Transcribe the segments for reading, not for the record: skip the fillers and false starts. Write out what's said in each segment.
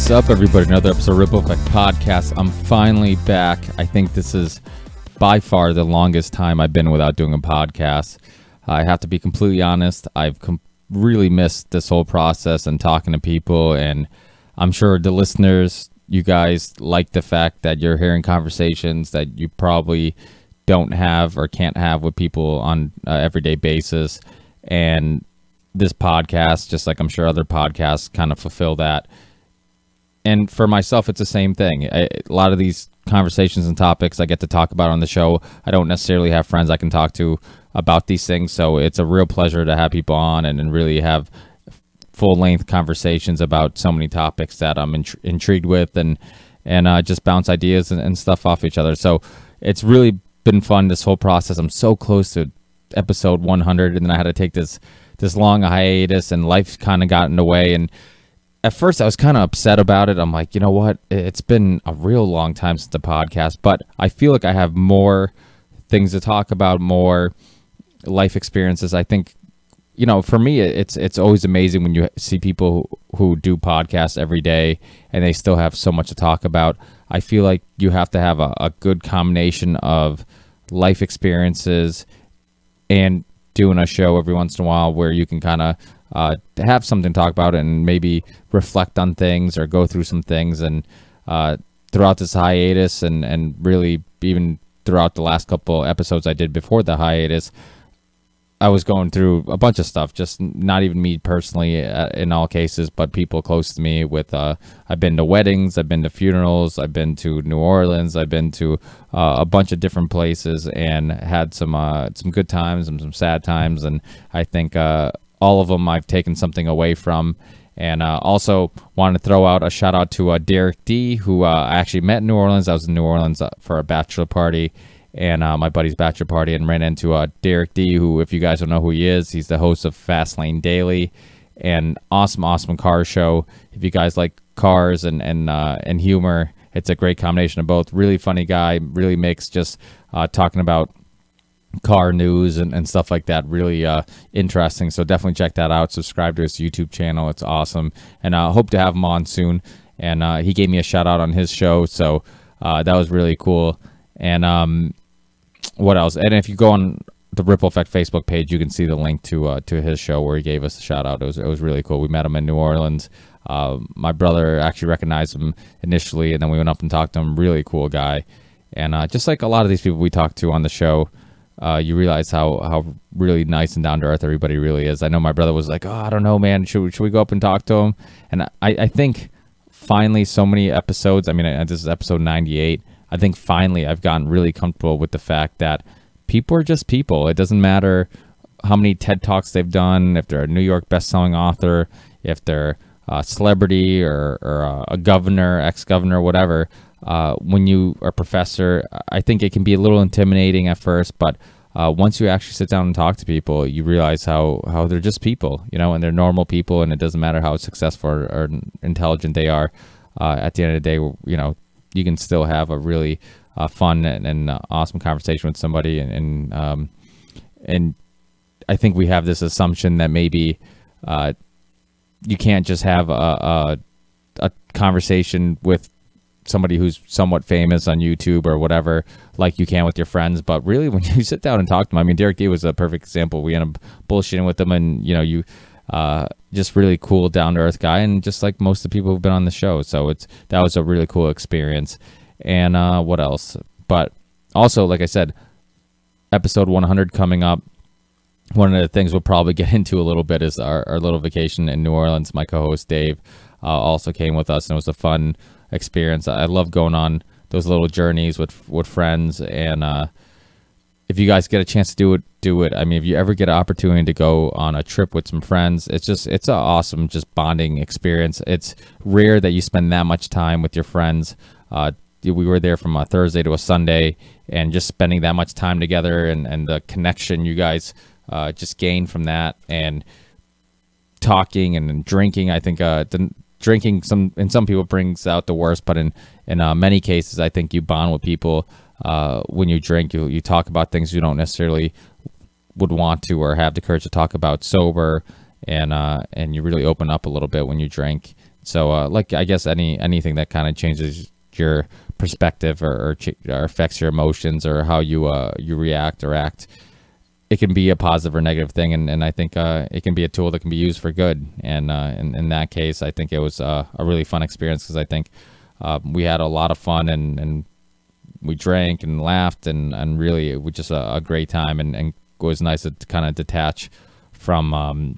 What's up, everybody? Another episode of Ripple Effect Podcast. I'm finally back. I think this is by far the longest time I've been without doing a podcast. I have to be completely honest. I've really missed this whole process and talking to people, and I'm sure the listeners, you guys like the fact that you're hearing conversations that you probably don't have or can't have with people on an everyday basis. And this podcast, just like I'm sure other podcasts, kind of fulfill that. And for myself, it's the same thing. A lot of these conversations and topics I get to talk about on the show, I don't necessarily have friends I can talk to about these things. So it's a real pleasure to have people on and really have full-length conversations about so many topics that I'm intrigued with and just bounce ideas and stuff off each other. So it's really been fun, this whole process. I'm so close to episode 100, and then I had to take this long hiatus, and life kind of got in the way. And at first I was kind of upset about it. I'm like, you know what? It's been a real long time since the podcast, but I feel like I have more things to talk about, more life experiences. I think, you know, for me, it's always amazing when you see people who do podcasts every day and they still have so much to talk about. I feel like you have to have a good combination of life experiences and doing a show every once in a while where you can kind of have something to talk about and maybe reflect on things or go through some things. And throughout this hiatus and really even throughout the last couple episodes I did before the hiatus, I was going through a bunch of stuff, just not even me personally in all cases, but people close to me with, I've been to weddings, I've been to funerals, I've been to New Orleans, I've been to a bunch of different places and had some good times and some sad times. And I think all of them I've taken something away from. And also wanted to throw out a shout out to Derek D, who I actually met in New Orleans. I was in New Orleans for a bachelor party and my buddy's bachelor party, and ran into Derek D, who, if you guys don't know who he is, he's the host of Fast Lane Daily, and awesome car show. If you guys like cars and humor, it's a great combination of both. Really funny guy, really makes just talking about car news and stuff like that really interesting. So definitely check that out. Subscribe to his YouTube channel. It's awesome. And I hope to have him on soon. And he gave me a shout out on his show, so that was really cool. And what else? And if you go on the Ripple Effect Facebook page, you can see the link to his show where he gave us a shout out. It was really cool. We met him in New Orleans. My brother actually recognized him initially, and then we went up and talked to him. Really cool guy. And just like a lot of these people we talked to on the show, you realize how really nice and down to earth everybody really is. I know my brother was like, oh, I don't know, man, should we go up and talk to him? And I think finally, so many episodes, I mean, this is episode 98. I think finally I've gotten really comfortable with the fact that people are just people. It doesn't matter how many TED Talks they've done, if they're a New York best-selling author, if they're a celebrity or a governor, ex-governor, whatever. When you are a professor, I think it can be a little intimidating at first, but once you actually sit down and talk to people, you realize how they're just people, you know, and they're normal people, and it doesn't matter how successful or intelligent they are. At the end of the day, you know, you can still have a really fun and awesome conversation with somebody. And I think we have this assumption that maybe you can't just have a conversation with somebody who's somewhat famous on YouTube or whatever, like you can with your friends. But really, when you sit down and talk to them, I mean, Derek D was a perfect example. We ended up bullshitting with them, and, you know, you just really cool, down-to-earth guy, and just like most of the people who've been on the show. So that was a really cool experience. And what else? But also, like I said, episode 100 coming up. One of the things we'll probably get into a little bit is our little vacation in New Orleans. My co-host Dave also came with us, and it was a fun experience. I love going on those little journeys with friends, and if you guys get a chance to do it. I mean, if you ever get an opportunity to go on a trip with some friends, it's an awesome just bonding experience. It's rare that you spend that much time with your friends. We were there from a Thursday to a Sunday, and just spending that much time together and the connection you guys just gain from that, and talking and drinking. I think drinking in some people brings out the worst, but in many cases, I think you bond with people when you drink. You talk about things you don't necessarily would want to or have the courage to talk about sober, and you really open up a little bit when you drink. So like I guess anything that kind of changes your perspective or affects your emotions or how you react or act, it can be a positive or negative thing, and I think it can be a tool that can be used for good. And in that case, I think it was a really fun experience, because I think we had a lot of fun, and we drank and laughed, and really it was just a great time, and it was nice to kind of detach from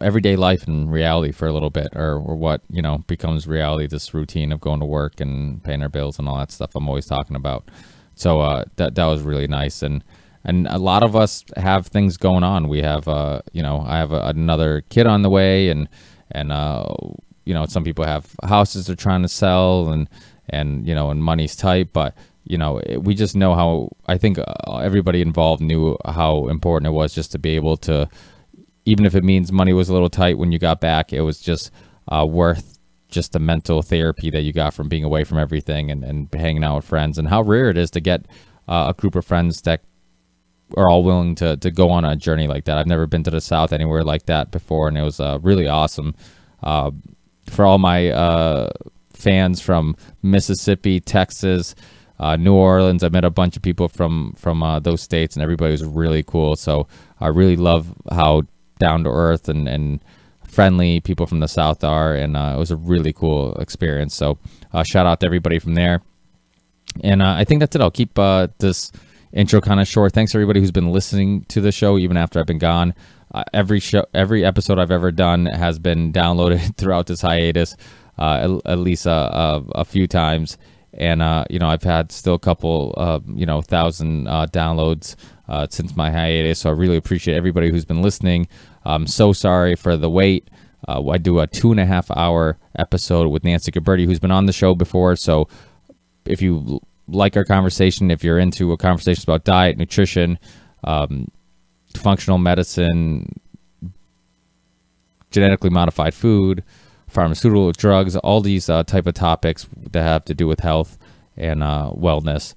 everyday life and reality for a little bit, or what becomes reality, this routine of going to work and paying our bills and all that stuff I'm always talking about. So that was really nice. And a lot of us have things going on. We have, I have another kid on the way, and some people have houses they're trying to sell, and money's tight. But we just know how, I think everybody involved knew how important it was just to be able to, even if it means money was a little tight when you got back, it was just worth just the mental therapy that you got from being away from everything and hanging out with friends, and how rare it is to get a group of friends that are all willing to go on a journey like that. I've never been to the South anywhere like that before, and it was really awesome. For all my fans from Mississippi, Texas, New Orleans, I met a bunch of people from those states, and everybody was really cool. So I really love how down to earth and friendly people from the South are, and it was a really cool experience. So shout out to everybody from there. And I think that's it. I'll keep this intro kind of short. Thanks to everybody who's been listening to the show even after I've been gone. Every episode I've ever done has been downloaded throughout this hiatus, at least a few times. And I've had still a couple 1,000 downloads since my hiatus. So I really appreciate everybody who's been listening. I'm so sorry for the wait. I do a 2.5 hour episode with Nancy Guberti, who's been on the show before. So if you like our conversation, if you're into a conversation about diet, nutrition, functional medicine, genetically modified food, pharmaceutical drugs, all these type of topics that have to do with health and wellness,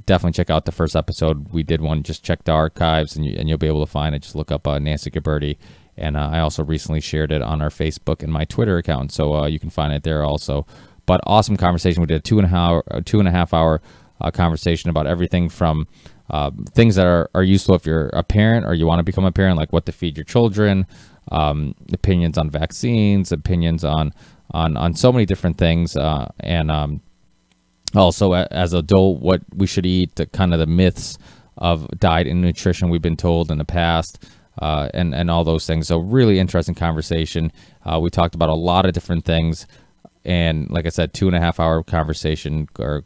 definitely check out the first episode. We did one, just check the archives, and you'll be able to find it. Just look up Nancy Guberti. And I also recently shared it on our Facebook and my Twitter account, so you can find it there also. But awesome conversation. We did a 2.5 hour conversation about everything from things that are useful if you're a parent or you want to become a parent, like what to feed your children, opinions on vaccines, opinions on so many different things, and also as an adult, what we should eat, the kind of the myths of diet and nutrition we've been told in the past, and all those things. So really interesting conversation. We talked about a lot of different things. And like I said, 2.5 hour conversation, or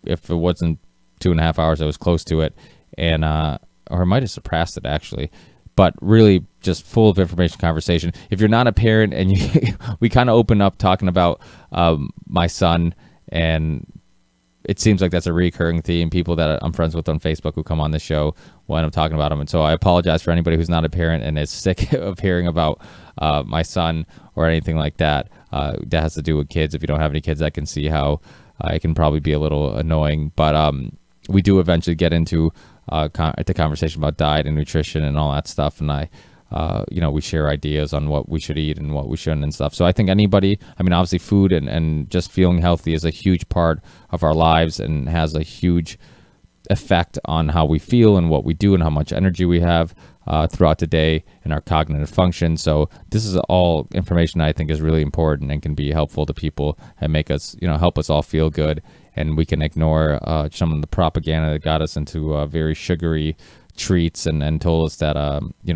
if it wasn't 2.5 hours, I was close to it, and or I might have surpassed it actually. But really, just full of information conversation. If you're not a parent, and we kind of open up talking about my son, and it seems like that's a recurring theme. People that I'm friends with on Facebook who come on the show when I'm talking about them, and so I apologize for anybody who's not a parent and is sick of hearing about my son or anything like that. That has to do with kids. If you don't have any kids, I can see how it can probably be a little annoying. But we do eventually get into the conversation about diet and nutrition and all that stuff. And we share ideas on what we should eat and what we shouldn't and stuff. So I think anybody, obviously food and just feeling healthy is a huge part of our lives and has a huge effect on how we feel and what we do and how much energy we have throughout the day and our cognitive function. So this is all information I think is really important and can be helpful to people and make us, help us all feel good. And we can ignore some of the propaganda that got us into very sugary treats and told us that,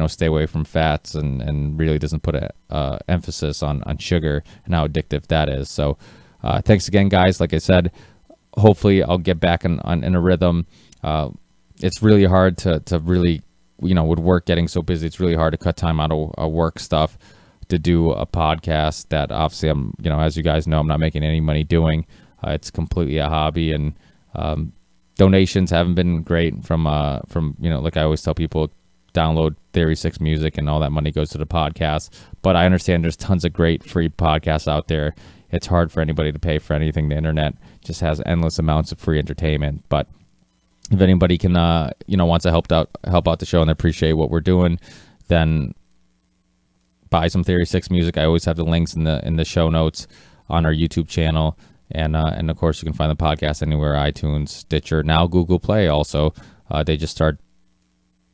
stay away from fats and really doesn't put an emphasis on sugar and how addictive that is. So thanks again, guys. Like I said, hopefully I'll get back in a rhythm. It's really hard to really, with work getting so busy, it's really hard to cut time out of work stuff to do a podcast that obviously I'm, as you guys know, I'm not making any money doing. It's completely a hobby, and donations haven't been great from like I always tell people, download Theory 6 music and all that money goes to the podcast. But I understand there's tons of great free podcasts out there. It's hard for anybody to pay for anything. The internet just has endless amounts of free entertainment. But if anybody can, wants to help out the show and appreciate what we're doing, then buy some Theory 6 music, I always have the links in the show notes on our YouTube channel. And of course, you can find the podcast anywhere, iTunes, Stitcher, now Google Play also. They just start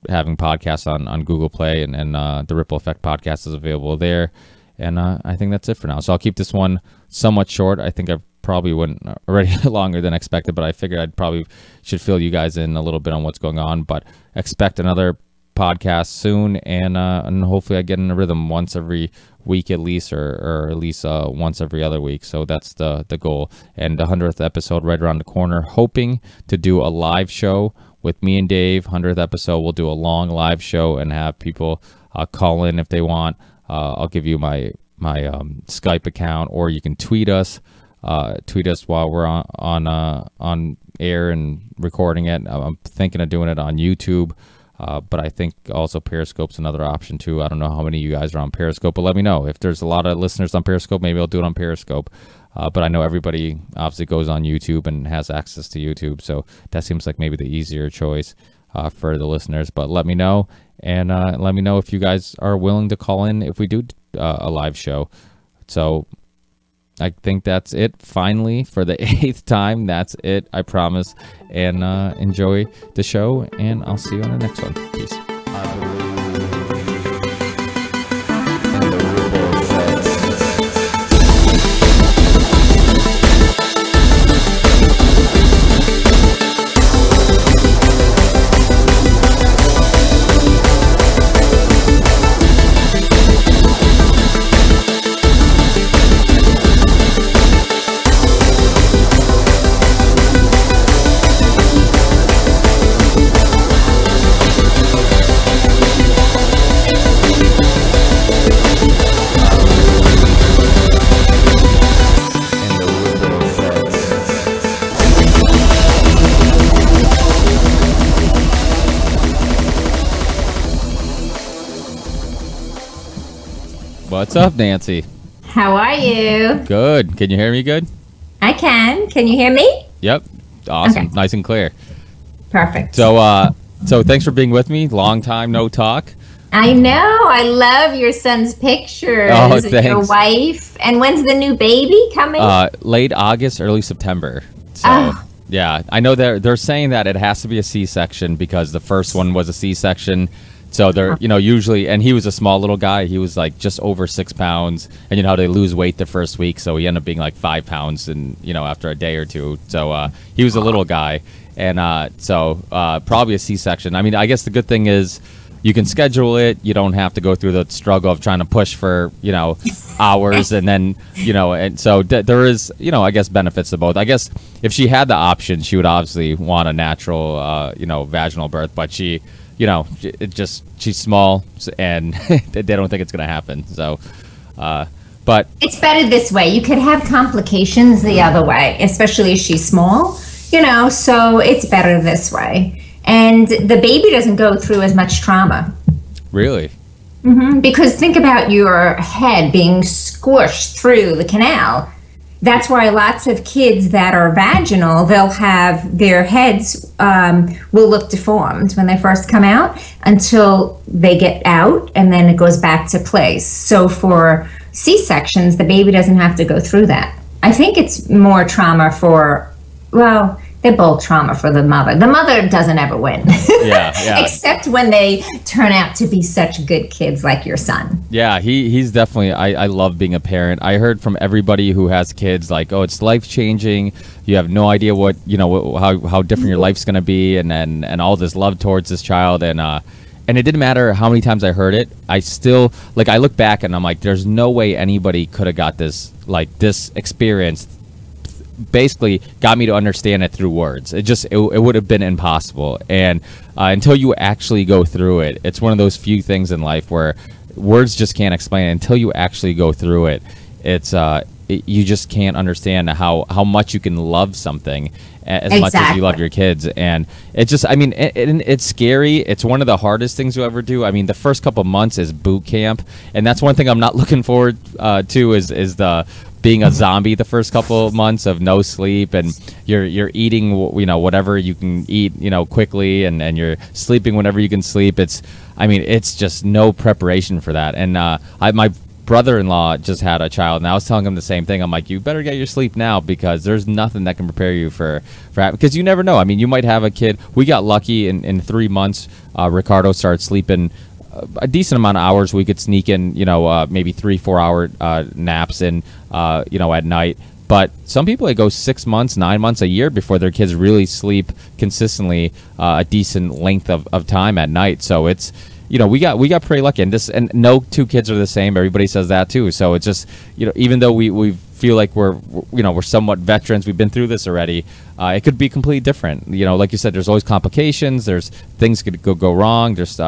having podcasts on Google Play, and the Ripple Effect podcast is available there. And I think that's it for now. So I'll keep this one somewhat short. I think I probably went already longer than expected, but I figured I'd probably should fill you guys in a little bit on what's going on. But expect another podcast soon, and hopefully I get in a rhythm once every week at least, or at least once every other week. So that's the goal. And the 100th episode right around the corner, hoping to do a live show with me and Dave. 100th episode, we'll do a long live show and have people call in if they want. I'll give you my Skype account, or you can tweet us while we're on air and recording it. I'm thinking of doing it on YouTube. But I think also Periscope's another option too. I don't know how many of you guys are on Periscope, but let me know. If there's a lot of listeners on Periscope, maybe I'll do it on Periscope. But I know everybody obviously goes on YouTube and has access to YouTube, so that seems like maybe the easier choice for the listeners. But let me know, and let me know if you guys are willing to call in if we do a live show. So I think that's it. Finally, for the 8th time, that's it. I promise. And enjoy the show, and I'll see you on the next one. Peace. What's up, Nancy? How are you? Good. Can you hear me good? I can. Can you hear me? Yep. Awesome. Okay. Nice and clear. Perfect. So thanks for being with me. Long time no talk. I know. I love your son's pictures. Oh, of thanks. your wife. And when's the new baby coming? Late August, early September. So, yeah. I know they're saying that it has to be a C-section because the first one was a C-section. So they're, usually, and he was a small little guy. He was like just over 6 pounds, and how they lose weight the first week. So he ended up being like 5 pounds, and after a day or two. So he was a little guy, and so probably a C-section. I mean, I guess the good thing is you can schedule it. You don't have to go through the struggle of trying to push for hours, and then and so there is I guess benefits to both. I guess if she had the option, she would obviously want a natural vaginal birth, but she. She's small, and they don't think it's going to happen. So, but it's better this way. You could have complications the other way, especially if she's small, so it's better this way. And the baby doesn't go through as much trauma. Really? Mm-hmm. Because think about your head being squished through the canal. That's why lots of kids that are vaginal, they'll have their heads will look deformed when they first come out until they get out, and then it goes back to place. So for C-sections, the baby doesn't have to go through that. I think it's more trauma for, well, they're both trauma for the mother. The mother doesn't ever win. Yeah. Except when they turn out to be such good kids like your son. Yeah, he's definitely, I love being a parent. I heard from everybody who has kids, like, oh, it's life-changing. You have no idea what, how different your life's going to be, and all this love towards this child. And it didn't matter how many times I heard it. I still, I look back and I'm like, there's no way anybody could have got this experience basically got me to understand it through words. It would have been impossible. And until you actually go through it, it's one of those few things in life where words just can't explain it. Until you actually go through it, it's you just can't understand how much you can love something as much as you love your kids. And it's just, I mean, it's scary. It's one of the hardest things you'll ever do. I mean, the first couple months is boot camp, and that's one thing I'm not looking forward to is the being a zombie the first couple of months of no sleep, and you're eating, you know, whatever you can eat, you know, quickly, and you're sleeping whenever you can sleep. It's just no preparation for that. And my brother-in-law just had a child, and I was telling him the same thing. I'm like, you better get your sleep now, because there's nothing that can prepare you for because you never know. I mean, you might have a kid. We got lucky in 3 months. Ricardo started sleeping a decent amount of hours. We could sneak in, you know, maybe 3-4 hour naps in, you know, at night. But some people, it goes 6 months, 9 months, a year before their kids really sleep consistently a decent length of time at night. So it's, you know, we got pretty lucky, and no two kids are the same. Everybody says that too. So it's just, you know, even though we feel like we're somewhat veterans, we've been through this already. It could be completely different. You know, like you said, there's always complications. There's things could go wrong. There's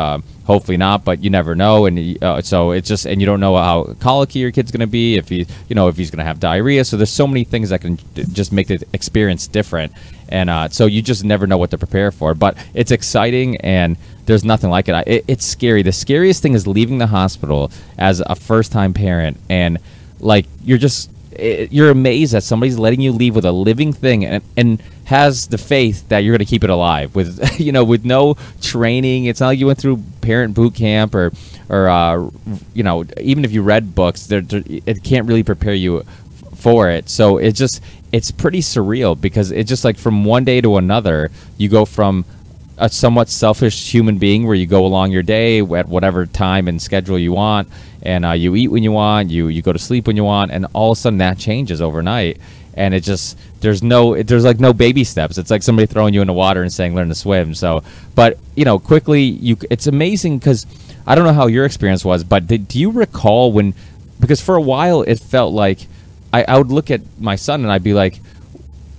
hopefully not, but you never know. And so it's just, and you don't know how colicky your kid's going to be, if he's going to have diarrhea. So there's so many things that can just make the experience different. And so you just never know what to prepare for. But it's exciting, and there's nothing like it. It's scary. The scariest thing is leaving the hospital as a first-time parent, and like you're amazed that somebody's letting you leave with a living thing, and has the faith that you're going to keep it alive with, you know, with no training. It's not like you went through parent boot camp or you know, even if you read books, it can't really prepare you for it. So it's pretty surreal, because it's just like from one day to another, you go from a somewhat selfish human being where you go along your day at whatever time and schedule you want, and you eat when you want, you go to sleep when you want, and all of a sudden that changes overnight. And it just, there's like no baby steps. It's like somebody throwing you in the water and saying learn to swim. So, but you know, quickly it's amazing, because I don't know how your experience was, but do you recall when, because for a while it felt like I would look at my son and I'd be like,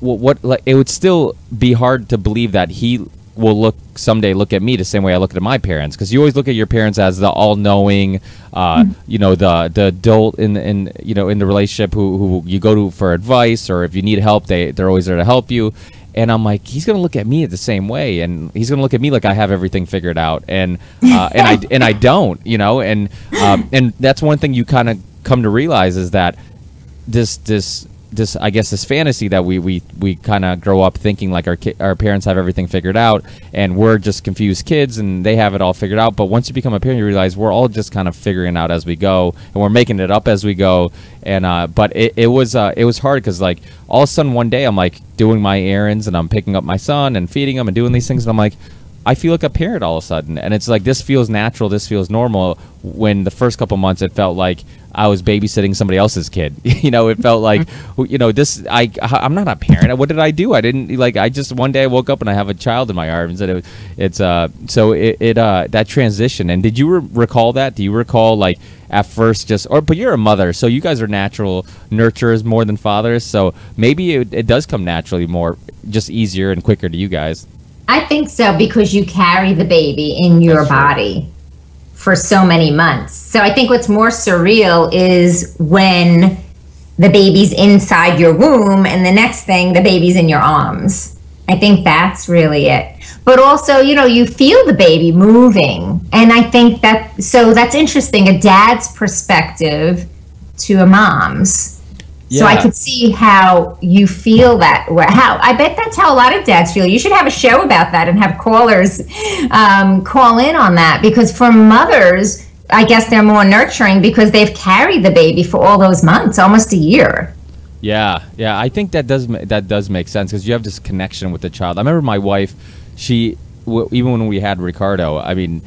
well, what, like, it would still be hard to believe that he will someday look at me the same way I look at my parents, because you always look at your parents as the all-knowing, you know, the adult in you know, in the relationship who you go to for advice, or if you need help, they're always there to help you. And I'm like, he's gonna look at me the same way, and he's gonna look at me like I have everything figured out, and I don't, you know, and that's one thing you kind of come to realize, is that this I guess this fantasy that we kind of grow up thinking like our parents have everything figured out, and we're just confused kids and they have it all figured out. But once you become a parent, you realize we're all just kind of figuring it out as we go, and we're making it up as we go. And but it was hard, because like all of a sudden one day I'm like doing my errands and I'm picking up my son and feeding him and doing these things, and I'm like, I feel like a parent all of a sudden. And it's like, this feels natural, this feels normal, when the first couple months it felt like I was babysitting somebody else's kid. You know, it felt like, you know, I'm not a parent. What did I do? I didn't, like, I just, one day I woke up and I have a child in my arms, and that transition. And did you recall that? Do you recall, like, at first but you're a mother, so you guys are natural nurturers more than fathers, so maybe it does come naturally more, just easier and quicker to you guys. I think so, because you carry the baby in your body for so many months. So I think what's more surreal is when the baby's inside your womb, and the next thing, the baby's in your arms. I think that's really it. But also, you know, you feel the baby moving. And I think that's interesting, a dad's perspective to a mom's. Yeah. So I could see how you feel that. I bet that's how a lot of dads feel. You should have a show about that and have callers call in on that, because for mothers, I guess they're more nurturing because they've carried the baby for all those months, almost a year. Yeah, I think that does make sense, because you have this connection with the child. I remember my wife, even when we had Ricardo, I mean,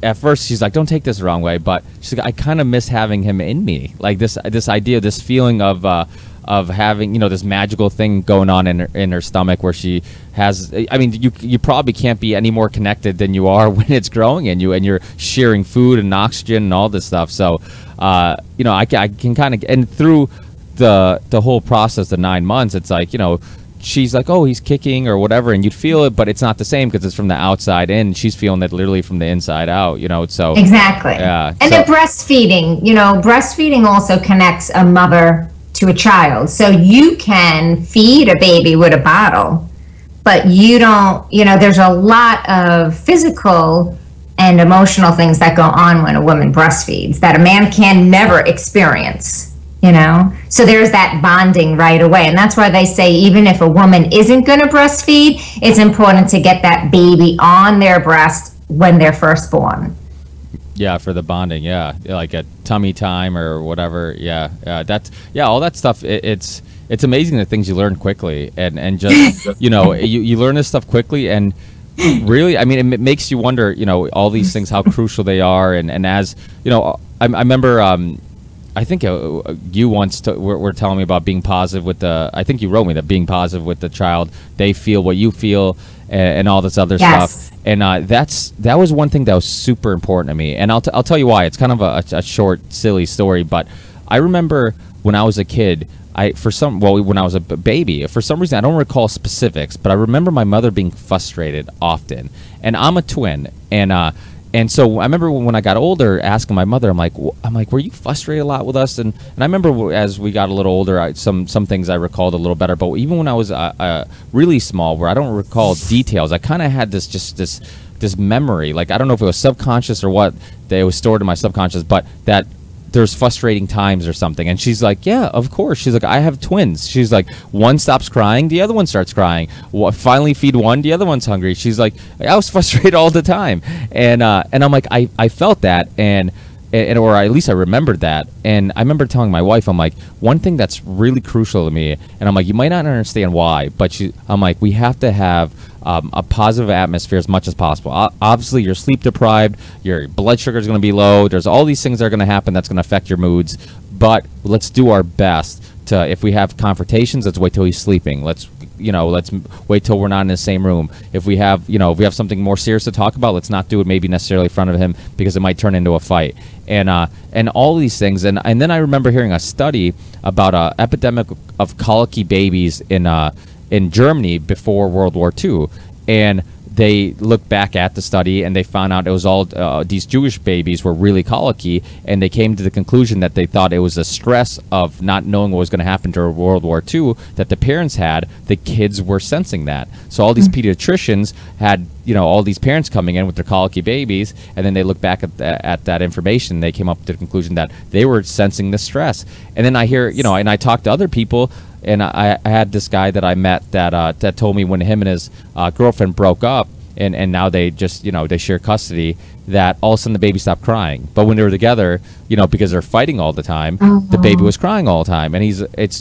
at first she's like, don't take this the wrong way, but she's like, I kind of miss having him in me, like this idea, this feeling of having, you know, this magical thing going on in her stomach, where she has, I mean, you probably can't be any more connected than you are when it's growing in you, and you're sharing food and oxygen and all this stuff. So you know, I can kind of, and through the whole process, the 9 months, it's like, you know, she's like, oh, he's kicking or whatever, and you'd feel it, but it's not the same, because it's from the outside in. She's feeling it literally from the inside out, you know. So exactly. Yeah. And the breastfeeding, you know, breastfeeding also connects a mother to a child. So you can feed a baby with a bottle, but you don't, you know, there's a lot of physical and emotional things that go on when a woman breastfeeds that a man can never experience. So there's that bonding right away. And that's why they say even if a woman isn't going to breastfeed, it's important to get that baby on their breast when they're first born. Yeah, for the bonding. Yeah, like a tummy time or whatever. Yeah, all that stuff. It's amazing the things you learn quickly, and just you learn this stuff quickly, and really, I mean, it makes you wonder, all these things, how crucial they are, and as I remember, I think you once were telling me about being positive with I think you wrote me that being positive with the child, they feel what you feel, and all this other stuff. And that was one thing that was super important to me. And I'll tell you why. It's kind of a short, silly story, but I remember when I was a kid, when I was a baby, for some reason, I don't recall specifics, but I remember my mother being frustrated often. And I'm a twin, and so I remember when I got older, asking my mother, I'm like, were you frustrated a lot with us? And I remember as we got a little older, some things I recalled a little better. But even when I was really small, where I don't recall details, I kind of had this memory. Like, I don't know if it was subconscious or what, that it was stored in my subconscious, but that there's frustrating times or something. And she's like, yeah, of course. She's like, I have twins. She's like, one stops crying, the other one starts crying. Finally feed one, the other one's hungry. She's like, I was frustrated all the time. And I'm like, I felt that, and or at least I remembered that. And I remember telling my wife, I'm like, one thing that's really crucial to me, and I'm like, you might not understand why, but I'm like, we have to have a positive atmosphere as much as possible. Obviously, you're sleep deprived, your blood sugar is going to be low. There's all these things that are going to happen that's going to affect your moods. But let's do our best to, if we have confrontations, let's wait till he's sleeping. Let's wait till we're not in the same room. If we have something more serious to talk about, let's not do it maybe necessarily in front of him, because it might turn into a fight. And all these things. And then I remember hearing a study about an epidemic of colicky babies in Germany before World War II, and they looked back at the study and they found out it was all these Jewish babies were really colicky, and they came to the conclusion that they thought it was the stress of not knowing what was going to happen during World War II that the parents had. The kids were sensing that. So all these pediatricians had all these parents coming in with their colicky babies, and then they looked back at that information. They came up to the conclusion that they were sensing the stress. And then I hear, and I talked to other people, and I had this guy that I met that told me when him and his girlfriend broke up, and now they just they share custody, that all of a sudden the baby stopped crying. But when they were together, because they're fighting all the time, the baby was crying all the time. And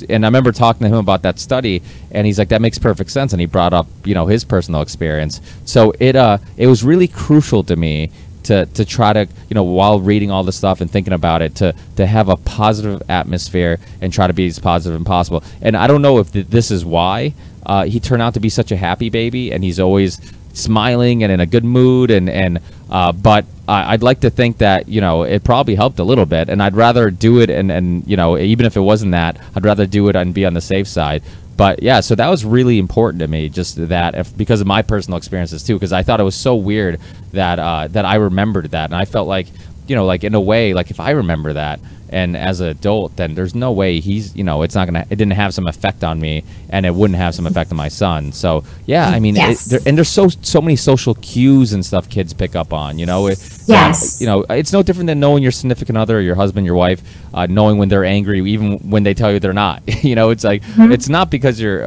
and I remember talking to him about that study, and he's like, that makes perfect sense. And he brought up his personal experience. So it was really crucial to me to try to, while reading all this stuff and thinking about it, to have a positive atmosphere and try to be as positive as possible. And I don't know if this is why he turned out to be such a happy baby, and he's always smiling and in a good mood, but I'd like to think that it probably helped a little bit, and I'd rather do it and even if it wasn't that, I'd rather do it and be on the safe side. But yeah, so that was really important to me, just that, because of my personal experiences too, because I thought it was so weird that I remembered that, and I felt like like in a way, like if I remember that, and as an adult, then there's no way he's it didn't have some effect on me, and it wouldn't have some effect on my son. So yeah, I mean, yes. There's so many social cues and stuff kids pick up on. Yes. It's no different than knowing your significant other, or your husband, your wife, knowing when they're angry, even when they tell you they're not. It's like it's not because you're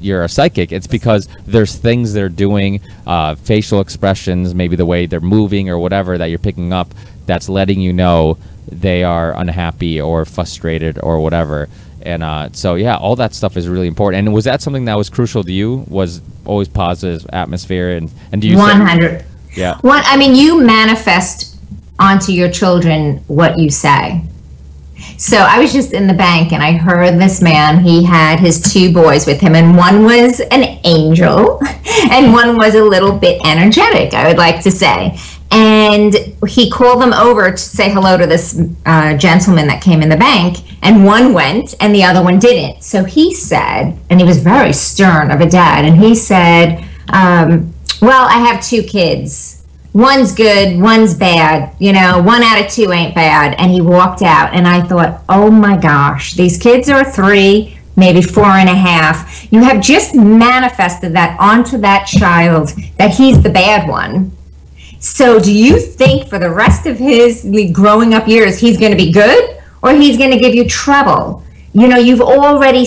you're a psychic. It's because there's things they're doing, facial expressions, maybe the way they're moving or whatever that you're picking up, that's letting you know they are unhappy or frustrated or whatever. And so yeah, all that stuff is really important. And was that something that was crucial to you? Was always positive atmosphere? And do you 100? Yeah. I mean, you manifest onto your children what you say. So I was just in the bank, and I heard this man. He had his two boys with him, and one was an angel and one was a little bit energetic, I would like to say. And he called them over to say hello to this gentleman that came in the bank, and one went and the other one didn't. So he said, and he was very stern of a dad, and he said, well, I have two kids. One's good, one's bad. 1 out of 2 ain't bad. And he walked out, and I thought, oh my gosh, these kids are 3, maybe 4.5. You have just manifested that onto that child, that he's the bad one. So do you think for the rest of his growing up years, he's going to be good? or he's going to give you trouble. You know, you've already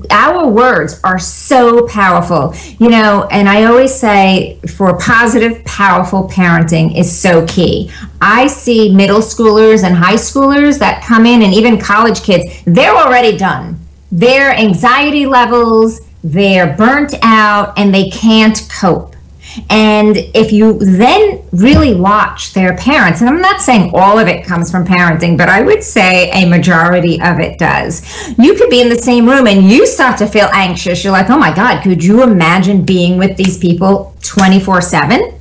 our words are so powerful, you know, and I always say for positive, powerful parenting is so key. I see middle schoolers and high schoolers that come in, and even college kids, they're already done. Their anxiety levels, they're burnt out, and they can't cope. And if you then really watch their parents, and I'm not saying all of it comes from parenting, but I would say a majority of it does. You could be in the same room and you start to feel anxious. You're like, oh my God, could you imagine being with these people 24/7?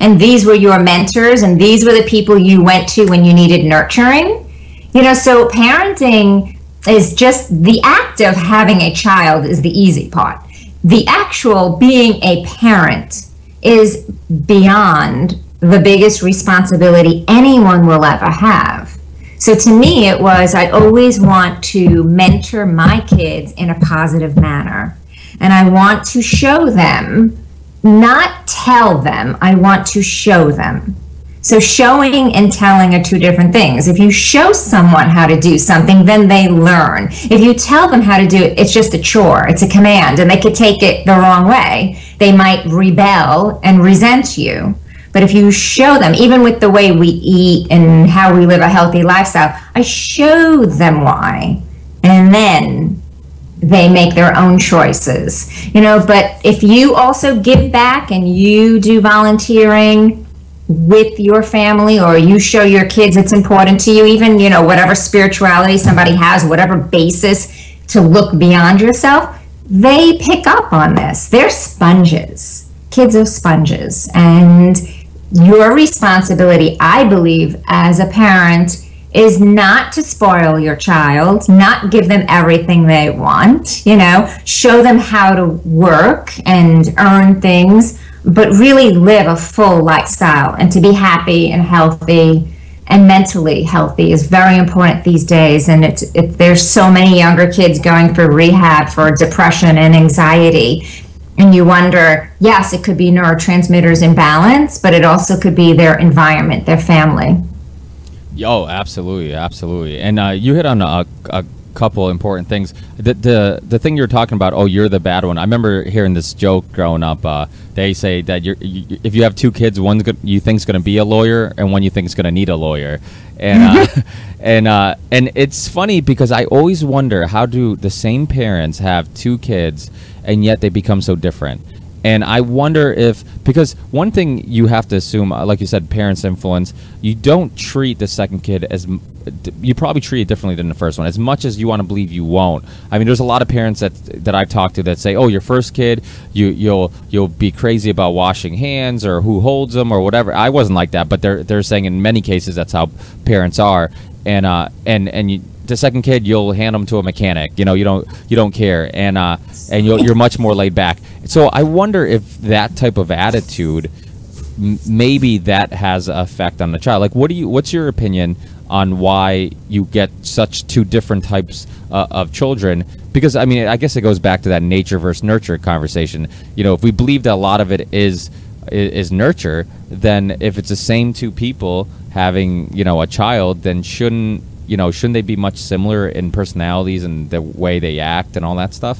And these were your mentors, and these were the people you went to when you needed nurturing. You know, so parenting is just the act of having a child is the easy part. The actual being a parent is beyond the biggest responsibility anyone will ever have. So to me, it was, I always want to mentor my kids in a positive manner. And I want to show them, not tell them, I want to show them. So showing and telling are two different things. If you show someone how to do something, then they learn. If you tell them how to do it, it's just a chore, it's a command, and they could take it the wrong way. They might rebel and resent you. But if you show them, even with the way we eat and how we live a healthy lifestyle, I show them why. And then they make their own choices. You know, but if you also give back and you do volunteering with your family, or you show your kids it's important to you, even, you know, whatever spirituality somebody has, whatever basis to look beyond yourself, they pick up on this. They're sponges. Kids are sponges. And your responsibility, I believe, as a parent, is not to spoil your child, not give them everything they want, you know, show them how to work and earn things, but really live a full lifestyle. And to be happy and healthy and mentally healthy is very important these days. And there's so many younger kids going for rehab for depression and anxiety. And you wonder, yes, it could be neurotransmitters imbalance, but it also could be their environment, their family. Oh, absolutely, absolutely. And you hit on a couple important things. The thing you're talking about, oh, you're the bad one. I remember hearing this joke growing up. They say that if you have two kids, one you think's going to be a lawyer, and one you think is going to need a lawyer. And and it's funny because I always wonder, how do the same parents have two kids and yet they become so different? And I wonder if, because one thing you have to assume, like you said, parents' influence, you don't treat the second kid as, you probably treat it differently than the first one, as much as you want to believe you won't. I mean, there's a lot of parents that I've talked to that say, oh, your first kid, you'll be crazy about washing hands or who holds them or whatever. I wasn't like that, but they're saying in many cases that's how parents are. And the second kid, you'll hand them to a mechanic. You know, you don't care, and you're much more laid back. So I wonder if that type of attitude, maybe that has an effect on the child. Like, what's your opinion on why you get such two different types of children? Because I mean, I guess it goes back to that nature versus nurture conversation. You know, if we believe that a lot of it is nurture, then if it's the same two people having, you know, a child, then shouldn't they be much similar in personalities and the way they act and all that stuff?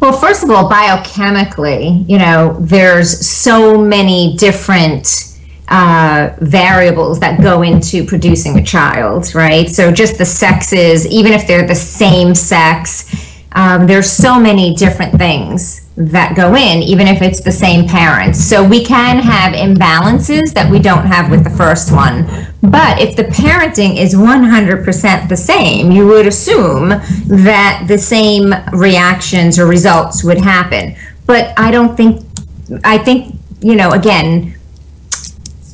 Well, first of all, biochemically, you know, there's so many different variables that go into producing a child, right? So just the sexes, even if they're the same sex, there's so many different things that go in, even if it's the same parents. So we can have imbalances that we don't have with the first one. But if the parenting is 100% the same, you would assume that the same reactions or results would happen. But I think, you know, again,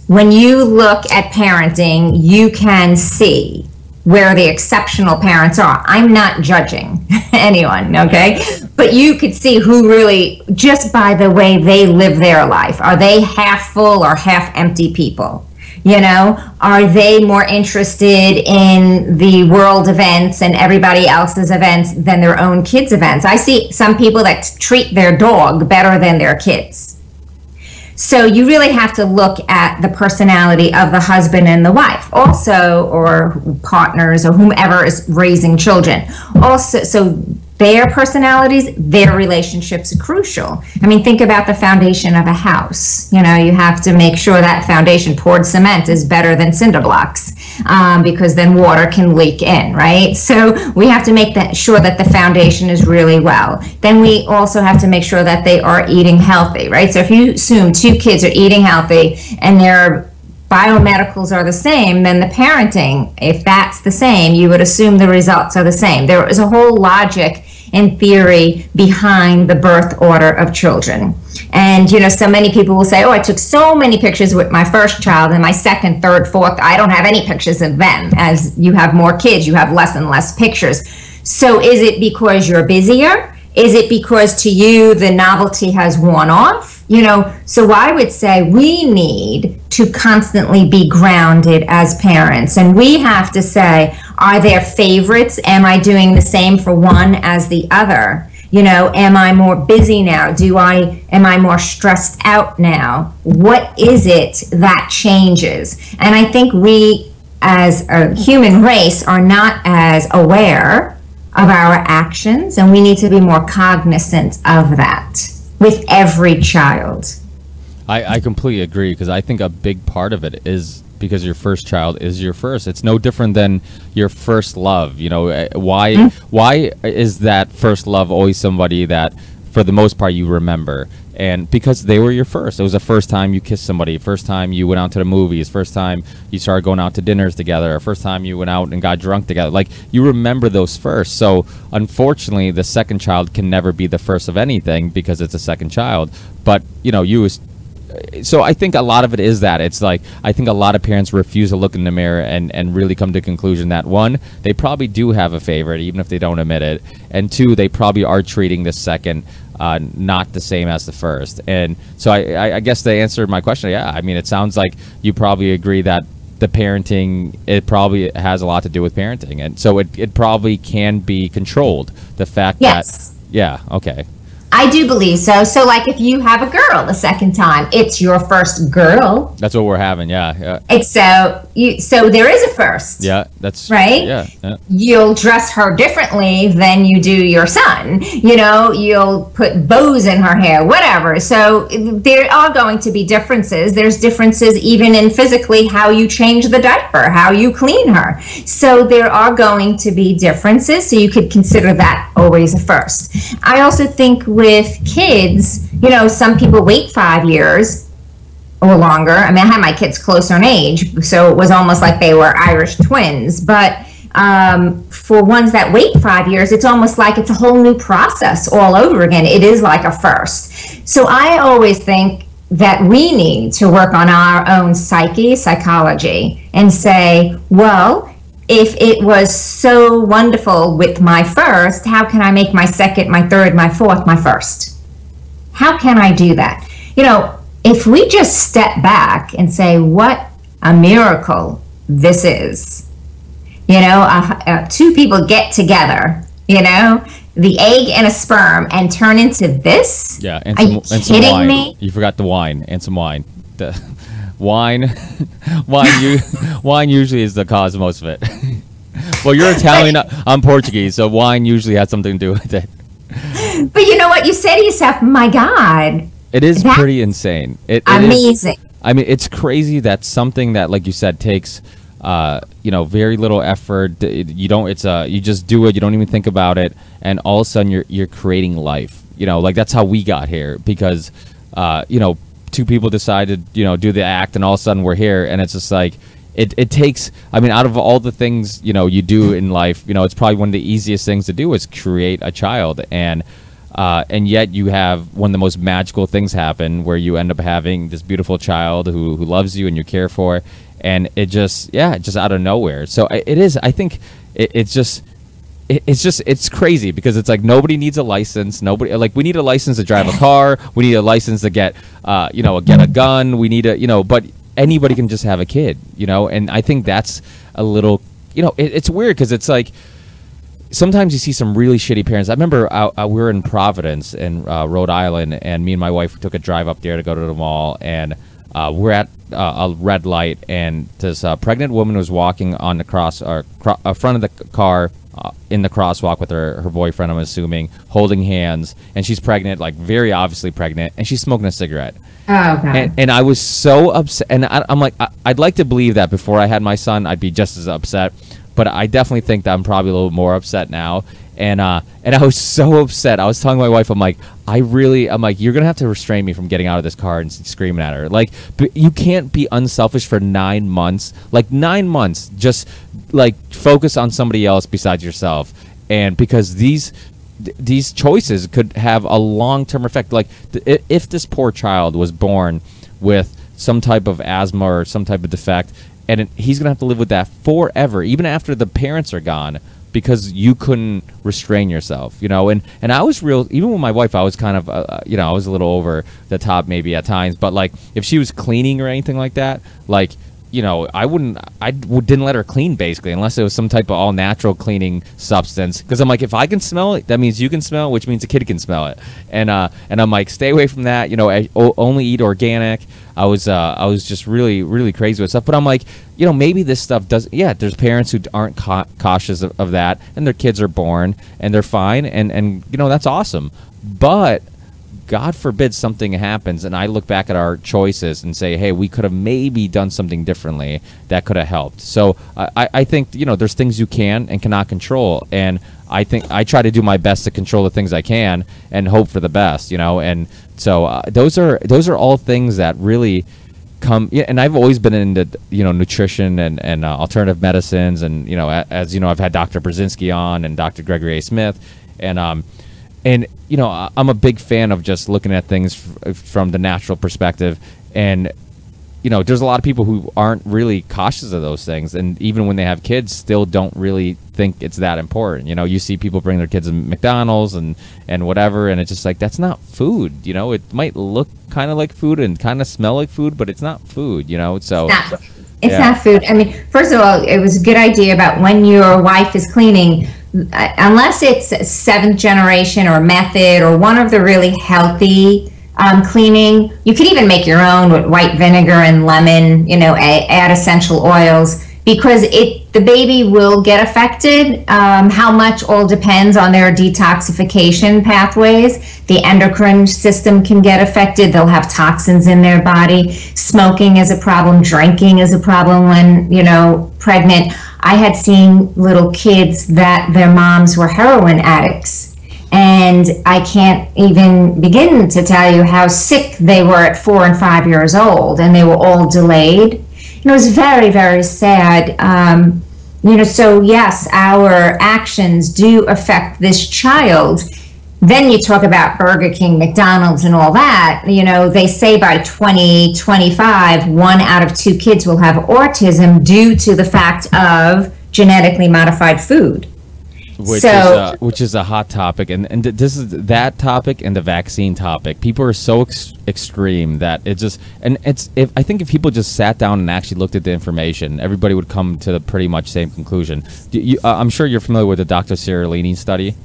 when you look at parenting, you can see where the exceptional parents are. I'm not judging anyone, okay? But you could see who really, just by the way they live their life, are they half full or half empty people? You know, are they more interested in the world events and everybody else's events than their own kids' events? I see some people that treat their dog better than their kids. So you really have to look at the personality of the husband and the wife also, or partners, or whomever is raising children. Also, so their personalities, their relationships are crucial. I mean, think about the foundation of a house. You know, you have to make sure that foundation, poured cement, is better than cinder blocks, because then water can leak in, right? So we have to make sure that the foundation is really well. Then we also have to make sure that they are eating healthy, right? So if you assume 2 kids are eating healthy and their biomedicals are the same, then the parenting, if that's the same, you would assume the results are the same. There is a whole logic and theory behind the birth order of children. And, you know, so many people will say, oh, I took so many pictures with my first child, and my second, third, fourth, I don't have any pictures of them. As you have more kids, you have less and less pictures. So is it because you're busier? Is it because to you the novelty has worn off? You know, so I would say we need to constantly be grounded as parents. And we have to say, are there favorites? Am I doing the same for one as the other? You know, am I more busy now? Am I more stressed out now? What is it that changes? And I think we as a human race are not as aware of our actions, and we need to be more cognizant of that with every child. I completely agree, because I think a big part of it is because your first child is your first. It's no different than your first love. You know, why is that first love always somebody that for the most part you remember? And because they were your first. It was the first time you kissed somebody, first time you went out to the movies, first time you started going out to dinners together, first time you went out and got drunk together. Like, you remember those first. So unfortunately, the second child can never be the first of anything because it's a second child. But, you know, so I think a lot of it is that. It's like, I think a lot of parents refuse to look in the mirror and really come to the conclusion that, one, they probably do have a favorite, even if they don't admit it. And two, they probably are treating the second not the same as the first. And so I guess to answer my question, yeah, I mean, it sounds like you probably agree that the parenting, it probably has a lot to do with parenting. And so it probably can be controlled. The fact that, yeah, okay. I do believe so. So, like, if you have a girl the second time, it's your first girl. That's what we're having, yeah. It's so there is a first. Yeah, that's right. Yeah. You'll dress her differently than you do your son. You know, you'll put bows in her hair, whatever. So there are going to be differences. There's differences even in physically how you change the diaper, how you clean her. So there are going to be differences. So you could consider that always a first. I also think with kids, you know, some people wait 5 years or longer. I mean, I had my kids closer in age, so it was almost like they were Irish twins. But for ones that wait 5 years, it's almost like it's a whole new process all over again. It is like a first. So I always think that we need to work on our own psychology, and say, well, if it was so wonderful with my first, how can I make my second, my third, my fourth, my first? How can I do that? You know, if we just step back and say, what a miracle this is. You know, 2 people get together, you know, the egg and a sperm, and turn into this? Yeah, and Are you kidding wine. me? You forgot the wine, and some wine. Wine usually is the cause of most of it. Well, you're Italian, I'm Portuguese, so wine usually has something to do with it. But you know what? You say to yourself, my God. It is pretty insane. It amazing. I mean, it's crazy that something that, like you said, takes you know, very little effort. You just do it. You don't even think about it, and all of a sudden you're creating life. You know, like, that's how we got here, because you know, 2 people decided, you know, do the act, and all of a sudden we're here. And it's just like, it takes, I mean, out of all the things, you know, you do in life, you know, it's probably one of the easiest things to do is create a child. And yet you have one of the most magical things happen, where you end up having this beautiful child who loves you and you care for. And it just out of nowhere. So it is, I think it's crazy, because it's like, nobody needs a license. Nobody, like, we need a license to drive a car. We need a license to get a gun. We need but anybody can just have a kid, you know? And I think that's a little, you know, it's weird, because it's like, sometimes you see some really shitty parents. I remember we were in Providence in Rhode Island, and me and my wife took a drive up there to go to the mall, and we're at a red light, and this pregnant woman was walking on the front of the car in the crosswalk with her boyfriend, I'm assuming, holding hands, and she's pregnant, like very obviously pregnant, and she's smoking a cigarette. Oh, God. And I was so upset, and I'm like, I'd like to believe that before I had my son, I'd be just as upset. But I definitely think that I'm probably a little more upset now. And I was so upset. I was telling my wife, I'm like, you're going to have to restrain me from getting out of this car and screaming at her. Like, you can't be unselfish for 9 months. Like, 9 months, just, like, focus on somebody else besides yourself. And because these choices could have a long-term effect. Like, if this poor child was born with some type of asthma or some type of defect, and he's going to have to live with that forever, even after the parents are gone, because you couldn't restrain yourself, you know? And I was even with my wife, I was kind of, I was a little over the top maybe at times, but like if she was cleaning or anything like that, like, I didn't let her clean basically, unless it was some type of all natural cleaning substance. Because I'm like, if I can smell it, that means you can smell it, which means the kid can smell it. And I'm like, stay away from that. I only eat organic. I was just really, really crazy with stuff. But I'm like, maybe this stuff does. Yeah, there's parents who aren't cautious of that, and their kids are born and they're fine, and that's awesome. But God forbid something happens and I look back at our choices and say, hey, we could have maybe done something differently that could have helped. So I think, there's things you can and cannot control. And I think I try to do my best to control the things I can and hope for the best, and so those are all things that really come. Yeah, and I've always been into, nutrition and alternative medicines. And, as you know, I've had Dr. Brzezinski on and Dr. Gregory A. Smith. And I'm a big fan of just looking at things from the natural perspective. And, there's a lot of people who aren't really cautious of those things. And even when they have kids, still don't really think it's that important. You see people bring their kids to McDonald's and whatever. And it's just like, that's not food. It might look kind of like food and kind of smell like food, but it's not food, So it's not food. I mean, first of all, it was a good idea about when your wife is cleaning, unless it's seventh generation or method or one of the really healthy cleaning. You could even make your own with white vinegar and lemon, add essential oils, because the baby will get affected. How much all depends on their detoxification pathways. The endocrine system can get affected. They'll have toxins in their body. Smoking is a problem. Drinking is a problem when, pregnant. I had seen little kids that their moms were heroin addicts. And I can't even begin to tell you how sick they were at 4 and 5 years old, and they were all delayed. It was very, very sad. So yes, our actions do affect this child. Then you talk about Burger King, McDonald's, and all that. They say by 2025, 1 out of 2 kids will have autism due to the fact of genetically modified food. Which is a hot topic, and this is that topic and the vaccine topic. People are so extreme that it just, and I think if people just sat down and actually looked at the information, everybody would come to the pretty much same conclusion. I'm sure you're familiar with the Dr. Ciarlini study.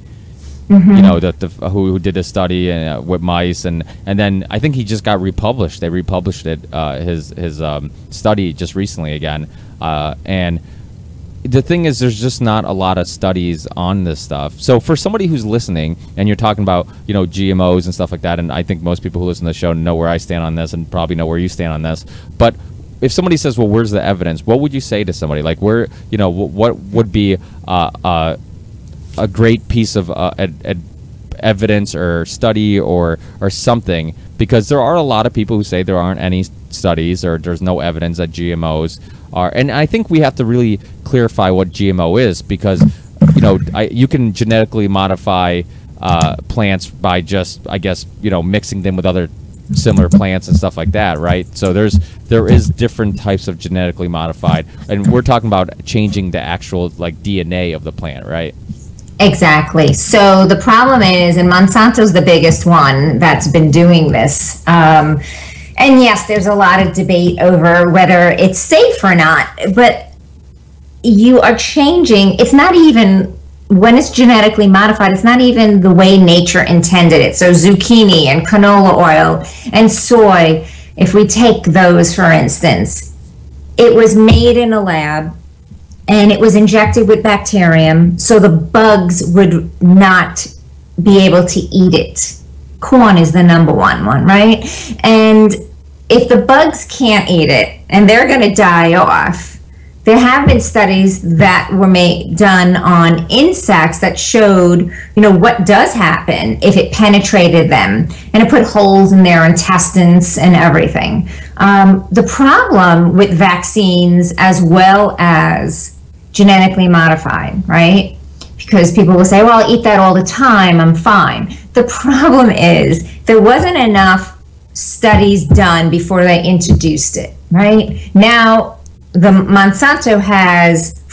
Mm-hmm. Who did a study with mice, and then I think he just got republished. They republished it, his study just recently again, and the thing is, there's just not a lot of studies on this stuff. So for somebody who's listening, and you're talking about, GMOs and stuff like that, and I think most people who listen to the show know where I stand on this and probably know where you stand on this. But if somebody says, well, where's the evidence? What would you say to somebody? Like, where, what would be a great piece of evidence or study or something? Because there are a lot of people who say there aren't any studies or there's no evidence that GMOs are, and I think we have to really clarify what GMO is, because you can genetically modify plants by just, I guess, mixing them with other similar plants and stuff like that, right? So there is different types of genetically modified, and we're talking about changing the actual DNA of the plant, right? Exactly. So the problem is, and Monsanto's the biggest one that's been doing this. And yes, there's a lot of debate over whether it's safe or not, but you are changing. It's not even when it's genetically modified, it's not even the way nature intended it. So zucchini and canola oil and soy, if we take those, for instance, it was made in a lab and it was injected with bacterium so the bugs would not be able to eat it. Corn is the number one, right? And if the bugs can't eat it and they're going to die off, there have been studies that were done on insects that showed, what does happen if it penetrated them and it put holes in their intestines and everything. The problem with vaccines as well as genetically modified, right? Because people will say, well, I'll eat that all the time, I'm fine. The problem is there wasn't enough studies done before they introduced it, right? Now, the Monsanto has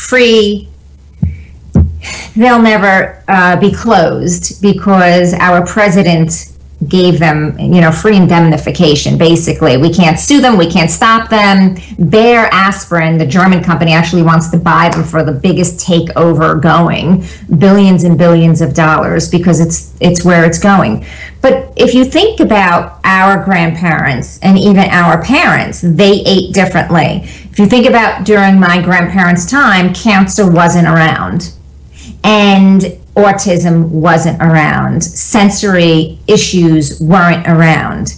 they'll never be closed because our president gave them, free indemnification, basically. We can't sue them, we can't stop them. Bayer Aspirin, the German company, actually wants to buy them for the biggest takeover going, billions and billions of dollars, because it's where it's going. But if you think about our grandparents and even our parents, they ate differently. If you think about during my grandparents' time, cancer wasn't around and autism wasn't around. Sensory issues weren't around.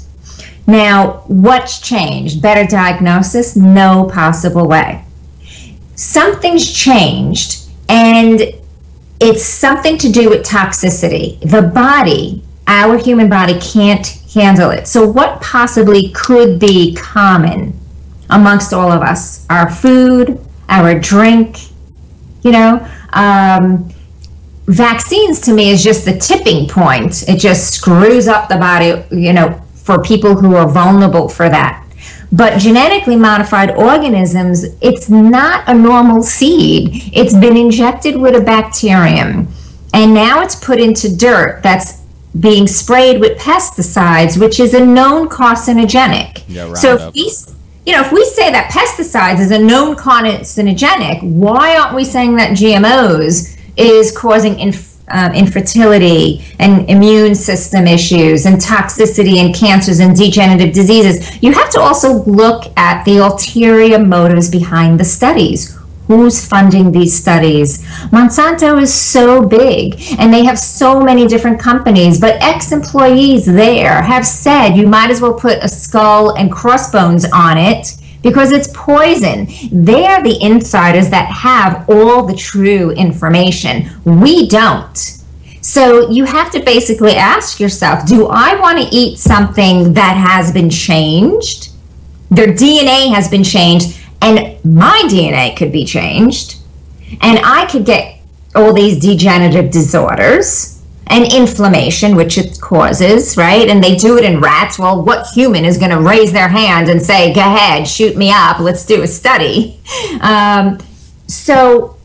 Now, what's changed? Better diagnosis? No possible way. Something's changed, and it's something to do with toxicity. The body, our human body, can't handle it. So what possibly could be common amongst all of us? Our food, our drink, vaccines to me is just the tipping point. It just screws up the body, for people who are vulnerable for that. But genetically modified organisms, it's not a normal seed. It's been injected with a bacterium, and now it's put into dirt that's being sprayed with pesticides, which is a known carcinogenic. Yeah, so if we say that pesticides is a known carcinogenic, why aren't we saying that GMOs is causing infertility and immune system issues and toxicity and cancers and degenerative diseases? You have to also look at the ulterior motives behind the studies. Who's funding these studies? Monsanto is so big and they have so many different companies, but ex-employees there have said you might as well put a skull and crossbones on it because it's poison. They're the insiders that have all the true information. We don't. So you have to basically ask yourself, do I want to eat something that has been changed? Their DNA has been changed, and my DNA could be changed, and I could get all these degenerative disorders and inflammation, which it causes, right? And they do it in rats. Well, what human is going to raise their hand and say, go ahead, shoot me up, let's do a study? So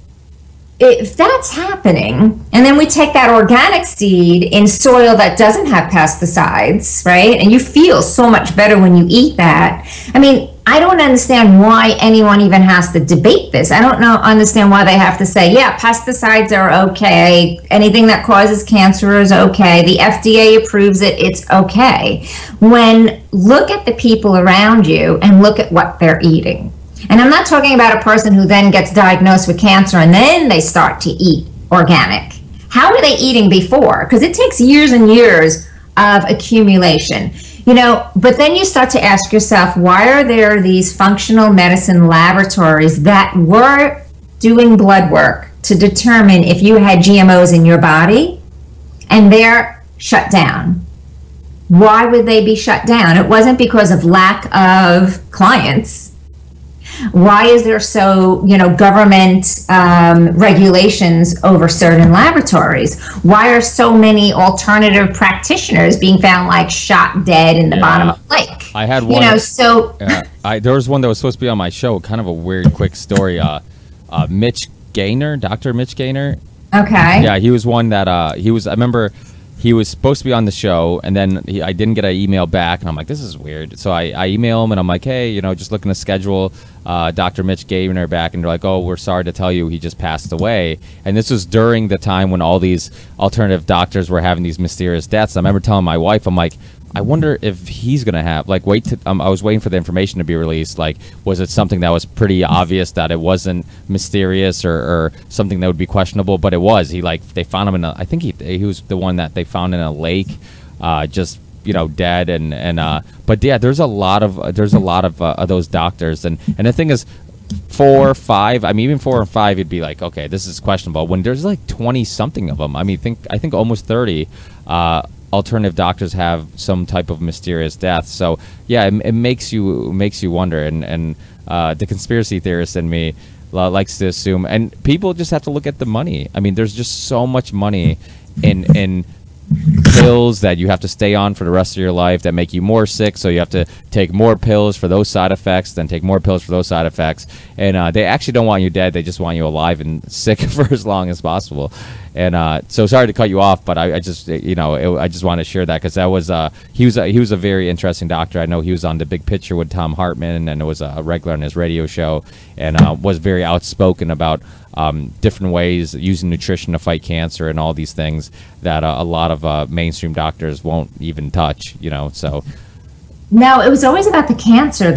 if that's happening, and then we take that organic seed in soil that doesn't have pesticides, right? And you feel so much better when you eat that. I mean, I don't understand why anyone even has to debate this. I don't understand why they have to say, yeah, pesticides are okay. Anything that causes cancer is okay. The FDA approves it. It's okay. When look at the people around you and look at what they're eating. And I'm not talking about a person who then gets diagnosed with cancer and then they start to eat organic. How were they eating before? Because it takes years and years of accumulation. But then you start to ask yourself, why are there these functional medicine laboratories that were doing blood work to determine if you had GMOs in your body, and they're shut down? Why would they be shut down? It wasn't because of lack of clients. Why is there government regulations over certain laboratories? Why are so many alternative practitioners being found shot dead in the bottom of the lake? I had one. There was one that was supposed to be on my show. Kind of a weird, quick story. Mitch Gaynor, Dr. Mitch Gaynor. Okay. Yeah, he was one that I remember. he was supposed to be on the show, and then I didn't get an email back, and I'm like, this is weird. So I email him, and I'm like, hey, you know, just looking to schedule Dr. Mitch Gabner back, and they're like, oh, we're sorry to tell you he just passed away. And this was during the time when all these alternative doctors were having these mysterious deaths. I remember telling my wife, I'm like, I wonder if he's gonna have like I was waiting for the information to be released. Like, was it something that was pretty obvious that it wasn't mysterious or something that would be questionable? But it was. They found him in I think he was the one that they found in a lake, just, you know, dead but yeah, there's a lot of those doctors, and the thing is, 4 or 5, I mean, even 4 or 5, you'd be like, okay, this is questionable. When there's like 20 something of them, I mean, I think almost 30 alternative doctors have some type of mysterious death. So yeah, it makes you wonder, and the conspiracy theorist in me likes to assume, and people just have to look at the money. I mean, there's just so much money in pills that you have to stay on for the rest of your life that make you more sick, so you have to take more pills for those side effects, then take more pills for those side effects, and they actually don't want you dead, they just want you alive and sick for as long as possible. And so sorry to cut you off, but I just, you know, I just want to share that, because that was he was a very interesting doctor. I know he was on The Big Picture with Tom Hartman, and it was a regular on his radio show, and was very outspoken about different ways using nutrition to fight cancer and all these things that a lot of mainstream doctors won't even touch, you know. So no, it was always about the cancer.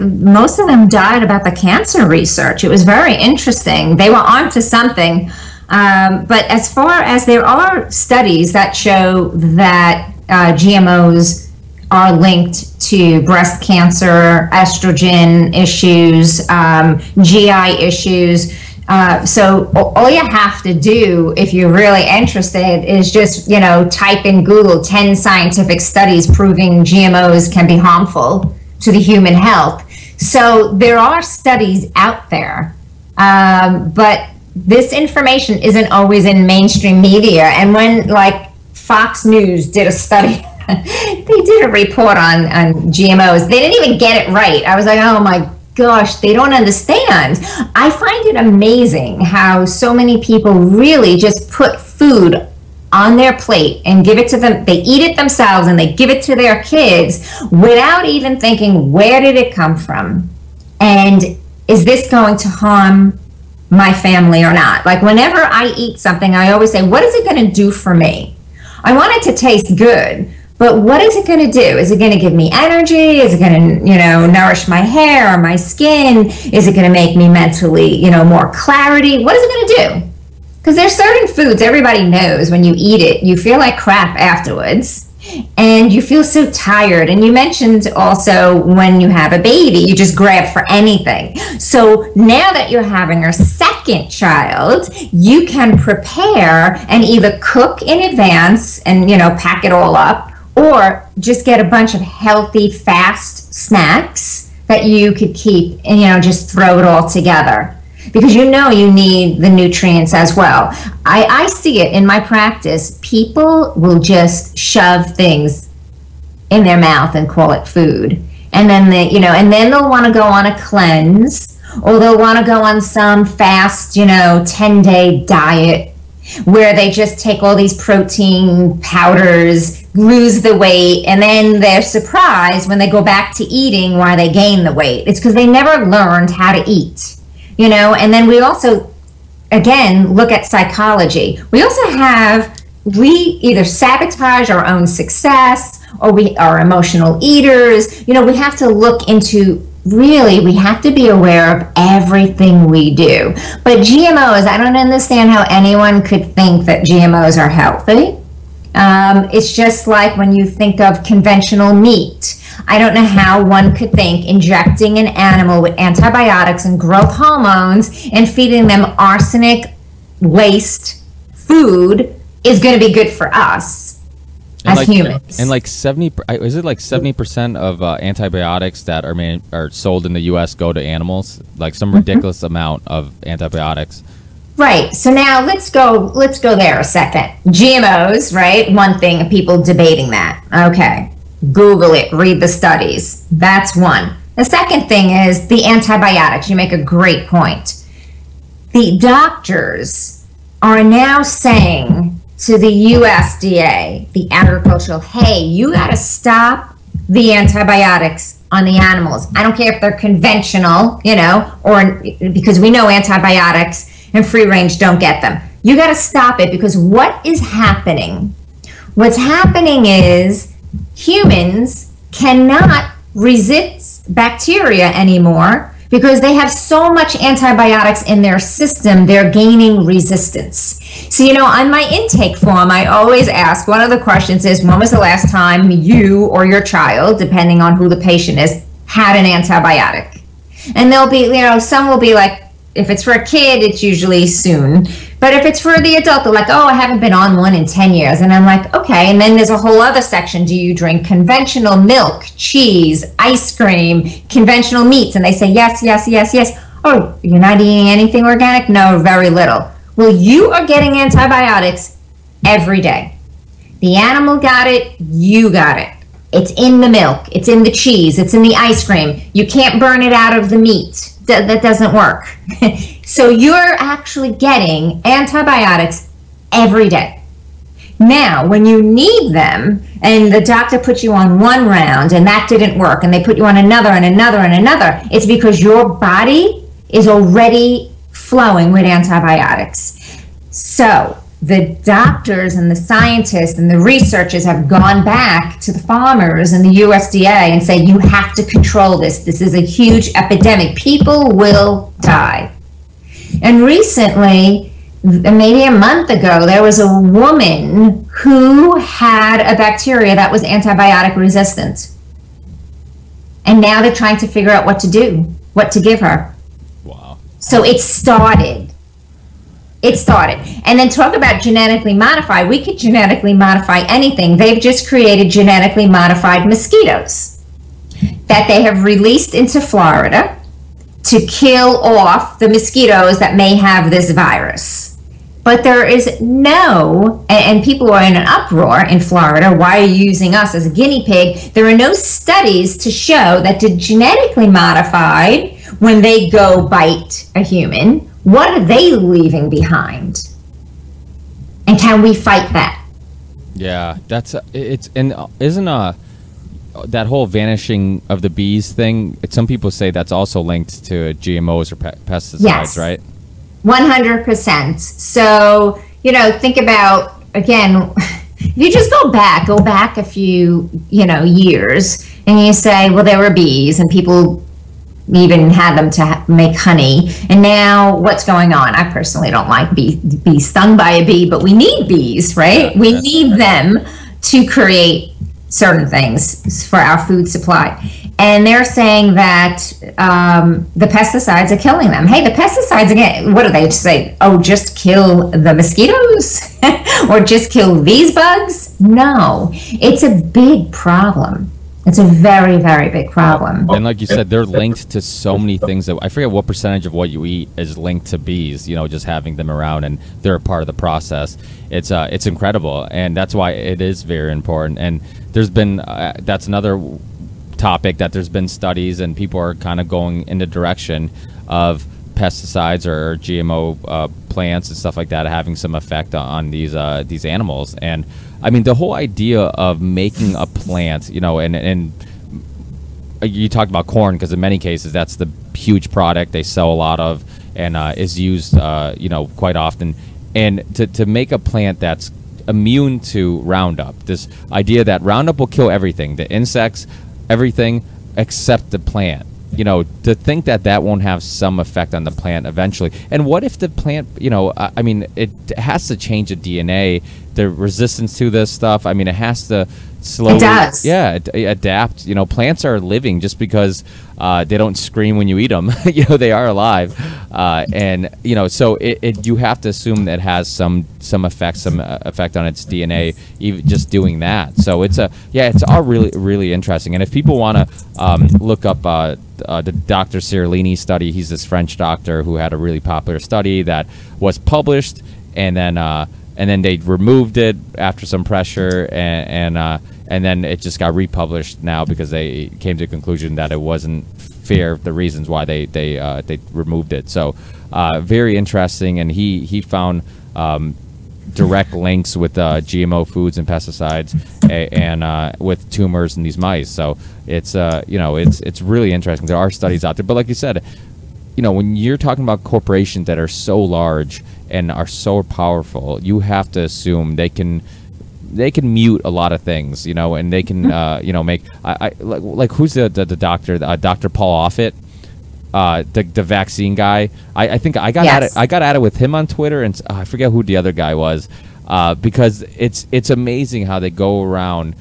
Most of them died about the cancer research. It was very interesting. They were onto something. But as far as there are studies that show that GMOs are linked to breast cancer, estrogen issues, GI issues. So all you have to do, if you're really interested, is just, you know, type in Google 10 scientific studies proving GMOs can be harmful to the human health. So there are studies out there, but this information isn't always in mainstream media. And when, like, Fox News did a study, they did a report on GMOs. They didn't even get it right. I was like, oh my gosh, they don't understand. I find it amazing how so many people really just put food on their plate and give it to them. They eat it themselves and they give it to their kids without even thinking, where did it come from? And is this going to harm my family or not? Like, whenever I eat something, I always say, what is it going to do for me? I want it to taste good, but what is it going to do? Is it going to give me energy? Is it going to, you know, nourish my hair or my skin? Is it going to make me mentally, you know, more clarity? What is it going to do? Because there's certain foods everybody knows when you eat it, you feel like crap afterwards. And you feel so tired. And you mentioned also when you have a baby, you just grab for anything. So now that you're having a second child, you can prepare and either cook in advance and, you know, pack it all up, or just get a bunch of healthy, fast snacks that you could keep and, you know, just throw it all together. Because you know you need the nutrients as well. I see it in my practice. People will just shove things in their mouth and call it food. And then they'll want to go on a cleanse, or they'll want to go on some fast, you know, 10-day diet where they just take all these protein powders, lose the weight, and then they're surprised when they go back to eating why they gain the weight. It's because they never learned how to eat. You know, and then we also, again, look at psychology. We either sabotage our own success, or we are emotional eaters. You know, we have to look into, really, we have to be aware of everything we do. But GMOs, I don't understand how anyone could think that GMOs are healthy. It's just like when you think of conventional meat. I don't know how one could think injecting an animal with antibiotics and growth hormones and feeding them arsenic-laced food is going to be good for us as humans. And like 70% of antibiotics that are sold in the U.S. go to animals? Like some ridiculous amount of antibiotics. Right. So now let's go there a second. GMOs, right? One thing, people debating that. Okay. Google it, read the studies. That's one. The second thing is the antibiotics. You make a great point. The doctors are now saying to the USDA, the agricultural, hey, you got to stop the antibiotics on the animals. I don't care if they're conventional, or because we know antibiotics and free range don't get them. You got to stop it, because what is happening? What's happening is humans cannot resist bacteria anymore because they have so much antibiotics in their system, they're gaining resistance. So, on my intake form, I always ask, one of the questions is, when was the last time you or your child, depending on who the patient is, had an antibiotic? And they'll be, some will be like, if it's for a kid, it's usually soon. But if it's for the adult, they're like, oh, I haven't been on one in 10 years. And I'm like, okay. And then there's a whole other section. Do you drink conventional milk, cheese, ice cream, conventional meats? And they say, yes, yes, yes, yes. Oh, you're not eating anything organic? No, very little. Well, you are getting antibiotics every day. The animal got it, you got it. It's in the milk, it's in the cheese, it's in the ice cream. You can't burn it out of the meat. That doesn't work. So you're actually getting antibiotics every day. Now, when you need them, and the doctor put you on one round and that didn't work, and they put you on another and another and another, it's because your body is already flowing with antibiotics. So the doctors and the scientists and the researchers have gone back to the farmers and the USDA and say, you have to control this. This is a huge epidemic. People will die. And recently, maybe a month ago, there was a woman who had a bacteria that was antibiotic resistant. And now they're trying to figure out what to do, what to give her. Wow. So it started. And then talk about genetically modified. We could genetically modify anything. They've just created genetically modified mosquitoes that they have released into Florida to kill off the mosquitoes that may have this virus. But there is no, and people are in an uproar in Florida, why are you using us as a guinea pig? There are no studies to show that the genetically modified, when they go bite a human, what are they leaving behind? And can we fight that? Yeah, isn't that whole vanishing of the bees thing? Some people say that's also linked to GMOs or pesticides, yes, right? 100%. So, think about, again, if you just go back a few, years, and you say, well, there were bees and people even had them to make honey. And now what's going on? I personally don't like be stung by a bee, but we need bees, right? Yeah, we need them to create certain things for our food supply. And they're saying that the pesticides are killing them. Hey, the pesticides, again, what do they say? Oh, just kill the mosquitoes or just kill these bugs? No, it's a big problem. It's a very, very big problem. And like you said, they're linked to so many things that I forget what percentage of what you eat is linked to bees, just having them around, and they're a part of the process. It's incredible. And that's why it is very important. And there's been, that's another topic that there's been studies, and people are kind of going in the direction of pesticides or GMO plants and stuff like that having some effect on these animals. And I mean, the whole idea of making a plant, and you talked about corn, because in many cases that's the huge product they sell a lot of and is used quite often. And to make a plant that's immune to Roundup, this idea that Roundup will kill everything, the insects, everything except the plant. To think that won't have some effect on the plant eventually. And what if the plant, I mean, it has to change the DNA, the resistance to this stuff. I mean, it has to slowly, it does. Yeah, adapt. Plants are living just because they don't scream when you eat them. They are alive, and so you have to assume that it has some effect on its DNA, even just doing that. So it's all really, really interesting. And if people want to look up the Dr. Ciarlini study, he's this French doctor who had a really popular study that was published, and then they removed it after some pressure, and then it just got republished now because they came to the conclusion that it wasn't fair, the reasons why they removed it. So very interesting. And he found direct links with GMO foods and pesticides and with tumors in these mice. So it's it's really interesting. There are studies out there, but like you said, when you're talking about corporations that are so large and are so powerful, you have to assume they can mute a lot of things, and they can make like who's the doctor, Dr. Paul Offit, the vaccine guy. I think I got at it with him on Twitter, and I forget who the other guy was, because it's amazing how they go around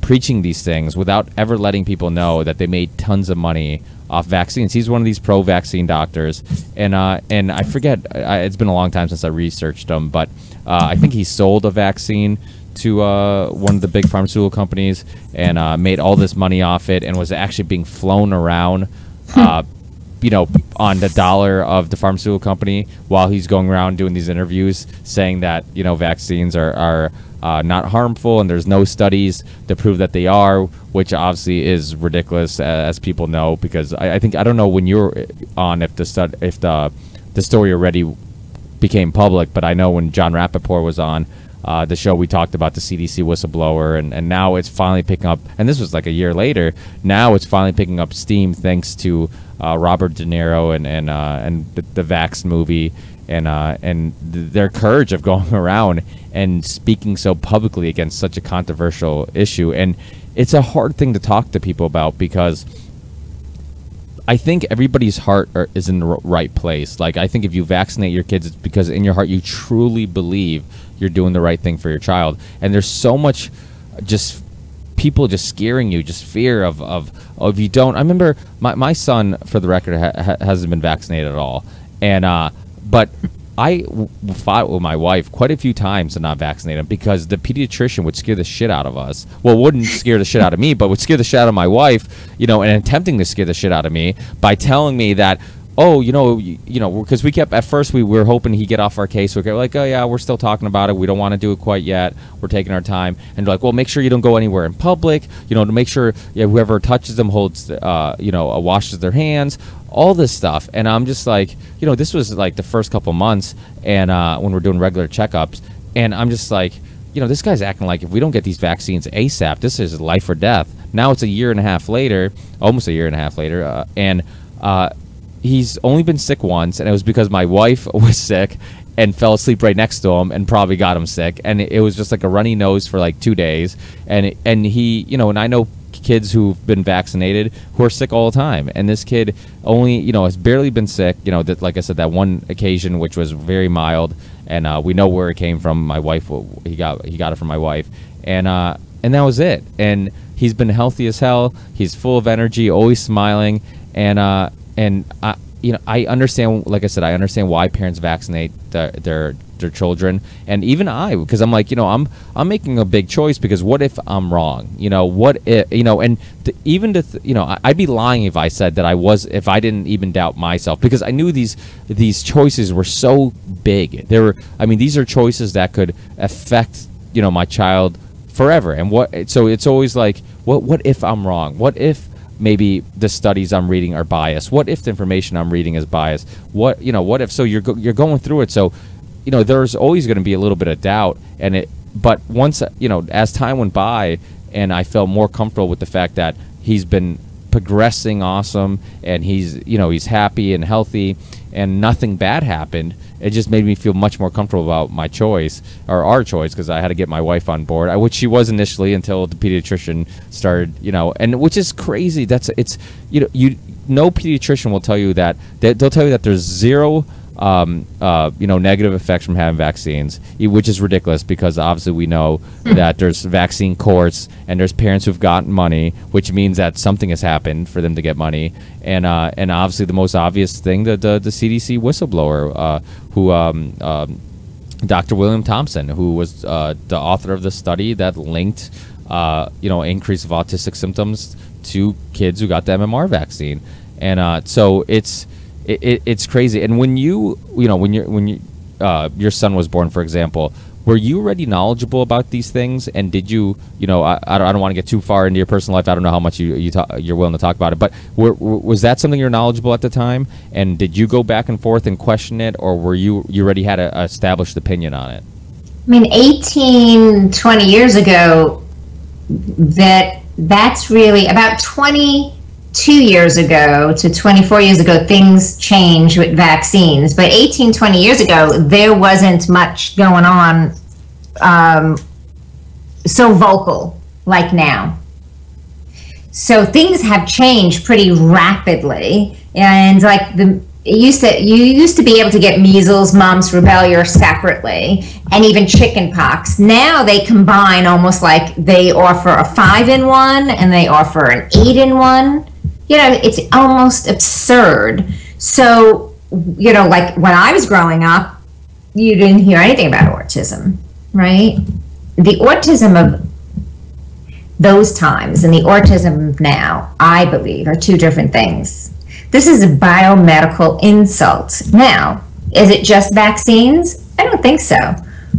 preaching these things without ever letting people know that they made tons of money off vaccines. He's one of these pro-vaccine doctors, and I forget. It's been a long time since I researched him, but I think he sold a vaccine to one of the big pharmaceutical companies and made all this money off it, and was actually being flown around on the dollar of the pharmaceutical company while he's going around doing these interviews saying that vaccines are not harmful, and there's no studies to prove that they are, which obviously is ridiculous, as people know, because I don't know when you're on if the story already became public, but I know when John Rappaport was on the show, we talked about the CDC whistleblower, and now it's finally picking up, and this was like a year later, now it's finally picking up steam thanks to Robert De Niro and the Vax movie, and their courage of going around and speaking so publicly against such a controversial issue. And it's a hard thing to talk to people about, because I think everybody's heart is in the right place. Like, I think if you vaccinate your kids, it's because in your heart you truly believe you're doing the right thing for your child. And there's so much just people just scaring you, just fear of if you don't. I remember my son, for the record, hasn't been vaccinated at all, and but I fought with my wife quite a few times to not vaccinate him, because the pediatrician would scare the shit out of us. Well, wouldn't scare the shit out of me, but would scare the shit out of my wife, and attempting to scare the shit out of me by telling me that, because we kept, at first we were hoping he'd get off our case. We're like, oh yeah, we're still talking about it. We don't want to do it quite yet. We're taking our time. And like, well, make sure you don't go anywhere in public, to make sure whoever touches them washes their hands, all this stuff. And I'm just like, this was like the first couple months, and when we're doing regular checkups, and I'm just like, this guy's acting like if we don't get these vaccines ASAP, this is life or death. Now it's a year and a half later, almost a year and a half later, and he's only been sick once, and it was because my wife was sick and fell asleep right next to him and probably got him sick, and it was just like a runny nose for like 2 days, and he, and I know kids who've been vaccinated who are sick all the time, and this kid only, has barely been sick, that, like I said, that one occasion, which was very mild, and we know where it came from. My wife, he got it from my wife, and that was it. And he's been healthy as hell. He's full of energy, always smiling, and I understand, like I said, I understand why parents vaccinate their children, and even because I'm like, I'm making a big choice, because what if I'm wrong? What if, and I'd be lying if I said that if I didn't even doubt myself, because I knew these choices were so big. These are choices that could affect, my child forever. And so it's always like, what if I'm wrong? What if maybe the studies I'm reading are biased? What if the information I'm reading is biased? What if? So you're going through it. So, there's always going to be a little bit of doubt, but once, as time went by, and I felt more comfortable with the fact that he's been progressing awesome, and he's happy and healthy, and nothing bad happened, it just made me feel much more comfortable about my choice, or our choice, because I had to get my wife on board, which she was initially, until the pediatrician started, and which is crazy. No pediatrician will tell you that. They'll tell you that there's zero negative effects from having vaccines, which is ridiculous, because obviously we know that there's vaccine courts, and there's parents who've gotten money, which means that something has happened for them to get money, and obviously the most obvious thing, the CDC whistleblower, who Dr. William Thompson, who was the author of the study that linked increase of autistic symptoms to kids who got the MMR vaccine, and so it's crazy. And when your son was born, for example, were you already knowledgeable about these things? And did you, I don't want to get too far into your personal life. I don't know how much you're willing to talk about it, but was that something you're knowledgeable at the time? And did you go back and forth and question it, or were you already had an established opinion on it? mean, 18, 20 years ago, that's really about 22 years ago to 24 years ago, things changed with vaccines. But 18, 20 years ago, there wasn't much going on so vocal like now. So things have changed pretty rapidly, and like you used to be able to get measles, mumps, rubella separately, and even chicken pox. Now they combine, almost like they offer a 5-in-1 and they offer an 8-in-1. You know, it's almost absurd. So, you know, like when I was growing up, you didn't hear anything about autism, right? The autism of those times and the autism of now, I believe, are two different things. This is a biomedical insult. Now, is it just vaccines? I don't think so.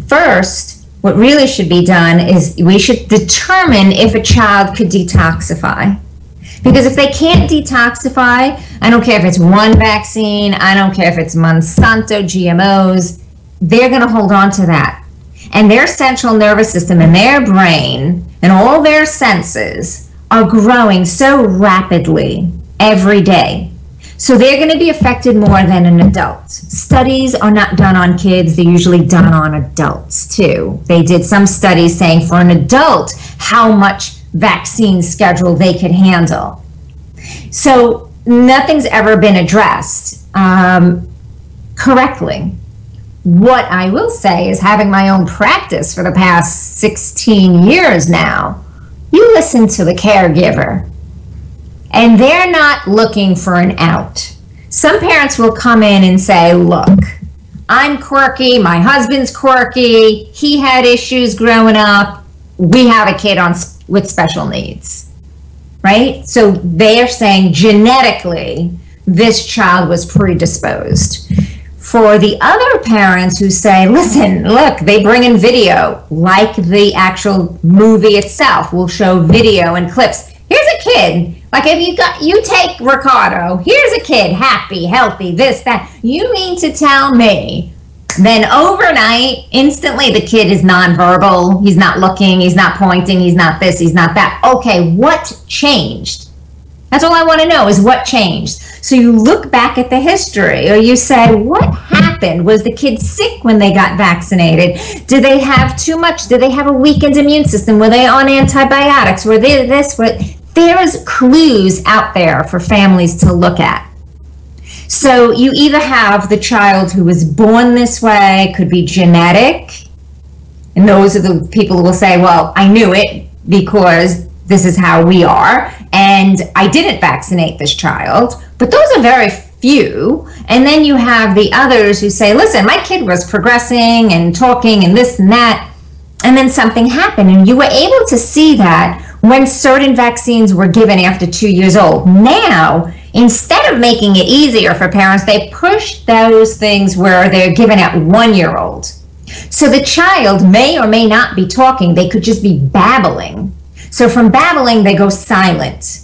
First, what really should be done is we should determine if a child could detoxify. Because if they can't detoxify, I don't care if it's one vaccine, I don't care if it's Monsanto, GMOs, they're going to hold on to that. And their central nervous system and their brain and all their senses are growing so rapidly every day. So they're going to be affected more than an adult. Studies are not done on kids, they're usually done on adults too. They did some studies saying for an adult how much vaccine schedule they could handle. So nothing's ever been addressed correctly. What I will say is, having my own practice for the past 16 years now, you listen to the caregiver, and they're not looking for an out. Some parents will come in and say, look, I'm quirky, my husband's quirky, he had issues growing up, we have a kid with special needs, right? So they're saying genetically, this child was predisposed. For the other parents who say, listen, look, they bring in video, like the actual movie itself will show video and clips. Here's a kid, like if you take Ricardo, here's a kid, happy, healthy, this, that. You mean to tell me then overnight, instantly the kid is nonverbal, he's not looking, he's not pointing, he's not this, he's not that. Okay, what changed? That's all I want to know, is what changed. So you look back at the history, or you say, what happened? Was the kid sick when they got vaccinated? Did they have too much? Did they have a weakened immune system? Were they on antibiotics? Were they this? There's clues out there for families to look at. So you either have the child who was born this way, could be genetic, and those are the people who will say, well, I knew it because this is how we are, and I didn't vaccinate this child. But those are very few. And then you have the others who say, listen, my kid was progressing and talking and this and that, and then something happened. And you were able to see that when certain vaccines were given after 2 years old. Now, instead of making it easier for parents, they push those things where they're given at 1 year old. So the child may or may not be talking. They could just be babbling. So from babbling, they go silent.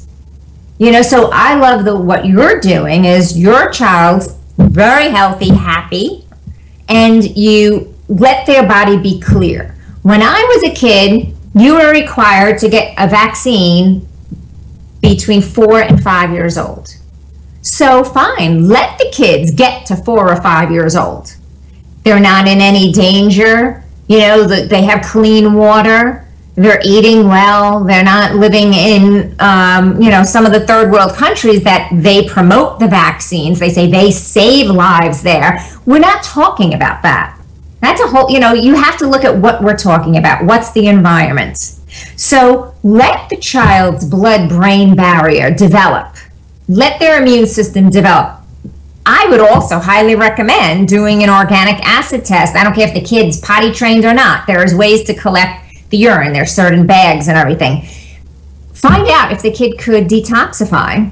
You know, so I love what you're doing is your child's very healthy, happy, and you let their body be clear. When I was a kid, you were required to get a vaccine between 4 and 5 years old. So fine, let the kids get to 4 or 5 years old. They're not in any danger. You know, they have clean water. They're eating well. They're not living in, some of the third world countries that they promote the vaccines. They say they save lives there. We're not talking about that. That's a whole, you have to look at what we're talking about. What's the environment? So let the child's blood-brain barrier develop. Let their immune system develop. I would also highly recommend doing an organic acid test. I don't care if the kid's potty trained or not. There's ways to collect the urine. There's certain bags and everything. Find out if the kid could detoxify.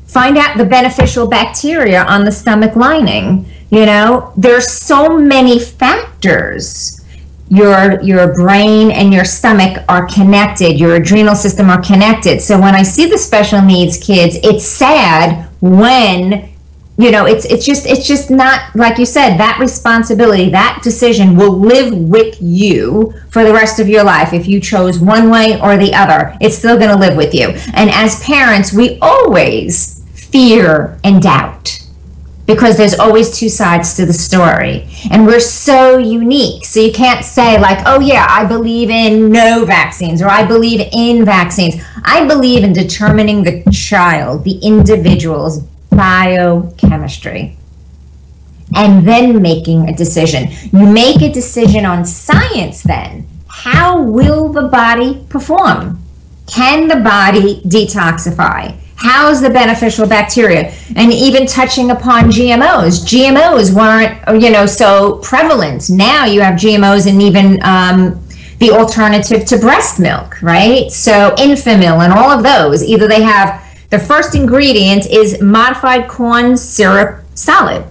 Find out the beneficial bacteria on the stomach lining. There's so many factors. Your brain and your stomach are connected. Your adrenal system are connected. So when I see the special needs kids, it's sad when It's just not, like you said, that responsibility, that decision will live with you for the rest of your life. If you chose one way or the other, it's still going to live with you. And as parents, we always fear and doubt, because there's always two sides to the story. And we're so unique. So you can't say like, oh yeah, I believe in no vaccines, or I believe in vaccines. I believe in determining the child, the individual's biochemistry, and then making a decision. You make a decision on science then. How will the body perform? Can the body detoxify? How's the beneficial bacteria? And even touching upon GMOs. GMOs weren't, so prevalent. Now you have GMOs in even the alternative to breast milk, right? So Infamil and all of those, either they have, the first ingredient is modified corn syrup solid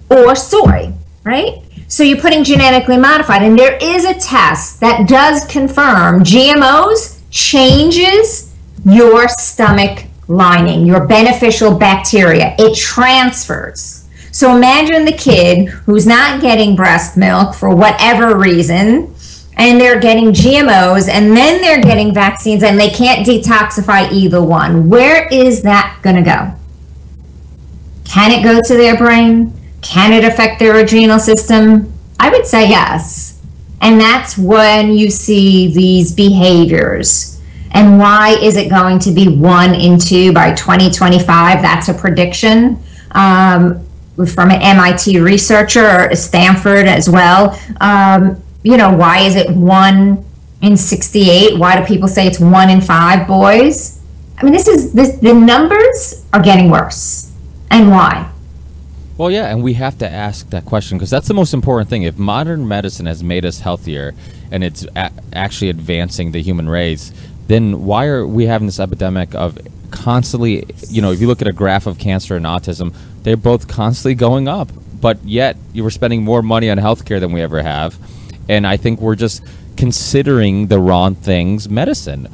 or soy, right? So you're putting genetically modified, and there is a test that does confirm GMOs changes your stomach lining, your beneficial bacteria. It transfers. So imagine the kid who's not getting breast milk for whatever reason, and they're getting GMOs, and then they're getting vaccines, and they can't detoxify either one. Where is that going to go? Can it go to their brain? Can it affect their adrenal system? I would say yes. And that's when you see these behaviors. And why is it going to be 1 in 2 by 2025? That's a prediction from an MIT researcher, Stanford as well. Why is it 1 in 68? Why do people say it's 1 in 5 boys? I mean, the numbers are getting worse. And why? Well, yeah, and we have to ask that question, because that's the most important thing. If modern medicine has made us healthier and it's actually advancing the human race, then why are we having this epidemic of constantly, if you look at a graph of cancer and autism, they're both constantly going up, but yet you were spending more money on healthcare than we ever have. And I think we're just considering the wrong things medicine.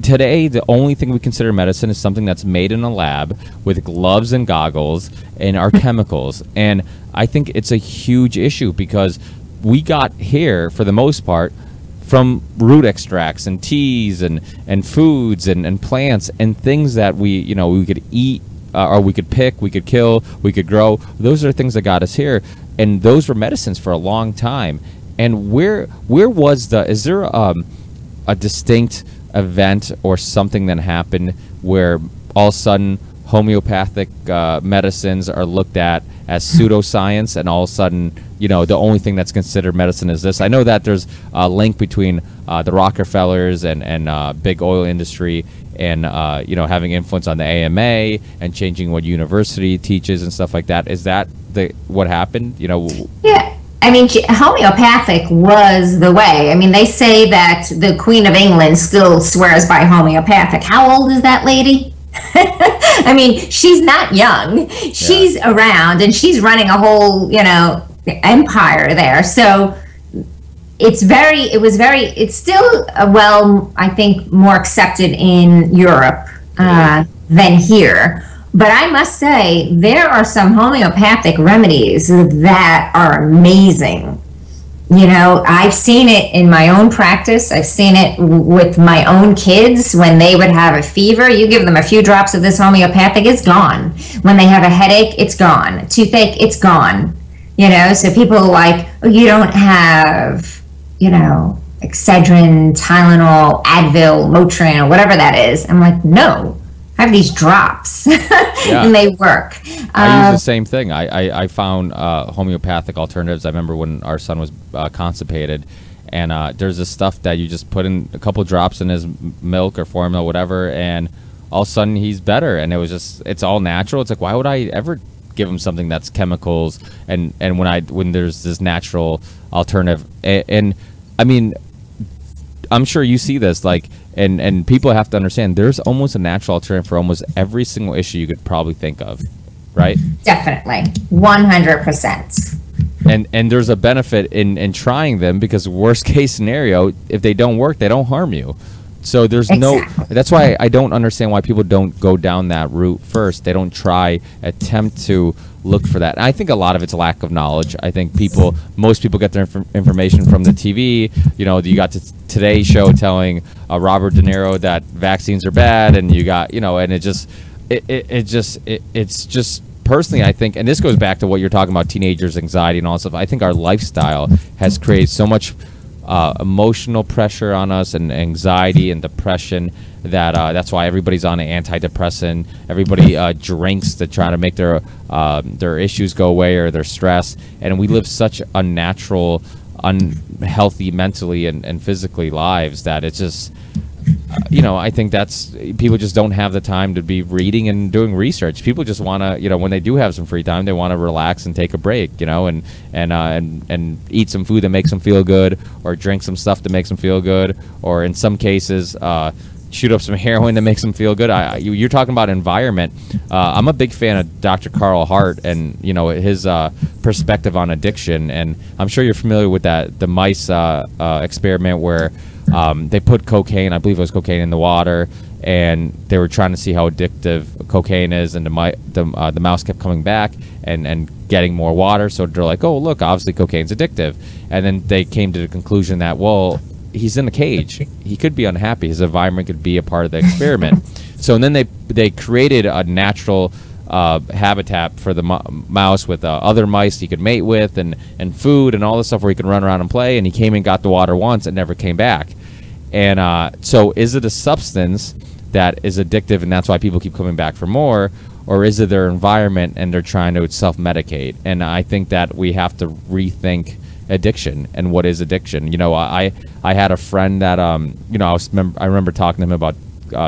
Today, the only thing we consider medicine is something that's made in a lab with gloves and goggles and our chemicals. And I think it's a huge issue, because we got here, for the most part, from root extracts and teas and foods and plants and things that we could eat, or we could pick, we could kill, we could grow. Those are things that got us here. And those were medicines for a long time. And where was is there a distinct event or something that happened where all of a sudden homeopathic medicines are looked at as pseudoscience, and all of a sudden, the only thing that's considered medicine is this? I know that there's a link between the Rockefellers and big oil industry and, having influence on the AMA and changing what university teaches and stuff like that. Is that what happened? Yeah. I mean, homeopathic was the way. I mean, they say that the Queen of England still swears by homeopathic. How old is that lady? I mean, she's not young. She's around, and she's running a whole, empire there. So it's still, I think, more accepted in Europe than here. But I must say, there are some homeopathic remedies that are amazing. I've seen it in my own practice. I've seen it with my own kids when they would have a fever. You give them a few drops of this homeopathic, it's gone. When they have a headache, it's gone. Toothache, it's gone. So people are like, oh, you don't have, Excedrin, Tylenol, Advil, Motrin, or whatever that is. I'm like, no. I have these drops and they work. I use the same thing. I found homeopathic alternatives. I remember when our son was constipated, and there's this stuff that you just put in a couple drops in his milk or formula, whatever, and all of a sudden he's better. And it's all natural. It's like, why would I ever give him something that's chemicals? And when there's this natural alternative, and I mean, I'm sure you see this, and people have to understand there's almost a natural alternative for almost every single issue you could probably think of, right? Definitely, 100%. And there's a benefit in trying them, because worst case scenario, if they don't work, they don't harm you. So there's that's why I don't understand why people don't go down that route first. They don't attempt to look for that. And I think a lot of it's lack of knowledge. I think most people get their information from the TV. You know, you got Today's Show telling Robert De Niro that vaccines are bad, and you got, you know, and it's just personally, I think, and this goes back to what you're talking about, teenagers' anxiety and all that stuff. I think our lifestyle has created so much emotional pressure on us and anxiety and depression that's why everybody's on an antidepressant. Everybody drinks to try to make their issues go away or their stress. And we live such unnatural, unhealthy mentally and physically lives that it's just, you know, I think that's, people just don't have the time to be reading and doing research. People just want to, you know, when they do have some free time, they want to relax and take a break, you know, and eat some food that makes them feel good, or drink some stuff that makes them feel good, or in some cases, shoot up some heroin that makes them feel good. You're talking about environment. I'm a big fan of Dr. Carl Hart and, you know, his perspective on addiction. And I'm sure you're familiar with the mice experiment where they put cocaine, I believe it was cocaine, in the water, and they were trying to see how addictive cocaine is. And the mouse kept coming back and getting more water. So they're like, oh, look, obviously cocaine's addictive. And then they came to the conclusion that, well, he's in a cage. He could be unhappy. His environment could be a part of the experiment. So and then they created a natural habitat for the mouse with other mice he could mate with and food and all this stuff where he could run around and play. And he came and got the water once and never came back. And so is it a substance that is addictive and that's why people keep coming back for more? Or is it their environment and they're trying to self-medicate? And I think that we have to rethink addiction and what is addiction. You know, I had a friend that you know, I remember talking to him about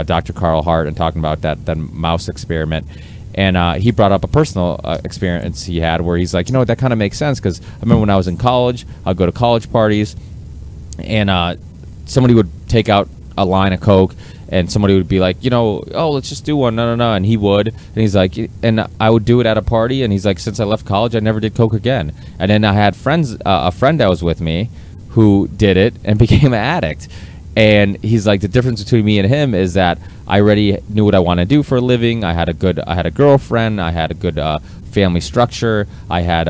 Dr. Carl Hart and talking about that mouse experiment, and he brought up a personal experience he had where he's like, you know, that kind of makes sense, because I remember when I was in college, I'd go to college parties and somebody would take out a line of Coke and somebody would be like, you know, oh, let's just do one. No. And he would. And he's like, and I would do it at a party. And he's like, since I left college, I never did Coke again. And then I had a friend that was with me who did it and became an addict. And he's like, the difference between me and him is that I already knew what I want to do for a living. I had a girlfriend. I had a good family structure. I had,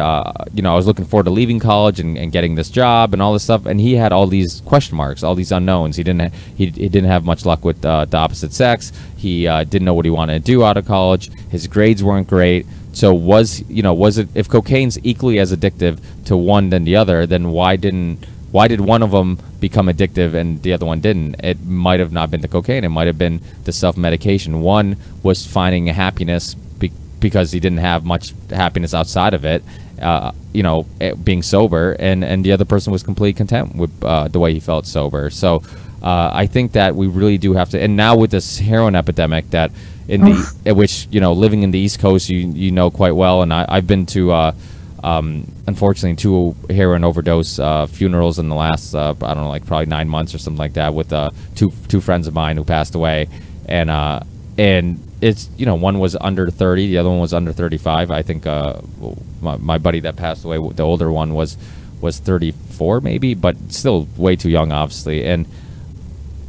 you know, I was looking forward to leaving college and getting this job and all this stuff. And he had all these question marks, all these unknowns. He didn't have much luck with the opposite sex. He didn't know what he wanted to do out of college. His grades weren't great. So was it, if cocaine's equally as addictive to one than the other, then why did one of them become addictive and the other one didn't? It might have not been the cocaine. It might have been the self-medication. One was finding happiness because he didn't have much happiness outside of it, you know, being sober, and the other person was completely content with the way he felt sober. So I think that we really do have to, and now with this heroin epidemic that which, you know, living in the East Coast, you know quite well, and I've been to unfortunately 2 heroin overdose funerals in the last I don't know, like probably 9 months or something like that, with two friends of mine who passed away, and it's, you know, one was under 30, the other one was under 35. I think my buddy that passed away, the older one, was 34 maybe, but still way too young, obviously. And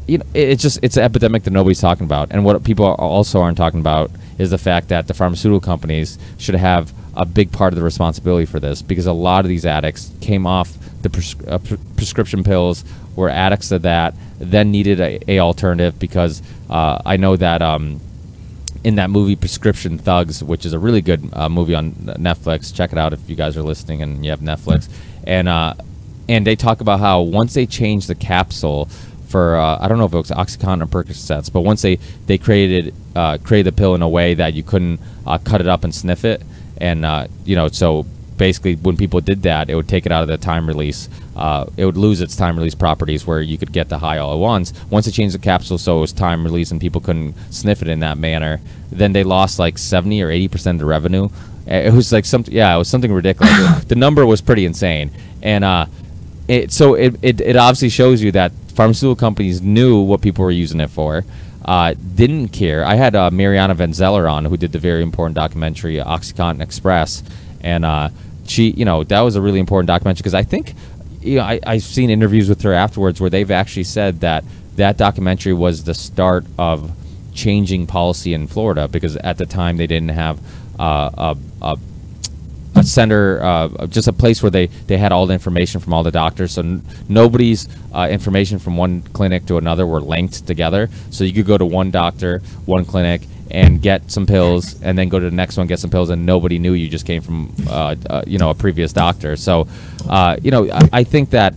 you know, it's an epidemic that nobody's talking about. And what people also aren't talking about is the fact that the pharmaceutical companies should have a big part of the responsibility for this, because a lot of these addicts came off the prescription pills, were addicts of that, then needed a alternative, because I know that in that movie Prescription Thugs, which is a really good movie on Netflix, check it out if you guys are listening and you have Netflix, and they talk about how once they changed the capsule for I don't know if it was OxyContin or Percocets, but once they created the pill in a way that you couldn't cut it up and sniff it, and you know, so basically when people did that, it would take it out of the time release. It would lose its time release properties where you could get the high all at once. Once they changed the capsule so it was time release and people couldn't sniff it in that manner, then they lost like 70 or 80% of the revenue. It was like something, yeah, it was something ridiculous. The number was pretty insane, and it obviously shows you that pharmaceutical companies knew what people were using it for, didn't care. I had Mariana Van Zeller on, who did the very important documentary OxyContin Express, and she, you know, that was a really important documentary, because I think, you know, I've seen interviews with her afterwards where they've actually said that that documentary was the start of changing policy in Florida, because at the time they didn't have a center, just a place where they had all the information from all the doctors. So nobody's information from one clinic to another were linked together. So you could go to one doctor, one clinic, and get some pills, and then go to the next one, get some pills, and nobody knew you just came from a previous doctor. So I think that,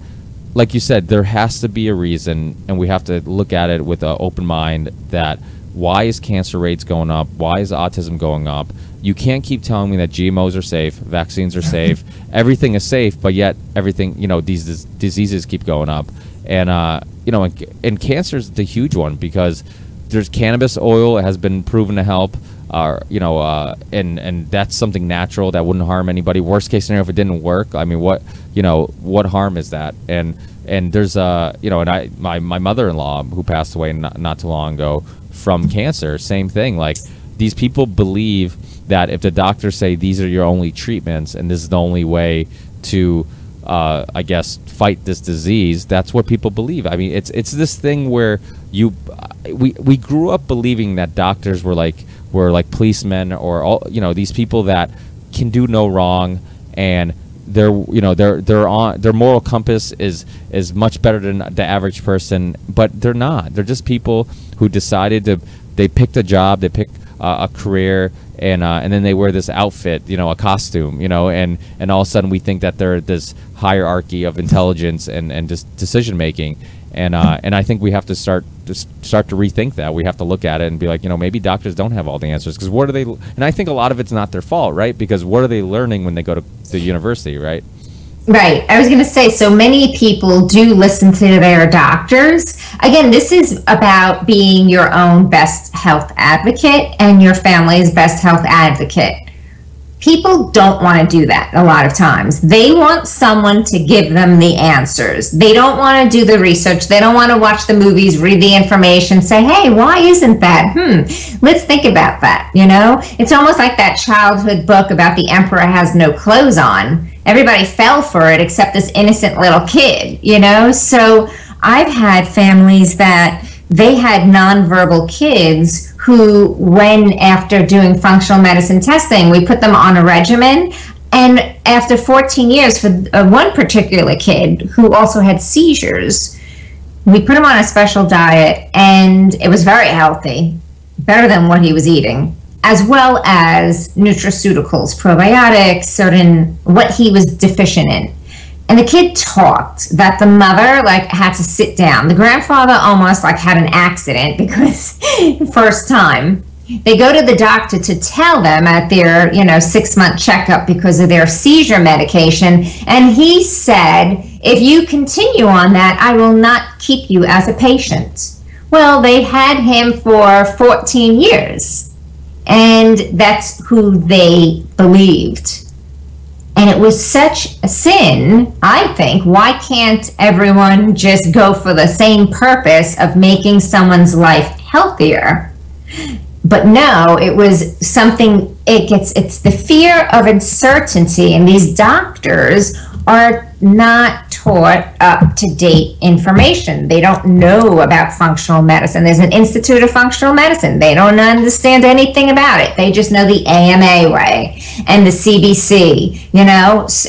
like you said, there has to be a reason, and we have to look at it with an open mind, that why is cancer rates going up? Why is autism going up? You can't keep telling me that GMOs are safe, vaccines are safe, everything is safe, but yet everything, these diseases keep going up. And, and cancer is the huge one, because there's cannabis oil, it has been proven to help, and that's something natural that wouldn't harm anybody. Worst case scenario, if it didn't work, I mean, what harm is that? And there's my mother-in-law, who passed away not too long ago from cancer, same thing. Like, these people believe that if the doctors say these are your only treatments and this is the only way to I guess fight this disease, that's what people believe. I mean, it's this thing where we grew up believing that doctors were like policemen, or all, these people that can do no wrong, and their moral compass is much better than the average person, but they're not. They're just people who decided they picked a job, they picked a career, and then they wear this outfit, a costume, and all of a sudden we think that they're this hierarchy of intelligence and just decision making, and I think we have to start to rethink that. We have to look at it and be like, maybe doctors don't have all the answers, because what are they? And I think a lot of it's not their fault, right? Because what are they learning when they go to university, right? Right. I was going to say, so many people do listen to their doctors. Again, this is about being your own best health advocate and your family's best health advocate. People don't want to do that a lot of times. They want someone to give them the answers. They don't want to do the research. They don't want to watch the movies, read the information, say, hey, why isn't that? Let's think about that. It's almost like that childhood book about the emperor has no clothes on. Everybody fell for it except this innocent little kid, So I've had families that they had nonverbal kids who, when after doing functional medicine testing, we put them on a regimen. And after 14 years, for one particular kid who also had seizures, we put him on a special diet, and it was very healthy, better than what he was eating, as well as nutraceuticals, probiotics, what he was deficient in. And the kid talked that the mother had to sit down. The grandfather almost had an accident, because first time they go to the doctor to tell them at their 6-month checkup because of their seizure medication. And he said, if you continue on that, I will not keep you as a patient. Well, they had him for 14 years. And that's who they believed. And it was such a sin, I think. Why can't everyone just go for the same purpose of making someone's life healthier? But no, it was something, it's the fear of uncertainty. And these doctors are not taught up-to-date information. They don't know about functional medicine. There's an Institute of Functional Medicine. They don't understand anything about it. They just know the AMA way and the CBC,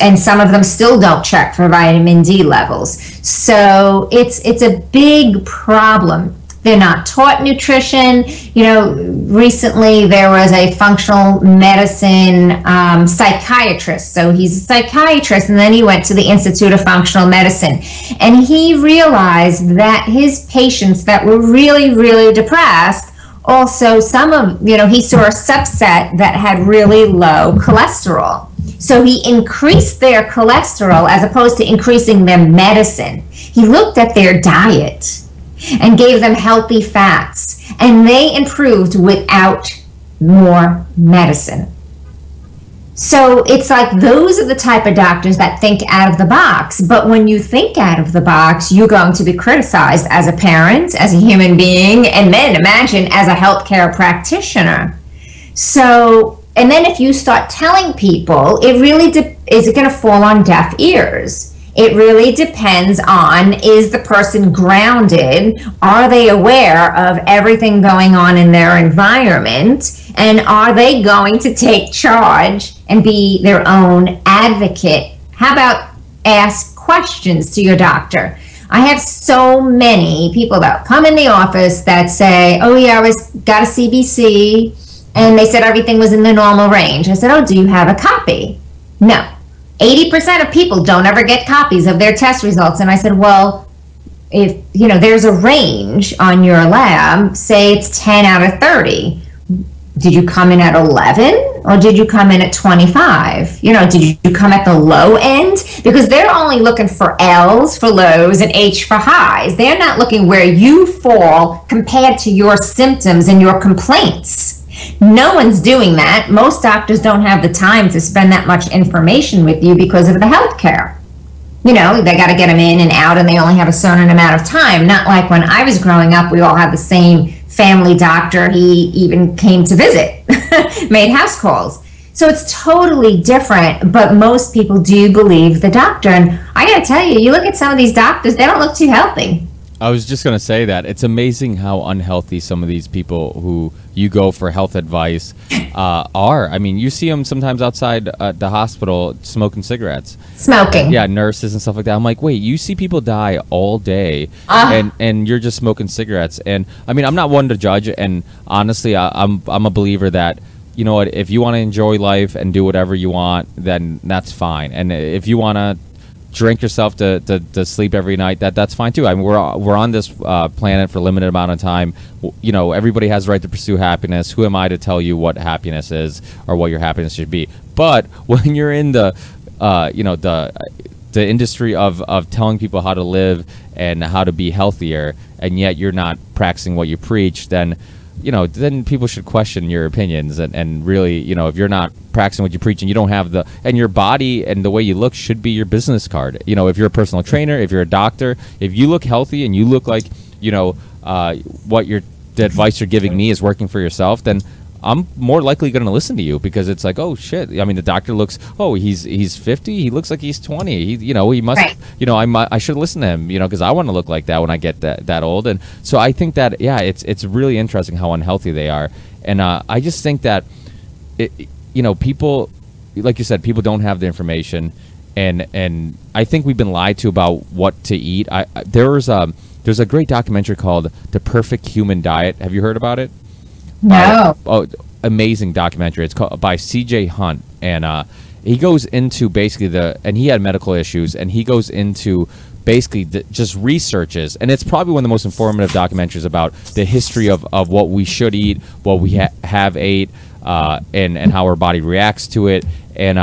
and some of them still don't check for vitamin D levels. So it's a big problem. They're not taught nutrition. Recently there was a functional medicine psychiatrist. So he's a psychiatrist, and then he went to the Institute of Functional Medicine. And he realized that his patients that were really, really depressed, also he saw a subset that had really low cholesterol. So he increased their cholesterol as opposed to increasing their medicine. He looked at their diet and gave them healthy fats, and they improved without more medicine. So it's like those are the type of doctors that think out of the box. But when you think out of the box, you're going to be criticized as a parent, as a human being, and then imagine as a healthcare practitioner. So, and then if you start telling people, it really is going to fall on deaf ears. It really depends on, is the person grounded? Are they aware of everything going on in their environment? And are they going to take charge and be their own advocate? How about ask questions to your doctor? I have so many people that come in the office that say, oh yeah, I got a CBC and they said everything was in the normal range. I said, oh, do you have a copy? No. 80% of people don't ever get copies of their test results. And I said, well, if there's a range on your lab, say it's 10 out of 30. Did you come in at 11 or did you come in at 25? Did you come at the low end? Because they're only looking for L's for lows and H for highs. They're not looking where you fall compared to your symptoms and your complaints. No one's doing that. Most doctors don't have the time to spend that much information with you because of the healthcare. They got to get them in and out, and they only have a certain amount of time. Not like when I was growing up, we all had the same family doctor. He even came to visit, made house calls. So it's totally different, but most people do believe the doctor. And I got to tell you, you look at some of these doctors, they don't look too healthy. I was just going to say that. It's amazing how unhealthy some of these people who you go for health advice are. I mean, you see them sometimes outside the hospital smoking cigarettes. Smoking. Yeah, nurses and stuff like that. I'm like, wait, you see people die all day and you're just smoking cigarettes. And I mean, I'm not one to judge. And honestly, I'm a believer that, you know what, if you want to enjoy life and do whatever you want, then that's fine. And if you want to drink yourself to sleep every night, that's fine too. I mean, we're on this planet for a limited amount of time. Everybody has the right to pursue happiness. Who am I to tell you what happiness is or what your happiness should be? But when you're in the industry of telling people how to live and how to be healthier, and yet you're not practicing what you preach, then people should question your opinions and really, if you're not practicing what you preach and you don't have and your body and the way you look should be your business card. If you're a personal trainer, if you're a doctor, if you look healthy and you look like, the advice you're giving me is working for yourself, then I'm more likely going to listen to you, because it's like, oh shit. I mean, the doctor looks, he's 50. He looks like he's 20. He must, right. I should listen to him, because I want to look like that when I get that old. And so I think that, yeah, it's really interesting how unhealthy they are. And I just think that, people, like you said, people don't have the information. And I think we've been lied to about what to eat. There's a great documentary called The Perfect Human Diet. Have you heard about it? No. Amazing documentary. It's called by C.J. Hunt, and he goes into basically and he had medical issues, and he goes into basically just researches, and it's probably one of the most informative documentaries about the history of what we should eat, what we have ate, and how our body reacts to it, and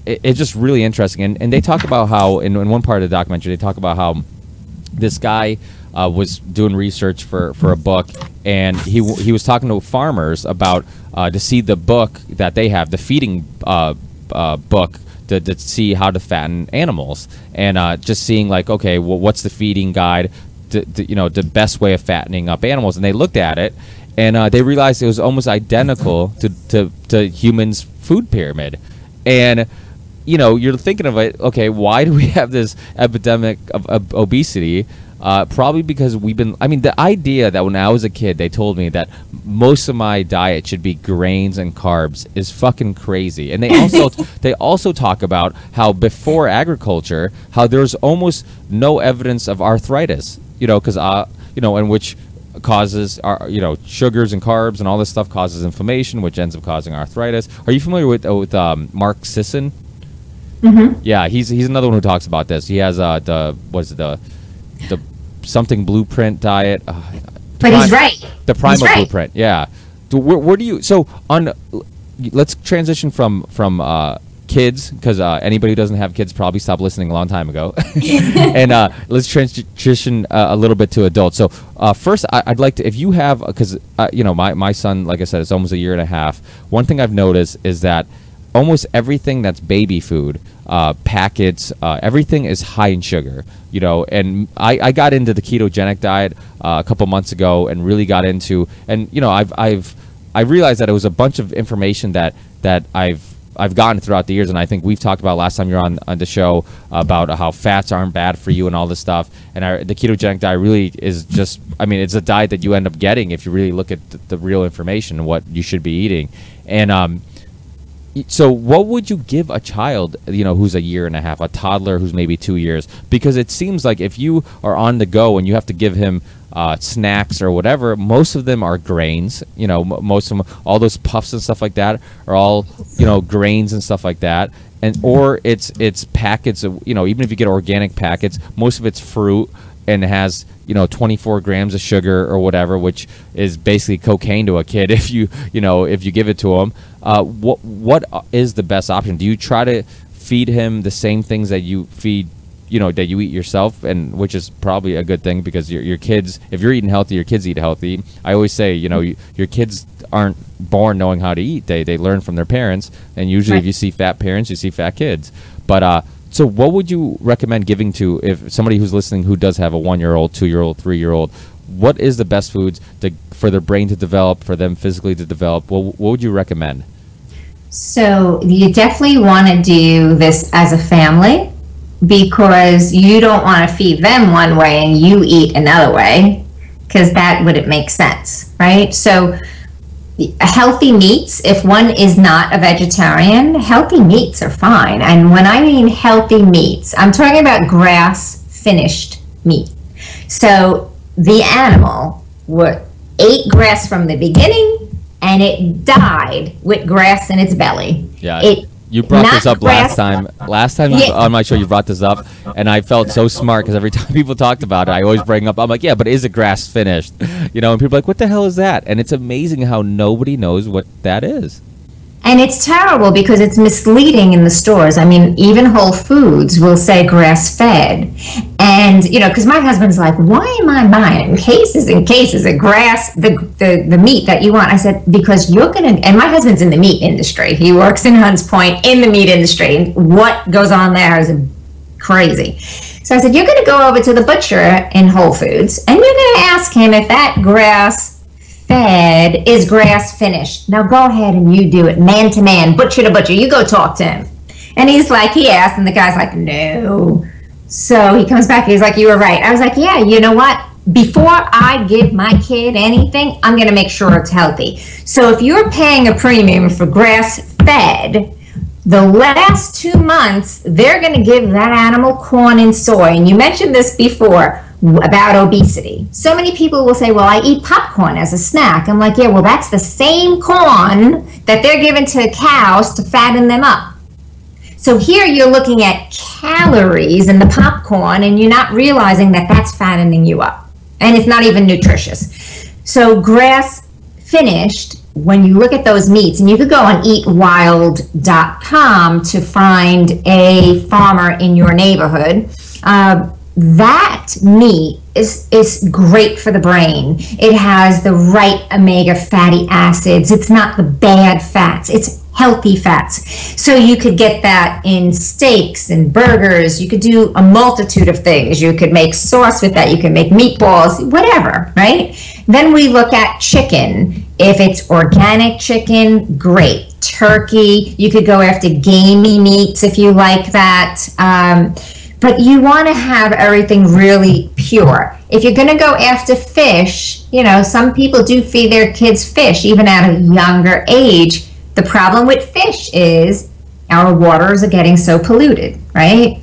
it's just really interesting. And they talk about how in one part of the documentary they talk about how this guy was doing research for a book, and he was talking to farmers about to see the book that they have, the feeding book, to see how to fatten animals, and just seeing like, okay, well, what's the feeding guide, the best way of fattening up animals. And they looked at it, and they realized it was almost identical to humans' food pyramid. And you're thinking of it, okay, why do we have this epidemic of obesity? Probably because the idea that when I was a kid, they told me that most of my diet should be grains and carbs is fucking crazy. And they also talk about how before agriculture, how there's almost no evidence of arthritis, because, and which causes, sugars and carbs and all this stuff causes inflammation, which ends up causing arthritis. Are you familiar with Mark Sisson? Mm-hmm. Yeah, he's another one who talks about this. He has the something blueprint diet, but he's right. The primal blueprint, yeah. Where do you? So let's transition from kids, because anybody who doesn't have kids probably stopped listening a long time ago, and let's transition a little bit to adults. So first, I'd like to, if you have, because my son, like I said, is almost a year and a half. One thing I've noticed is that almost everything that's baby food, packets, everything is high in sugar, and I got into the ketogenic diet a couple months ago and really got into, and I realized that it was a bunch of information that I've I've gotten throughout the years, and I think we've talked about last time you're on the show about how fats aren't bad for you and all this stuff. And the ketogenic diet really is just, I mean, it's a diet that you end up getting if you really look at the real information and what you should be eating. And so what would you give a child, who's a year and a half, a toddler who's maybe 2 years? Because it seems like if you are on the go and you have to give him snacks or whatever, most of them are grains. Most of them, all those puffs and stuff like that are all, grains and stuff like that. Or it's packets of, even if you get organic packets, most of it's fruit and has 24 grams of sugar or whatever, which is basically cocaine to a kid if you give it to him. What is the best option? Do you try to feed him the same things that you feed, that you eat yourself, and which is probably a good thing, because your kids, if you're eating healthy, your kids eat healthy. I always say, your kids aren't born knowing how to eat. They learn from their parents, and usually if you see fat parents, you see fat kids. But so what would you recommend giving to, if somebody who's listening who does have a 1-year-old, 2-year-old, 3-year-old, what is the best foods for their brain to develop, for them physically to develop? What would you recommend? So you definitely want to do this as a family, because you don't want to feed them one way and you eat another way, because that wouldn't make sense, right? So healthy meats, if one is not a vegetarian, healthy meats are fine. And when I mean healthy meats, I'm talking about grass finished meat. So the animal ate grass from the beginning, and it died with grass in its belly. Yeah. You brought this up last time. On my show, you brought this up, and I felt so smart, because every time people talked about it, I always bring up, I'm like, yeah, but is it grass finished? And people are like, what the hell is that? And it's amazing how nobody knows what that is. And it's terrible because it's misleading in the stores. I mean, even Whole Foods will say grass-fed. And, because my husband's like, why am I buying cases and cases of grass, the meat that you want? I said, because you're going to, and my husband's in the meat industry. He works in Hunts Point in the meat industry. And what goes on there is crazy. So I said, you're going to go over to the butcher in Whole Foods, and you're going to ask him if that grass fed is grass finished. Now go ahead and you do it, man to man, butcher to butcher. You go talk to him. And he's like, he asked, and the guy's like, no. So he comes back, he's like, you were right. I was like, yeah, you know what? Before I give my kid anything, I'm going to make sure it's healthy. So if you're paying a premium for grass fed, the last 2 months, they're going to give that animal corn and soy. And you mentioned this before about obesity. So many people will say, well, I eat popcorn as a snack. I'm like, yeah, well, that's the same corn that they're giving to cows to fatten them up. So here you're looking at calories in the popcorn, and you're not realizing that that's fattening you up. And it's not even nutritious. So grass finished, when you look at those meats, and you could go on eatwild.com to find a farmer in your neighborhood, that meat is great for the brain. It has the right omega fatty acids. It's not the bad fats. It's healthy fats. So you could get that in steaks and burgers. You could do a multitude of things. You could make sauce with that. You can make meatballs, whatever, right? Then we look at chicken. If it's organic chicken, great. Turkey, you could go after gamey meats if you like that. But you want to have everything really pure. If you're going to go after fish, some people do feed their kids fish, even at a younger age. The problem with fish is our waters are getting so polluted, right?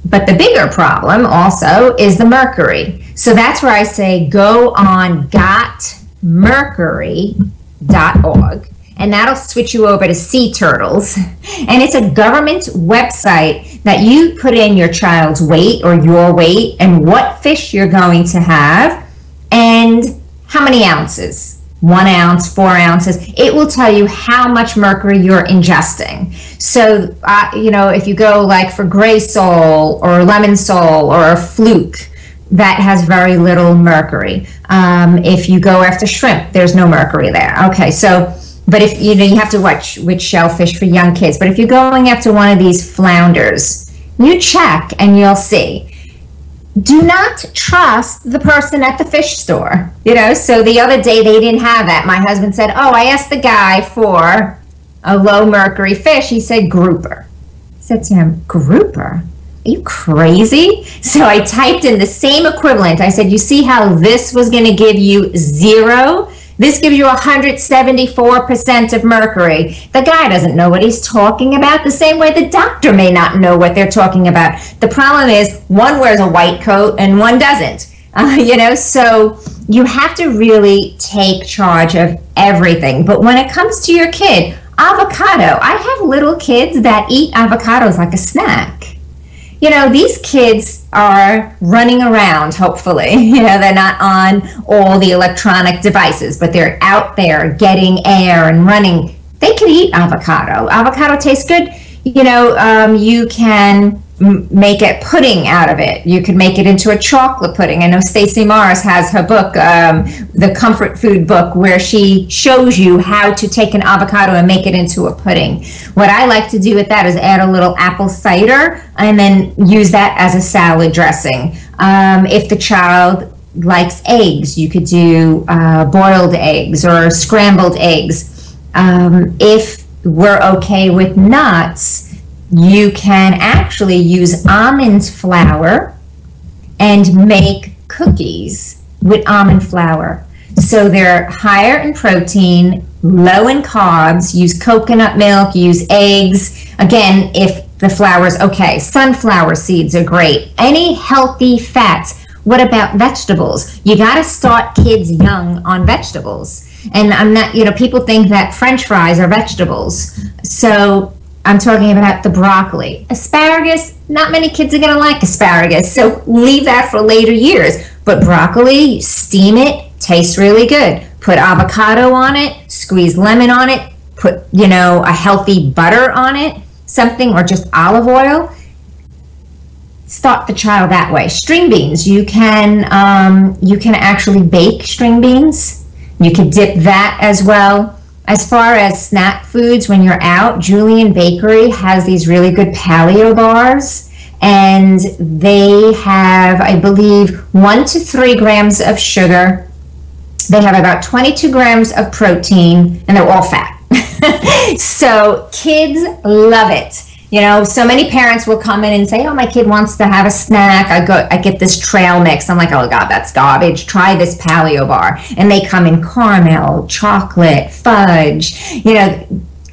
But the bigger problem also is the mercury. So that's where I say go on gotmercury.org. And that'll switch you over to sea turtles. And it's a government website that you put in your child's weight or your weight and what fish you're going to have and how many ounces. 1 ounce, 4 ounces. It will tell you how much mercury you're ingesting. So, if you go like for gray sole or lemon sole or a fluke, that has very little mercury. If you go after shrimp, there's no mercury there. Okay, so... But if you have to watch which shellfish for young kids. But if you're going after one of these flounders, you check and you'll see. Do not trust the person at the fish store. So the other day they didn't have that. My husband said, oh, I asked the guy for a low mercury fish, he said grouper. I said to him, grouper? Are you crazy? So I typed in the same equivalent. I said, you see how this was going to give you 0? This gives you 174% of mercury. The guy doesn't know what he's talking about, the same way the doctor may not know what they're talking about. The problem is one wears a white coat and one doesn't. So you have to really take charge of everything. But when it comes to your kid, avocado, I have little kids that eat avocados like a snack. These kids are running around, hopefully. They're not on all the electronic devices, but they're out there getting air and running. They can eat avocado. Avocado tastes good. You can make a pudding out of it. You could make it into a chocolate pudding. I know Stacey Morris has her book, the Comfort Food book, where she shows you how to take an avocado and make it into a pudding. What I like to do with that is add a little apple cider and then use that as a salad dressing. If the child likes eggs, you could do boiled eggs or scrambled eggs. If we're okay with nuts, you can actually use almond flour and make cookies with almond flour. So they're higher in protein, low in carbs. Use coconut milk, use eggs. Again, if the flour's okay. Sunflower seeds are great. Any healthy fats. What about vegetables? You got to start kids young on vegetables. And I'm not, people think that French fries are vegetables. So I'm talking about the broccoli. Asparagus, not many kids are going to like asparagus, so leave that for later years. But broccoli, steam it, tastes really good. Put avocado on it, squeeze lemon on it, put, a healthy butter on it, something, or just olive oil. Start the child that way. String beans, you can actually bake string beans. You can dip that as well. As far as snack foods, when you're out, Julian Bakery has these really good paleo bars, and they have, I believe, 1 to 3 grams of sugar. They have about 22 grams of protein, and they're all fat. So kids love it. So many parents will come in and say, oh, my kid wants to have a snack. I get this trail mix. I'm like, oh God, that's garbage. Try this paleo bar. And they come in caramel, chocolate, fudge,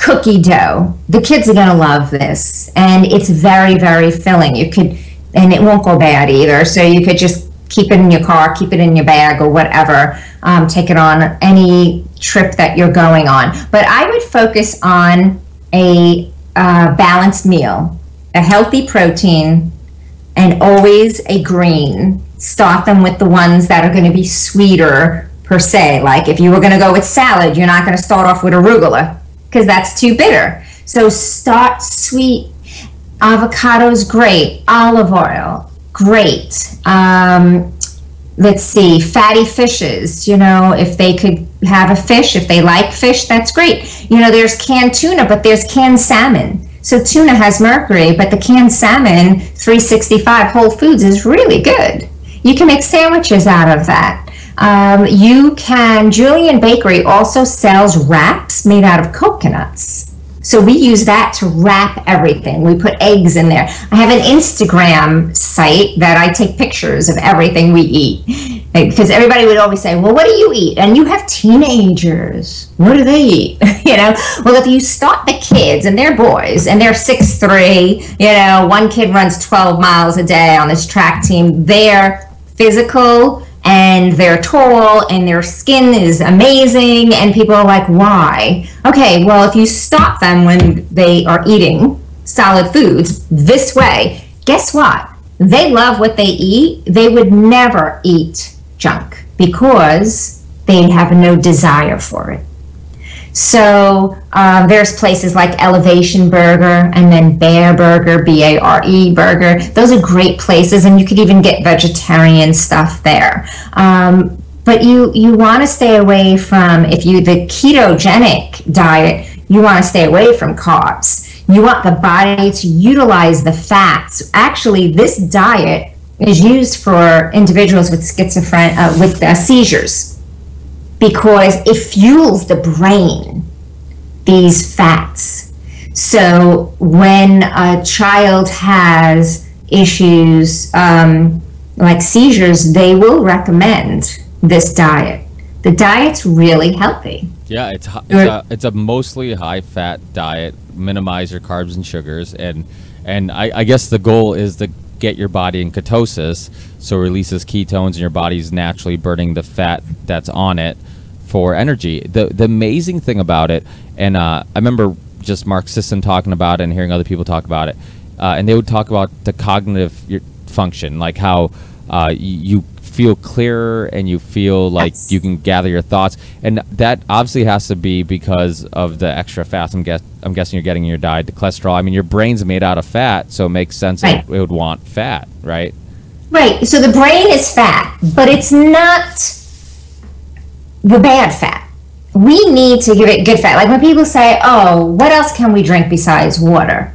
cookie dough. The kids are going to love this. And it's very, very filling. And it won't go bad either. So you could just keep it in your car, keep it in your bag or whatever. Take it on any trip that you're going on. But I would focus on a balanced meal, a healthy protein, and always a green. Start them with the ones that are going to be sweeter per se. Like if you were going to go with salad, you're not going to start off with arugula because that's too bitter. So start sweet. Avocados, great. Olive oil, great. Let's see, fatty fishes, if they could have a fish, if they like fish, that's great. There's canned tuna, but there's canned salmon. So tuna has mercury, but the canned salmon, 365 Whole Foods, is really good. You can make sandwiches out of that. Julian Bakery also sells wraps made out of coconuts. So we use that to wrap everything. We put eggs in there. I have an Instagram site that I take pictures of everything we eat. Because everybody would always say, well, what do you eat? And you have teenagers. What do they eat? Well, if you start the kids, and they're boys, and they're 6'3", one kid runs 12 miles a day on this track team. They're physical, and they're tall, and their skin is amazing, and people are like, why? Okay, well, if you stop them when they are eating solid foods this way, guess what? They love what they eat. They would never eat junk because they have no desire for it. So there's places like Elevation Burger and then Bear Burger, B-A-R-E Burger. Those are great places, and you could even get vegetarian stuff there. But you want to stay away from, the ketogenic diet, you want to stay away from carbs. You want the body to utilize the fats. Actually, this diet is used for individuals with seizures, because it fuels the brain. these fats. So when a child has issues like seizures, they will recommend this diet. The diet's really healthy. Yeah, it's a mostly high-fat diet. Minimize your carbs and sugars, and I guess the goal is to get your body in ketosis, so it releases ketones, and your body's naturally burning the fat that's on it for energy. The amazing thing about it, and I remember just Mark Sisson talking about it and hearing other people talk about it, and they would talk about the cognitive function, like how you feel clearer and you feel like you can gather your thoughts, and that obviously has to be because of the extra fats. I'm guessing you're getting in your diet, the cholesterol. I mean, your brain's made out of fat, so it makes sense that it would want fat, right? Right. So the brain is fat, but it's not the bad fat. We need to give it good fat. Like when people say, oh, what else can we drink besides water?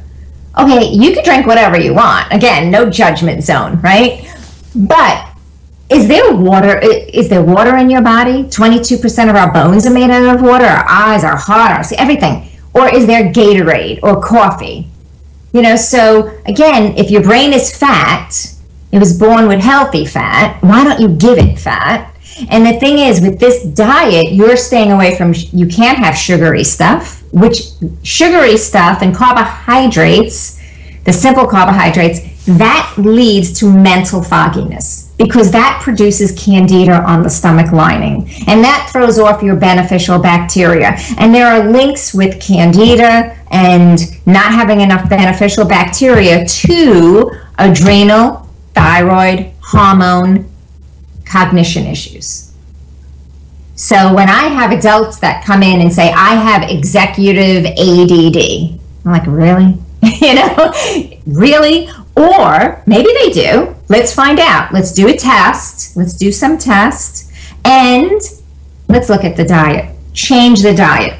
Okay, you can drink whatever you want. Again, no judgment zone, right? But is there water in your body? 22% of our bones are made out of water, our eyes, our heart, everything. Or is there Gatorade or coffee? So again, if your brain is fat, it was born with healthy fat, why don't you give it fat? And the thing is, with this diet, you're staying away from, you can't have sugary stuff, which sugary stuff and carbohydrates, the simple carbohydrates, that leads to mental fogginess, because that produces candida on the stomach lining, and that throws off your beneficial bacteria. And there are links with candida and not having enough beneficial bacteria to adrenal, thyroid, hormone, cognition issues. So when I have adults that come in and say, I have executive ADD, I'm like, really? Really? Or maybe they do. Let's find out. Let's do a test. Let's do some tests. And let's look at the diet. Change the diet.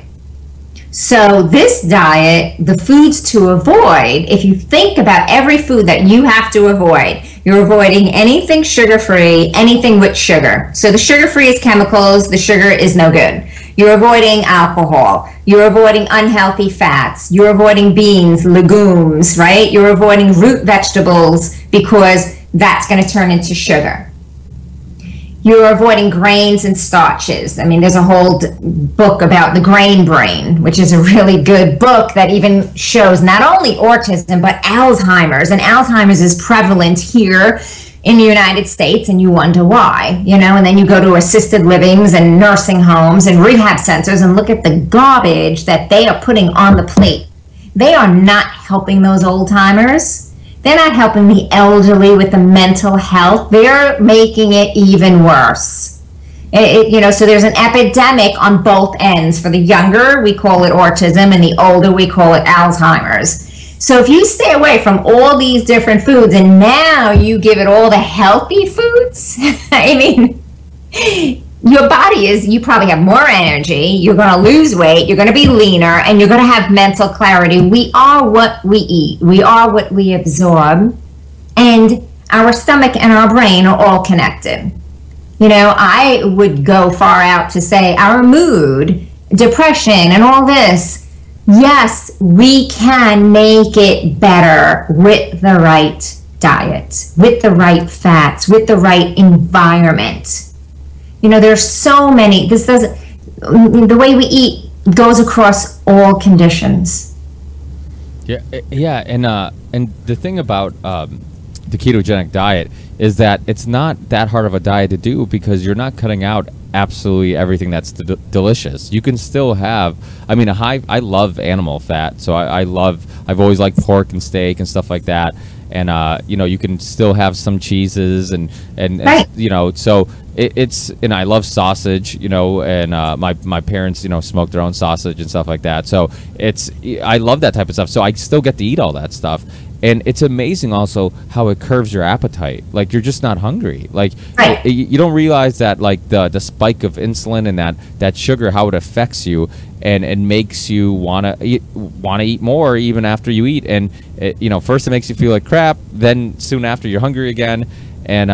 So this diet, the foods to avoid, if you think about every food that you have to avoid, you're avoiding anything sugar-free, anything with sugar. So the sugar-free is chemicals. The sugar is no good. You're avoiding alcohol. You're avoiding unhealthy fats. You're avoiding beans, legumes, right? You're avoiding root vegetables because that's going to turn into sugar. You're avoiding grains and starches. I mean, there's a whole book about the grain brain, which is a really good book that even shows not only autism, but Alzheimer's. And Alzheimer's is prevalent here in the United States, and you wonder why, and then you go to assisted livings and nursing homes and rehab centers and look at the garbage that they are putting on the plate. They are not helping those old timers. They're not helping the elderly with the mental health. They're making it even worse. So there's an epidemic on both ends. For the younger, we call it autism, and the older, we call it Alzheimer's. So if you stay away from all these different foods and now you give it all the healthy foods, I mean, your body you probably have more energy, you're going to lose weight, you're going to be leaner, and you're going to have mental clarity. We are what we eat. We are what we absorb. And our stomach and our brain are all connected. I would go far out to say our mood, depression, and all this, yes, we can make it better with the right diet, with the right fats, with the right environment. There's so many. The way we eat goes across all conditions. Yeah, and the thing about the ketogenic diet is that it's not that hard of a diet to do, because you're not cutting out absolutely everything that's delicious. You can still have, I love animal fat, so I've always liked pork and steak and stuff like that, and you can still have some cheeses and right. So it's and I love sausage, and my parents smoke their own sausage and stuff like that, so I love that type of stuff, so I still get to eat all that stuff. And it's amazing also how it curves your appetite. Like, you're just not hungry. Like, right. You don't realize that, like, the spike of insulin and that sugar, how it affects you, and it makes you want to eat more even after you eat. And first it makes you feel like crap, then soon after you're hungry again, and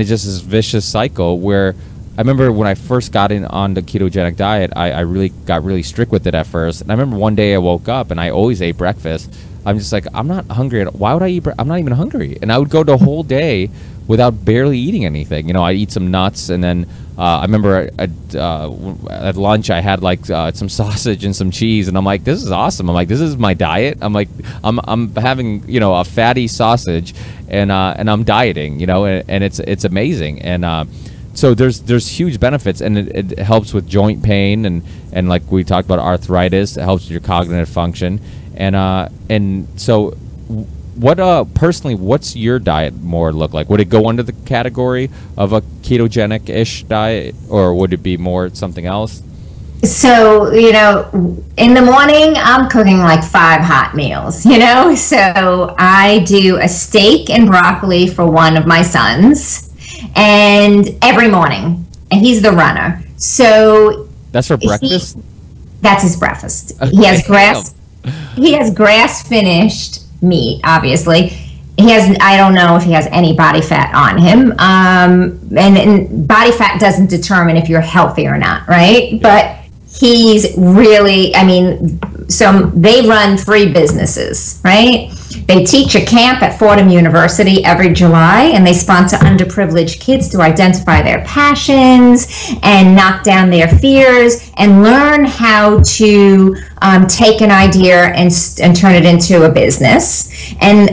it's just this vicious cycle where I remember when I first got on the ketogenic diet, I really got really strict with it at first. And I remember one day I woke up and I always ate breakfast. I'm just like, I'm not hungry. Why would I eat? I'm not even hungry. And I would go the whole day without barely eating anything. You know, I'd eat some nuts, and then I remember at lunch I had like some sausage and some cheese, and I'm like, this is awesome. I'm like, this is my diet. I'm like, I'm having, you know, a fatty sausage, and I'm dieting, you know, and it's amazing. And so there's huge benefits, and it helps with joint pain, and like we talked about arthritis. It helps with your cognitive function, and so what personally, what's your diet more look like? Would it go under the category of a ketogenic-ish diet, or would it be more something else? So, you know, in the morning, I'm cooking like 5 hot meals, you know? So I do a steak and broccoli for one of my sons, and every morning, and he's the runner. So that's for breakfast? That's his breakfast. Okay. He has grass finished meat, obviously. I don't know if he has any body fat on him. And body fat doesn't determine if you're healthy or not, right? But he's really, I mean, so they run 3 businesses, right? They teach a camp at Fordham University every July, and they sponsor underprivileged kids to identify their passions and knock down their fears and learn how to take an idea and turn it into a business. And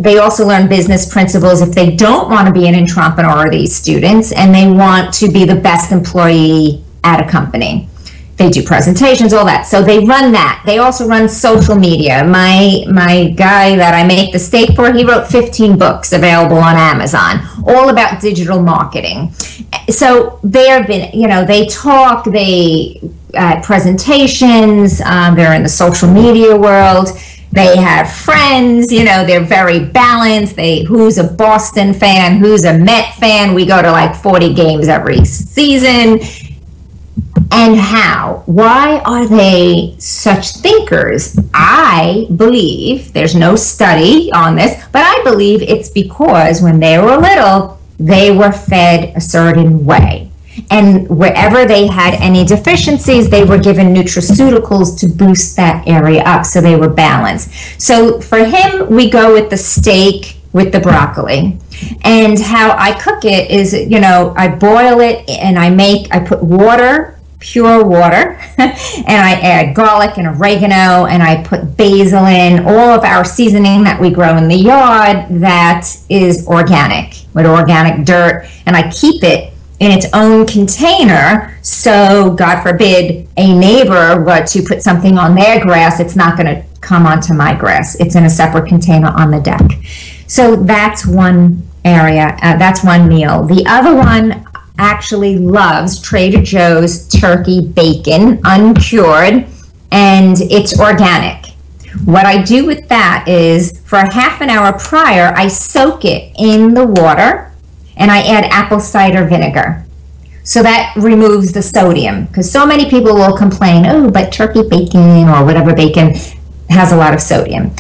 they also learn business principles if they don't want to be an entrepreneur, these students, and they want to be the best employee at a company. They do presentations, all that. So they run that. They also run social media. My guy that I make the steak for, he wrote 15 books available on Amazon, all about digital marketing. So they have been, you know, they talk, they presentations, they're in the social media world. They have friends, you know, they're very balanced. Who's a Boston fan, who's a Met fan. We go to like 40 games every season. And how? Why are they such thinkers? I believe, there's no study on this, but I believe it's because when they were little, they were fed a certain way. And wherever they had any deficiencies, they were given nutraceuticals to boost that area up so they were balanced. So for him, we go with the steak with the broccoli. And how I cook it is, you know, I boil it and I put water, pure water, and I add garlic and oregano, and I put basil in, all of our seasoning that we grow in the yard that is organic, with organic dirt, and I keep it in its own container, so God forbid a neighbor were to put something on their grass, it's not going to come onto my grass. It's in a separate container on the deck. So that's one area, that's one meal. The other one actually loves Trader Joe's turkey bacon, uncured, and it's organic. What I do with that is, for a half an hour prior, I soak it in the water, and I add apple cider vinegar. So that removes the sodium, because so many people will complain, oh, but turkey bacon or whatever bacon has a lot of sodium.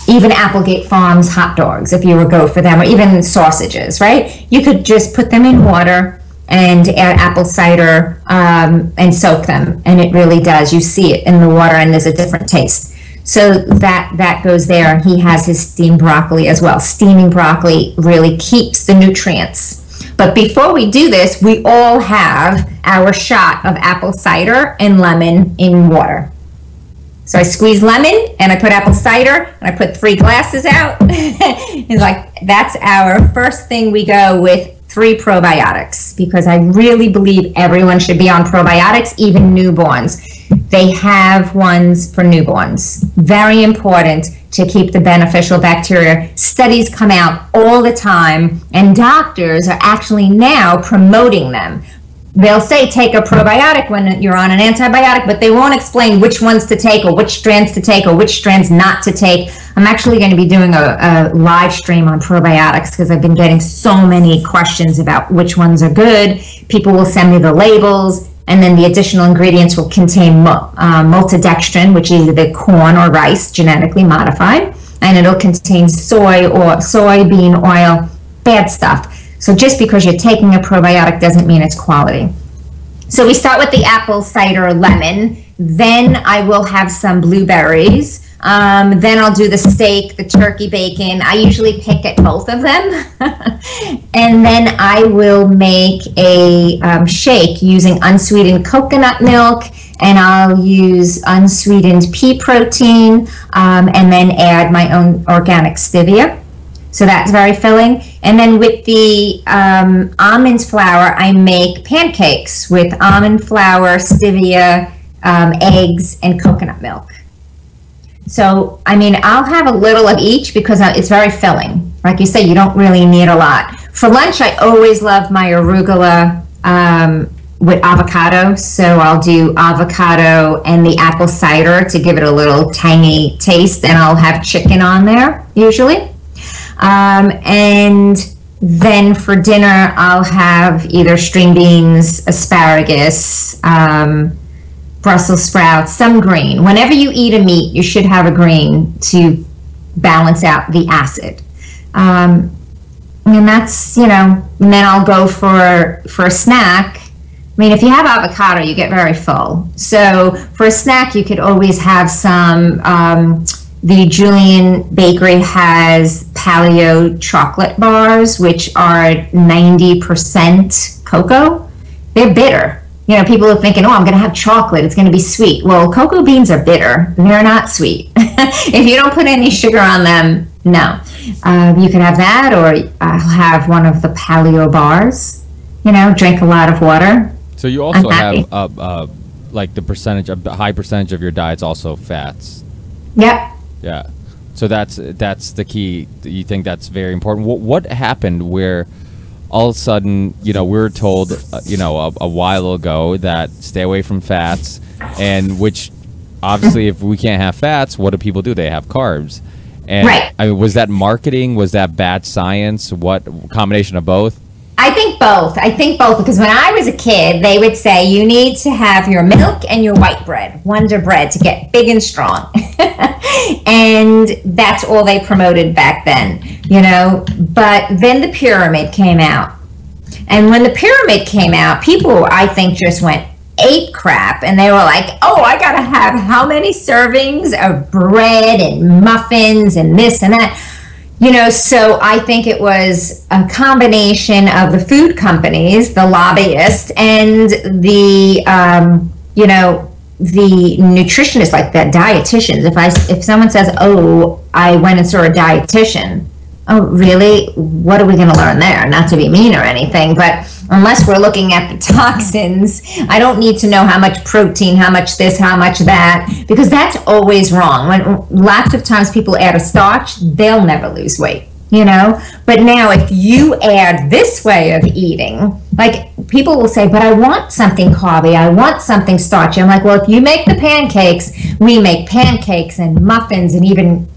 Even Applegate Farms hot dogs, if you would go for them, or even sausages, right? You could just put them in water and add apple cider and soak them, and it really does. You see it in the water, and there's a different taste. So that goes there. He has his steamed broccoli as well. Steaming broccoli really keeps the nutrients. But before we do this, we all have our shot of apple cider and lemon in water. So I squeeze lemon and I put apple cider and I put 3 glasses out. It's like, that's our first thing we go with, 3 probiotics, because I really believe everyone should be on probiotics, even newborns. They have ones for newborns. Very important to keep the beneficial bacteria. Studies come out all the time, and doctors are actually now promoting them. They'll say take a probiotic when you're on an antibiotic, but they won't explain which ones to take or which strands to take or which strands not to take. I'm actually going to be doing a live stream on probiotics because I've been getting so many questions about which ones are good. People will send me the labels, and then the additional ingredients will contain maltodextrin, which is either corn or rice, genetically modified, and it'll contain soy or soybean oil, bad stuff. So just because you're taking a probiotic doesn't mean it's quality. So we start with the apple cider lemon. Then I will have some blueberries. Then I'll do the steak, the turkey bacon. I usually pick at both of them. And then I will make a shake using unsweetened coconut milk, and I'll use unsweetened pea protein, and then add my own organic stevia. So that's very filling. And then with the almond flour, I make pancakes with almond flour, stevia, eggs, and coconut milk. So, I mean, I'll have a little of each because it's very filling. Like you say, you don't really need a lot. For lunch, I always love my arugula with avocado. So I'll do avocado and the apple cider to give it a little tangy taste. And I'll have chicken on there, usually. And then for dinner, I'll have either string beans, asparagus, Brussels sprouts, some green. Whenever you eat a meat, you should have a green to balance out the acid. And that's, and then I'll go for a snack. I mean, if you have avocado, you get very full. So for a snack, you could always have some, the Julian Bakery has paleo chocolate bars, which are 90% cocoa. They're bitter. People are thinking, oh, I'm going to have chocolate. It's going to be sweet. Well, cocoa beans are bitter. They're not sweet. If you don't put any sugar on them, no. You could have that, or I'll have one of the paleo bars. Drink a lot of water. So you also have like the percentage, a high percentage of your diet's also fats. Yep. Yeah. So that's the key. You think that's very important. What happened where all of a sudden, we were told, a while ago that stay away from fats, and which obviously if we can't have fats, what do people do? They have carbs. And right. I mean, was that marketing? Was that bad science? What combination of both? I think both, because when I was a kid, they would say you need to have your milk and your white bread, Wonder Bread, to get big and strong. And that's all they promoted back then, But then the pyramid came out. And when the pyramid came out, people, I think, just went ape crap. And they were like, oh, I got to have how many servings of bread and muffins and this and that. So I think it was a combination of the food companies, the lobbyists, and the, the nutritionists, like the dietitians. If someone says, oh, I went and saw a dietitian, oh, really? What are we going to learn there? Not to be mean or anything, but unless we're looking at the toxins, I don't need to know how much protein, how much this, how much that, because that's always wrong. When lots of times people add a starch, they'll never lose weight, But now if you add this way of eating, like people will say, but I want something carby, I want something starchy. I'm like, well, if you make the pancakes, we make pancakes and muffins and even,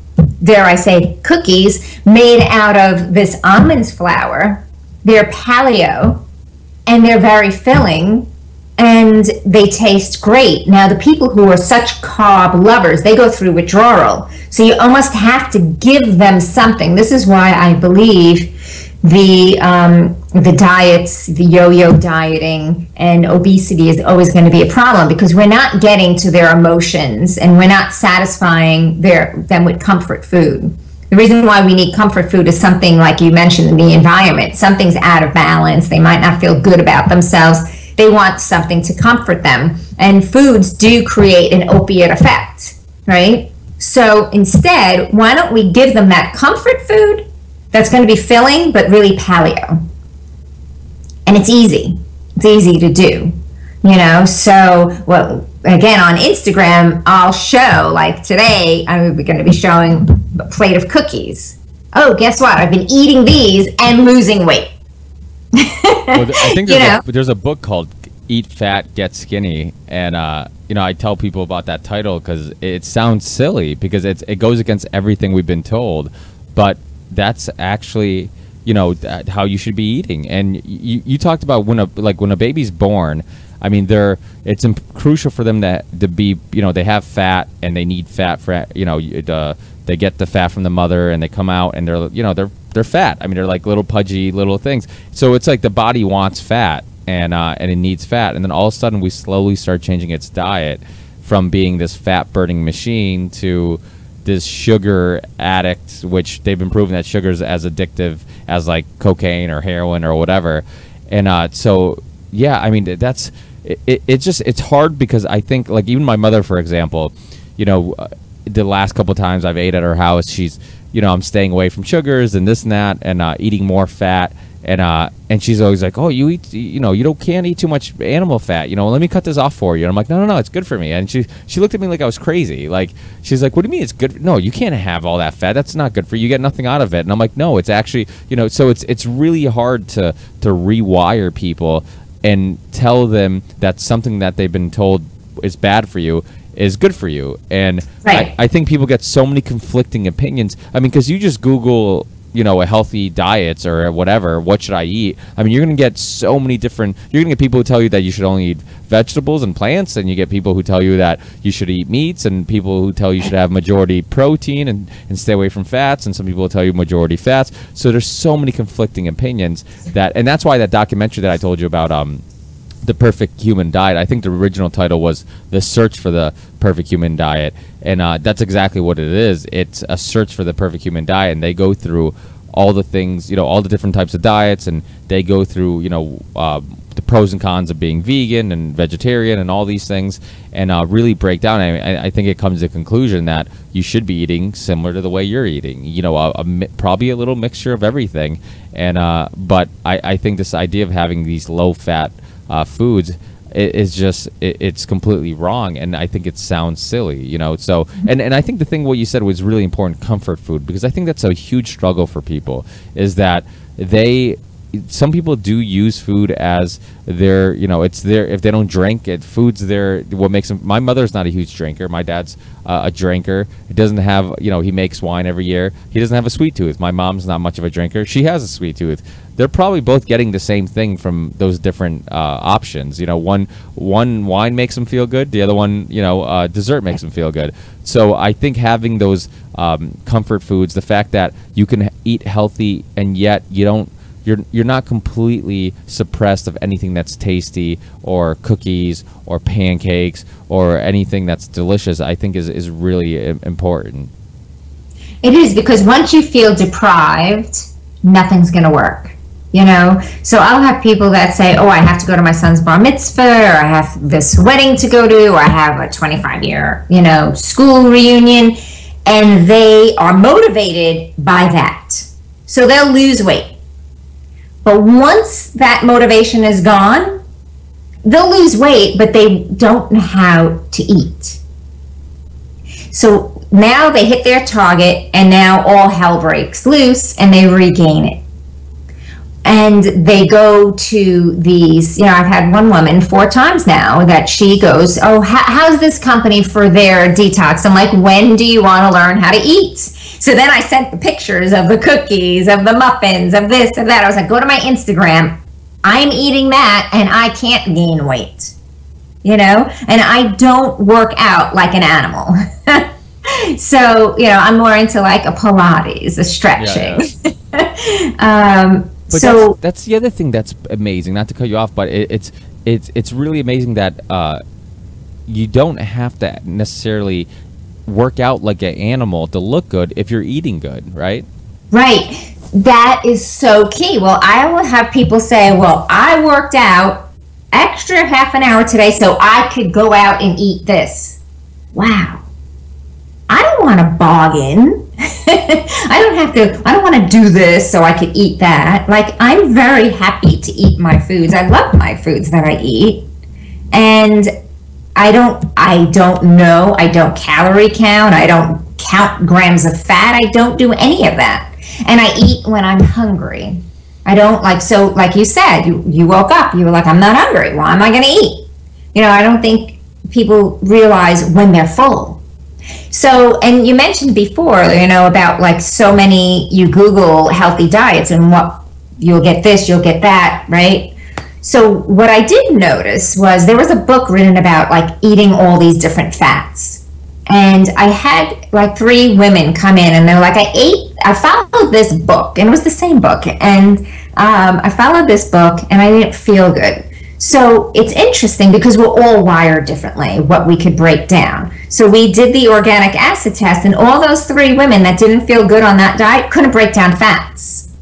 dare I say, cookies made out of this almond flour. They're paleo, and they're very filling, and they taste great. Now, the people who are such carb lovers, they go through withdrawal. So you almost have to give them something. This is why I believe the diets, the yo-yo dieting, and obesity is always going to be a problem, because we're not getting to their emotions, and we're not satisfying them with comfort food. The reason why we need comfort food is something like you mentioned in the environment. Something's out of balance. They might not feel good about themselves. They want something to comfort them. And foods do create an opiate effect, right? So instead, why don't we give them that comfort food that's going to be filling, but really paleo? And it's easy. It's easy to do, So, well, again, on Instagram, I'll show, like today, I'm going to be showing a plate of cookies. Oh, guess what? I've been eating these and losing weight. Well, I think there's a book called Eat Fat, Get Skinny. And, I tell people about that title because it sounds silly, because it goes against everything we've been told. But that's actually, how you should be eating. And you talked about when a baby's born, I mean, it's crucial for them to be, they have fat and they need fat for, they get the fat from the mother and they come out and they're fat. I mean, they're like little pudgy little things. So it's like the body wants fat. and it needs fat. And then all of a sudden we slowly start changing its diet from being this fat burning machine to this sugar addict, which they've been proving that sugar is as addictive as like cocaine or heroin or whatever. And so yeah, I mean, that's it's hard, because I think, like, even my mother, for example, you know, the last couple of times I've ate at her house, she's, you know, I'm staying away from sugars and this and that, and eating more fat. And she's always like, oh, you can't eat too much animal fat. You know, let me cut this off for you. And I'm like, no, it's good for me. And she looked at me like I was crazy. Like, she's like, what do you mean it's good? No, you can't have all that fat. That's not good for you. You get nothing out of it. And I'm like, no, it's actually, you know, so it's really hard to rewire people and tell them that something that they've been told is bad for you is good for you. And right. I think people get so many conflicting opinions. I mean, because you just Google, you know, a healthy diets or whatever, what should I eat? I mean, you're going to get so many different, you're going to get people who tell you that you should only eat vegetables and plants, and you get people who tell you that you should eat meats, and people who tell you should have majority protein and stay away from fats, and some people will tell you majority fats. So there's so many conflicting opinions and that's why that documentary that I told you about, The Perfect Human Diet, I think the original title was The Search for the Perfect Human Diet, and that's exactly what it is. It's a search for the perfect human diet, and they go through all the things, you know, all the different types of diets, and they go through, you know, the pros and cons of being vegan and vegetarian and all these things, and really break down. I think it comes to the conclusion that you should be eating similar to the way you're eating, you know, probably a little mixture of everything. And but I think this idea of having these low-fat foods is just, it's completely wrong, and I think it sounds silly, you know. So and I think the thing what you said was really important, comfort food, because I think that's a huge struggle for people, is that some people do use food as their, you know, it's their, if they don't drink it, food's their, what makes them. My mother's not a huge drinker. My dad's a drinker. He doesn't have, you know, he makes wine every year. He doesn't have a sweet tooth. My mom's not much of a drinker. She has a sweet tooth. They're probably both getting the same thing from those different options. You know, one wine makes them feel good. The other one, you know, dessert makes them feel good. So I think having those comfort foods, the fact that you can eat healthy and yet you're not completely suppressed of anything that's tasty, or cookies or pancakes or anything that's delicious, I think is really important. It is, because once you feel deprived, nothing's going to work, you know. So I'll have people that say, oh, I have to go to my son's bar mitzvah, or I have this wedding to go to, or I have a 25-year, you know, school reunion, and they are motivated by that. So they'll lose weight. But once that motivation is gone, they'll lose weight, but they don't know how to eat. So now they hit their target, and now all hell breaks loose, and they regain it. And they go to these, you know, I've had one woman 4 times now that she goes, oh, how's this company for their detox? I'm like, when do you want to learn how to eat? So then I sent the pictures of the cookies, of the muffins, of this, of that. I was like, go to my Instagram. I'm eating that, and I can't gain weight, you know? And I don't work out like an animal. So, you know, I'm more into like a Pilates, a stretching. Yeah. But so that's the other thing that's amazing, not to cut you off, but it's really amazing that you don't have to necessarily work out like an animal to look good if you're eating good, right? Right. That is so key. Well, I will have people say, well, I worked out extra half an hour today so I could go out and eat this. Wow. I don't want to bargain. I don't want to do this so I could eat that. Like, I'm very happy to eat my foods. I love my foods that I eat. And I don't know. I don't calorie count. I don't count grams of fat. I don't do any of that. And I eat when I'm hungry. I don't like you said, you woke up, you were like, I'm not hungry. Why am I going to eat? You know, I don't think people realize when they're full. So, and you mentioned before, you know, about like so many, you Google healthy diets and what you'll get this, you'll get that, right? So what I did notice was there was a book written about like eating all these different fats. And I had like 3 women come in and they're like, I followed this book, and it was the same book. And I followed this book and I didn't feel good. So it's interesting because we're all wired differently, what we could break down. So we did the organic acid test, and all those 3 women that didn't feel good on that diet couldn't break down fats.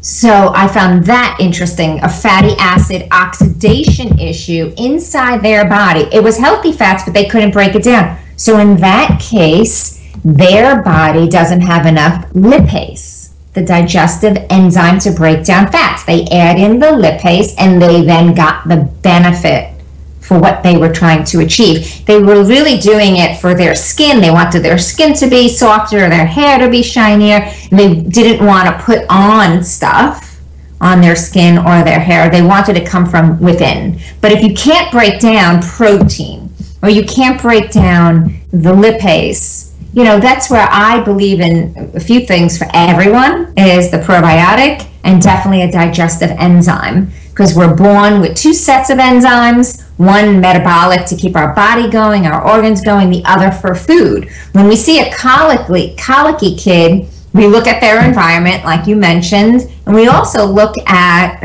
So I found that interesting, a fatty acid oxidation issue inside their body. It was healthy fats, but they couldn't break it down. So in that case, their body doesn't have enough lipase, the digestive enzyme to break down fats. They add in the lipase, and they then got the benefit for what they were trying to achieve. They were really doing it for their skin. They wanted their skin to be softer, their hair to be shinier, and they didn't want to put on stuff on their skin or their hair. They wanted to come from within. But if you can't break down protein, or you can't break down the lipase, you know, that's where I believe in a few things for everyone, is the probiotic and definitely a digestive enzyme, because we're born with 2 sets of enzymes, one metabolic to keep our body going, our organs going, the other for food. When we see a colicky kid, we look at their environment, like you mentioned, and we also look at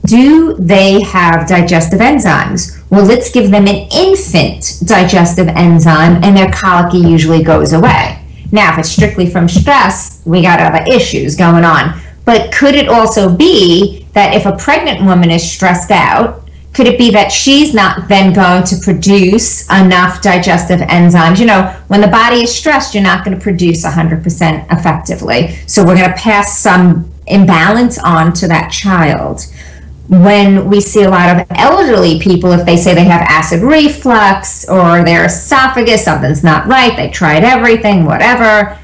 do they have digestive enzymes? Well, let's give them an infant digestive enzyme, and their colicky usually goes away. Now, if it's strictly from stress, we got other issues going on. But could it also be that if a pregnant woman is stressed out, could it be that she's not then going to produce enough digestive enzymes? You know, when the body is stressed, you're not going to produce 100% effectively. So we're going to pass some imbalance on to that child. When we see a lot of elderly people, if they say they have acid reflux or their esophagus, something's not right, they tried everything, whatever,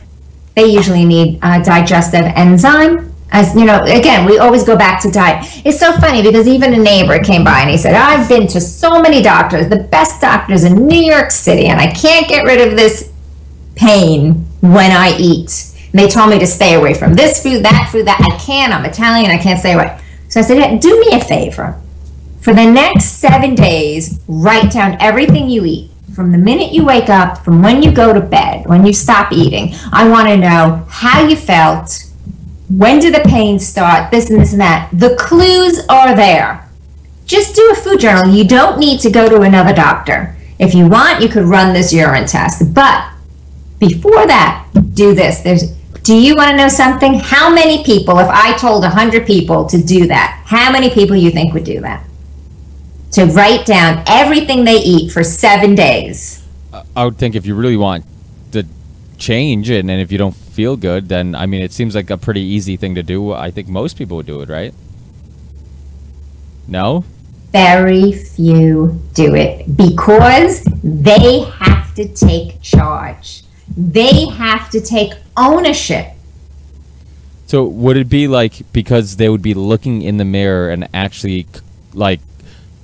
they usually need a digestive enzyme. As you know, again, we always go back to diet. It's so funny because even a neighbor came by and he said, I've been to so many doctors, the best doctors in New York City, and I can't get rid of this pain when I eat. And they told me to stay away from this food, that food, that I can't. I'm Italian, I can't stay away. So I said, yeah, do me a favor. For the next 7 days, write down everything you eat. From the minute you wake up, from when you go to bed, when you stop eating. I want to know how you felt. When did the pain start? This and this and that. The clues are there. Just do a food journal. You don't need to go to another doctor. If you want, you could run this urine test. But before that, do this. Do you want to know something? How many people, if I told 100 people to do that, how many people you think would do that? To write down everything they eat for 7 days. I would think if you really want to change and if you don't feel good, then, I mean, it seems like a pretty easy thing to do. I think most people would do it, right? No? Very few do it because they have to take charge. They have to take ownership. So would it be like because they would be looking in the mirror and actually, like,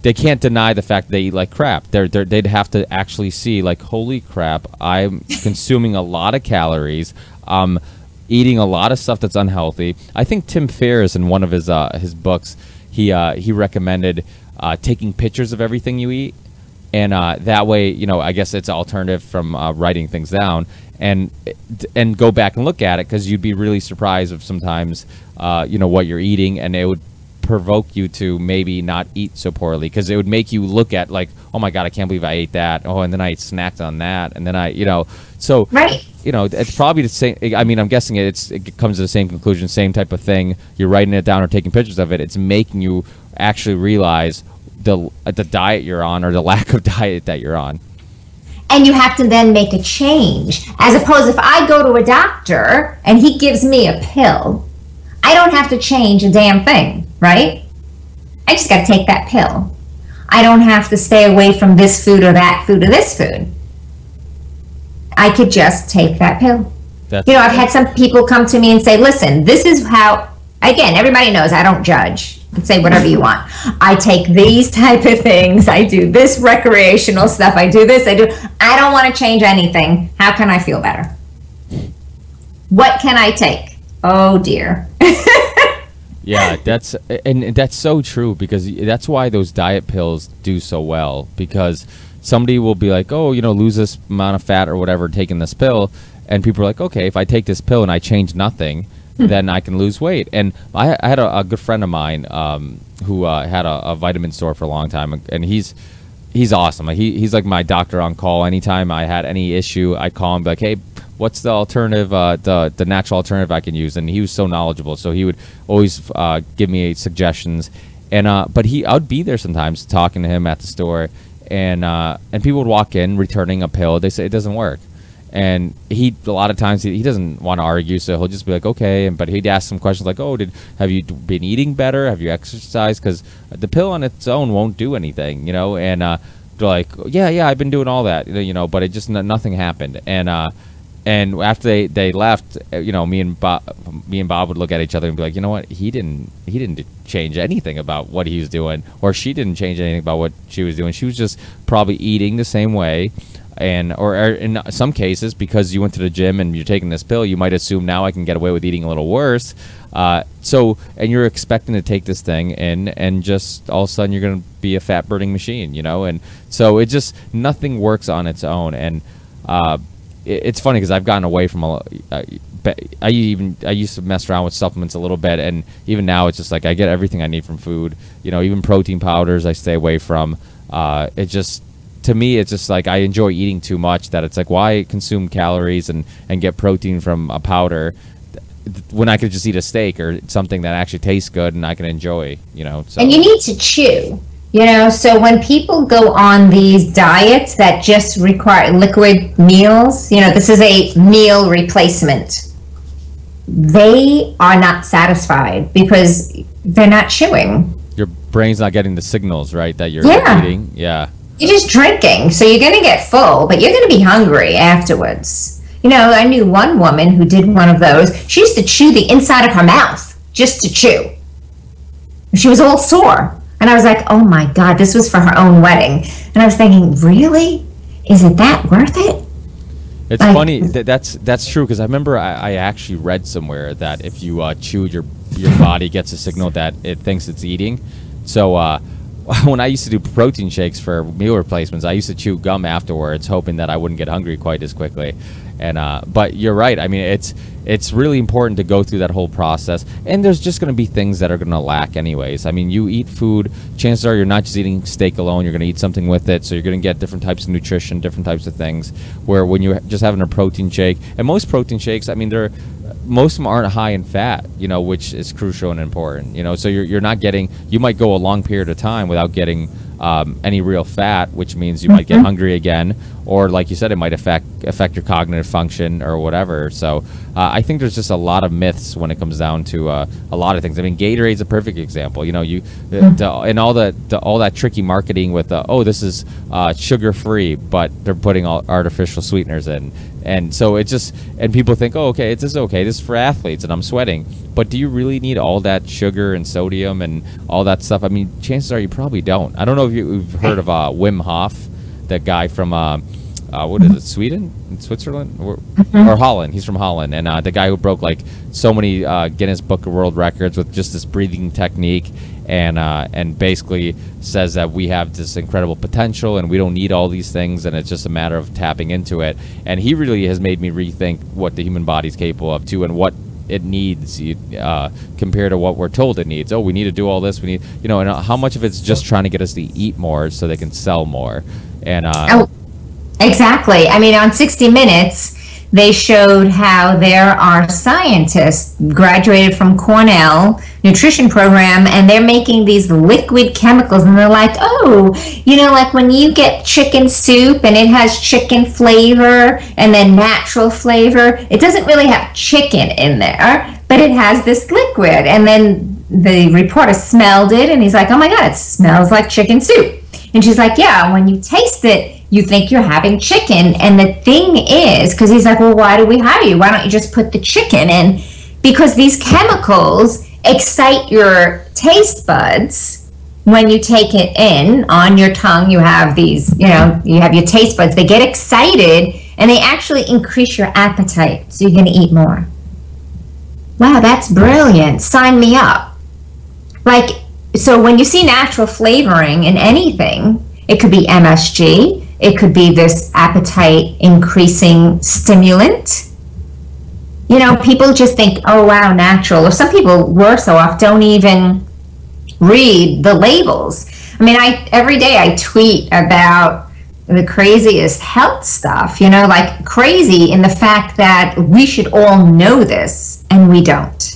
they can't deny the fact they eat like crap. They'd have to actually see, like, holy crap, I'm consuming a lot of calories. I'm eating a lot of stuff that's unhealthy. I think Tim Ferriss, in one of his books, he recommended taking pictures of everything you eat. And that way, you know, I guess it's an alternative from writing things down and go back and look at it, because you'd be really surprised of sometimes, you know, what you're eating, and it would provoke you to maybe not eat so poorly, because it would make you look at, like, oh my God, I can't believe I ate that. Oh, and then I snacked on that. And then you know, so, right. You know, it's probably the same. I mean, I'm guessing it comes to the same conclusion, same type of thing. You're writing it down or taking pictures of it. It's making you actually realize the diet you're on, or the lack of diet that you're on. And you have to then make a change. As opposed, if I go to a doctor and he gives me a pill, I don't have to change a damn thing, right? I just got to take that pill. I don't have to stay away from this food or that food or this food. I could just take that pill. You know, I've had some people come to me and say, listen, this is how, again, everybody knows I don't judge. You can say whatever you want. I take these type of things. I do this recreational stuff. I do this. I don't want to change anything. How can I feel better? What can I take? Oh, dear. Yeah, that's so true, because that's why those diet pills do so well, because somebody will be like, oh, you know, lose this amount of fat or whatever taking this pill, and people are like, okay, if I take this pill and I change nothing, then I can lose weight. And I had a good friend of mine who had a vitamin store for a long time, and he's awesome. Like he's like my doctor on call. Anytime I had any issue, I'd call him, be like, hey, what's the alternative, the natural alternative I can use? And he was so knowledgeable, so he would always give me suggestions. And but I would be there sometimes talking to him at the store, and people would walk in returning a pill. They say it doesn't work, and a lot of times he doesn't want to argue, so he'll just be like, okay. But he'd ask some questions like, oh, have you been eating better? Have you exercised? Because the pill on its own won't do anything, you know. And they're like, yeah, I've been doing all that, you know, but it just nothing happened. And after they left, you know, me and Bob would look at each other and be like, you know what, he didn't change anything about what he was doing, or she didn't change anything about what she was doing. She was just probably eating the same way, or in some cases, because you went to the gym and you're taking this pill, you might assume now I can get away with eating a little worse. And you're expecting to take this thing and just all of a sudden you're going to be a fat burning machine, you know. And so it just, nothing works on its own. And it's funny because I've gotten away from I used to mess around with supplements a little bit, and even now it's just like I get everything I need from food. You know, even protein powders I stay away from. It just, to me, it's just like I enjoy eating too much that it's like, why consume calories and get protein from a powder when I could just eat a steak or something that actually tastes good and I can enjoy, you know. So. And you need to chew. You know, so when people go on these diets that just require liquid meals, you know, this is a meal replacement, they are not satisfied because they're not chewing. Your brain's not getting the signals, right, that you're eating. Yeah. You're just drinking, so you're going to get full, but you're going to be hungry afterwards. You know, I knew one woman who did one of those. She used to chew the inside of her mouth just to chew. She was all sore. And I was like, oh my God, this was for her own wedding. And I was thinking, really? Is it that worth it? It's funny. That's true, because I remember I actually read somewhere that if you chew, your body gets a signal that it thinks it's eating. So when I used to do protein shakes for meal replacements, I used to chew gum afterwards, hoping that I wouldn't get hungry quite as quickly. And but you're right. I mean, it's really important to go through that whole process. And there's just going to be things that are going to lack anyways. I mean, you eat food, chances are you're not just eating steak alone. You're going to eat something with it. So you're going to get different types of nutrition, different types of things. Where when you're just having a protein shake, and most protein shakes, I mean, most of them aren't high in fat, you know, which is crucial and important, you know. So you're not getting, you might go a long period of time without getting any real fat, which means you might get hungry again, or like you said, it might affect your cognitive function or whatever. So I think there's just a lot of myths when it comes down to a lot of things. I mean, Gatorade's a perfect example. You know, and all that tricky marketing with this is sugar free, but they're putting all artificial sweeteners in. And so it just, and people think, oh, okay, this is for athletes and I'm sweating. But do you really need all that sugar and sodium and all that stuff? I mean, chances are you probably don't. I don't know if you've heard of Wim Hof, that guy from, what is it, Sweden? Switzerland? Or Holland. He's from Holland. And the guy who broke like so many Guinness Book of World Records with just this breathing technique. And basically says that we have this incredible potential and we don't need all these things, and it's just a matter of tapping into it. And he really has made me rethink what the human body's capable of too, and what it needs compared to what we're told it needs. Oh, we need to do all this. We need, you know, and how much of it's just trying to get us to eat more so they can sell more. And exactly. I mean, on 60 Minutes, they showed how there are scientists graduated from Cornell nutrition program, and they're making these liquid chemicals, and they're like, oh, you know, like when you get chicken soup and it has chicken flavor and then natural flavor, it doesn't really have chicken in there, but it has this liquid. And then the reporter smelled it and he's like, oh my God, it smells like chicken soup. And she's like, yeah, when you taste it, you think you're having chicken. And the thing is, because he's like, well, why do we hire you? Why don't you just put the chicken in? Because these chemicals excite your taste buds. When you take it in on your tongue, you have these, you know, you have your taste buds. They get excited and they actually increase your appetite. So you're going to eat more. Wow, that's brilliant. Sign me up. Like, so when you see natural flavoring in anything, it could be MSG. It could be this appetite increasing stimulant. You know, people just think, oh, wow, natural. Or some people, worse off, don't even read the labels. I mean, every day I tweet about the craziest health stuff, you know, like crazy in the fact that we should all know this and we don't.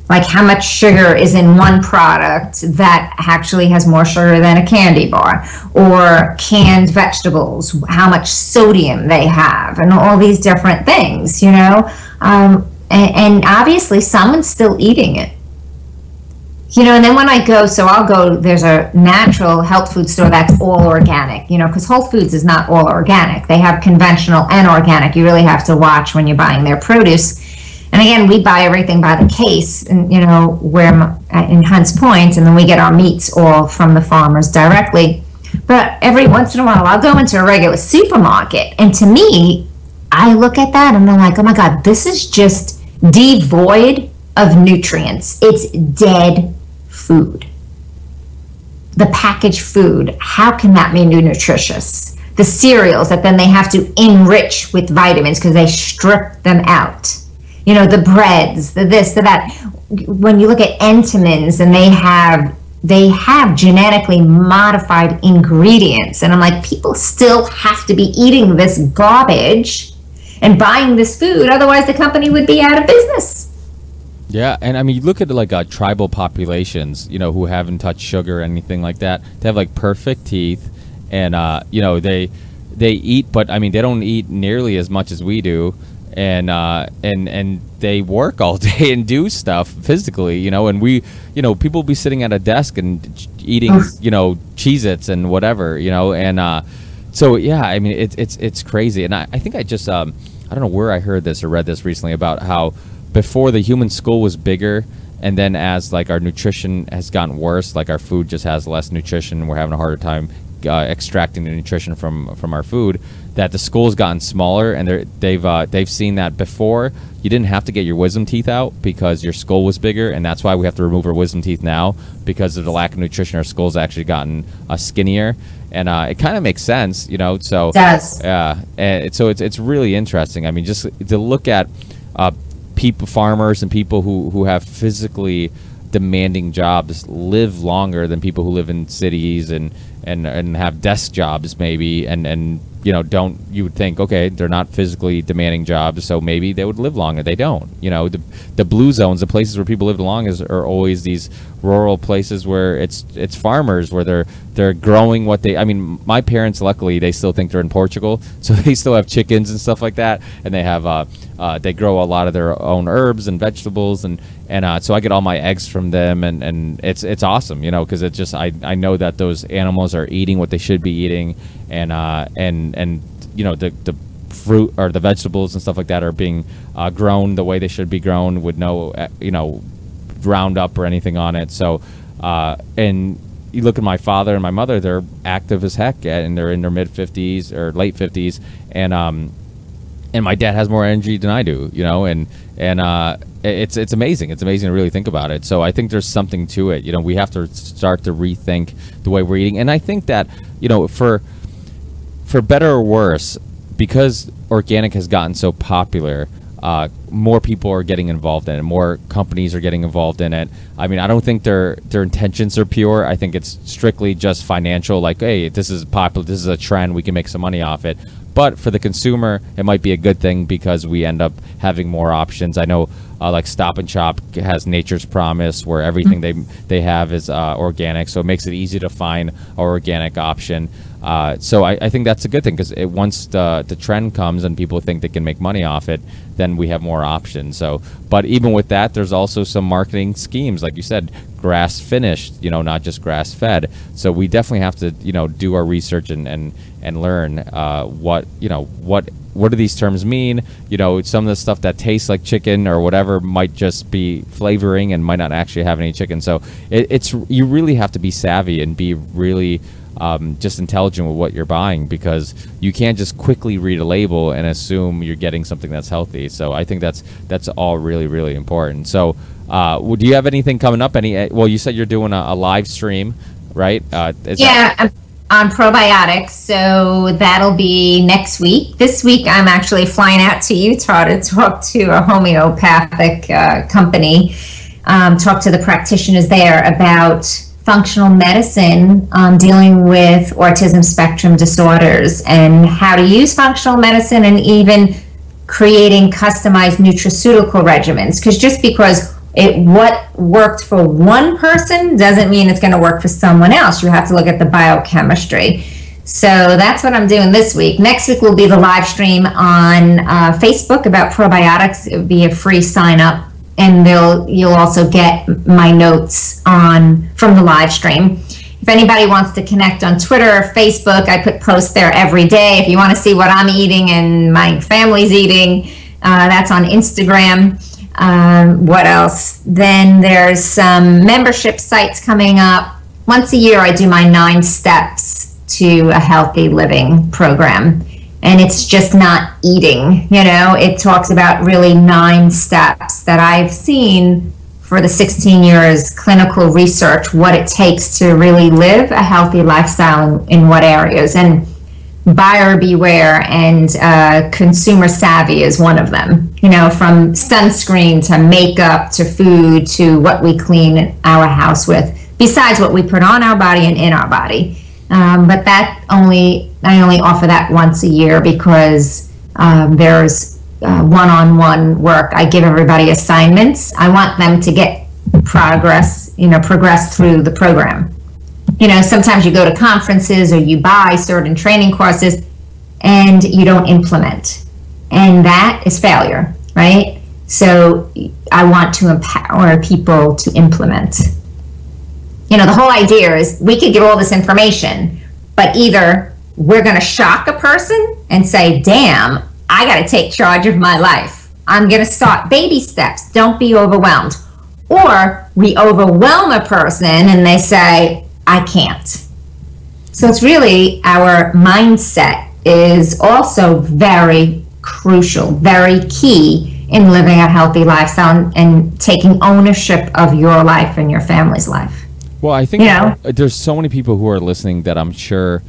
Like how much sugar is in one product that actually has more sugar than a candy bar, or canned vegetables, how much sodium they have, and all these different things, you know. And obviously someone's still eating it. You know, and then when I go, so I'll go, there's a natural health food store that's all organic, you know, because Whole Foods is not all organic. They have conventional and organic. You really have to watch when you're buying their produce. And again, we buy everything by the case, and you know, we're in Hunts Point, and then we get our meats all from the farmers directly. But every once in a while, I'll go into a regular supermarket, and to me, I look at that and I'm like, oh my God, this is just devoid of nutrients. It's dead food. The packaged food, how can that be nutritious? The cereals that then they have to enrich with vitamins because they strip them out. You know, the breads, the this, the that. When you look at Entenmann's, and they have genetically modified ingredients, and I'm like, people still have to be eating this garbage and buying this food, otherwise the company would be out of business. Yeah, and I mean, you look at like tribal populations, you know, who haven't touched sugar or anything like that. They have like perfect teeth, and you know, they eat, but I mean, they don't eat nearly as much as we do. And they work all day and do stuff physically, you know, and we, you know, people will be sitting at a desk and eating, you know, Cheez-Its and whatever, you know, and so yeah, I mean, it's crazy. And I think I just I don't know where I heard this or read this recently about how before the human skull was bigger, and then as like our nutrition has gotten worse, like our food just has less nutrition, and we're having a harder time extracting the nutrition from our food, that the skull's gotten smaller, and they've seen that before you didn't have to get your wisdom teeth out because your skull was bigger, and that's why we have to remove our wisdom teeth now, because of the lack of nutrition. Our skull's actually gotten skinnier, and it kind of makes sense, you know. So it does. Yeah, and so it's really interesting. I mean, just to look at farmers and people who have physically demanding jobs live longer than people who live in cities and have desk jobs maybe, and you know, you would think, okay, they're not physically demanding jobs, so maybe they would live longer. They don't. You know, the blue zones, the places where people live the longest, are always these rural places where it's farmers, where they're growing what they. I mean, my parents, luckily, they still think they're in Portugal, so they still have chickens and stuff like that, and they have they grow a lot of their own herbs and vegetables, and so I get all my eggs from them, and it's awesome, you know, because it's just I know that those animals are eating what they should be eating, and you know, the fruit or the vegetables and stuff like that are being grown the way they should be grown, with no you know, Roundup or anything on it. So and you look at my father and my mother, they're active as heck, and they're in their mid 50s or late 50s, and my dad has more energy than I do, you know, and it's amazing. It's amazing to really think about it. So I think there's something to it. You know, we have to start to rethink the way we're eating. And I think that, you know, for better or worse, because organic has gotten so popular, more people are getting involved in it. More companies are getting involved in it. I mean, I don't think their intentions are pure. I think it's strictly just financial. Like, hey, this is popular. This is a trend. We can make some money off it. But for the consumer, it might be a good thing because we end up having more options. I know, like Stop and Shop has Nature's Promise, where everything they have is organic, so it makes it easy to find an organic option. So I think that's a good thing, because once the trend comes and people think they can make money off it, then we have more options. So, but even with that, there's also some marketing schemes, like you said, grass finished, you know, not just grass fed. So we definitely have to, you know, do our research and learn what do these terms mean. You know, some of the stuff that tastes like chicken or whatever might just be flavoring and might not actually have any chicken. So it's you really have to be savvy and be really just intelligent with what you're buying, because you can't just quickly read a label and assume you're getting something that's healthy. So I think that's all really, really important. So do you have anything coming up? Well, you said you're doing a live stream, right? on probiotics. So that'll be next week. This week, I'm actually flying out to Utah to talk to a homeopathic company, talk to the practitioners there about functional medicine, dealing with autism spectrum disorders and how to use functional medicine, and even creating customized nutraceutical regimens. Because just because what worked for one person doesn't mean it's going to work for someone else. You have to look at the biochemistry. So that's what I'm doing this week. Next week will be the live stream on Facebook about probiotics. It will be a free sign up, and you'll also get my notes from the live stream. If anybody wants to connect on Twitter or Facebook, I put posts there every day. If you want to see what I'm eating and my family's eating, that's on Instagram. What else? Then there's some membership sites coming up. Once a year, I do my 9 steps to a healthy living program. And it's just not eating, it talks about really 9 steps that I've seen for the 16 years clinical research, what it takes to really live a healthy lifestyle in what areas. And buyer beware and consumer savvy is one of them, from sunscreen to makeup to food to what we clean our house with, besides what we put on our body and in our body. But I only offer that once a year because there's one-on-one work. I give everybody assignments. I want them to get progress through the program. Sometimes you go to conferences or you buy certain training courses and you don't implement. And that is failure, right? So I want to empower people to implement. The whole idea is we could get all this information, but either we're going to shock a person and say, damn, I got to take charge of my life. I'm going to start baby steps. Don't be overwhelmed. Or we overwhelm a person and they say, I can't. So it's really our mindset is also very crucial, very key in living a healthy lifestyle and taking ownership of your life and your family's life. Well, I think there's so many people who are listening that I'm sure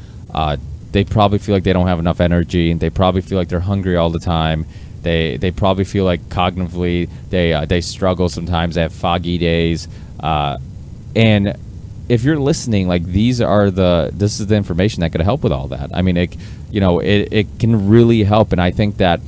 they probably feel like they don't have enough energy, and they probably feel like they're hungry all the time. They probably feel like cognitively they struggle sometimes. They have foggy days, and if you're listening, like this is the information that could help with all that. I mean, it can really help, and I think that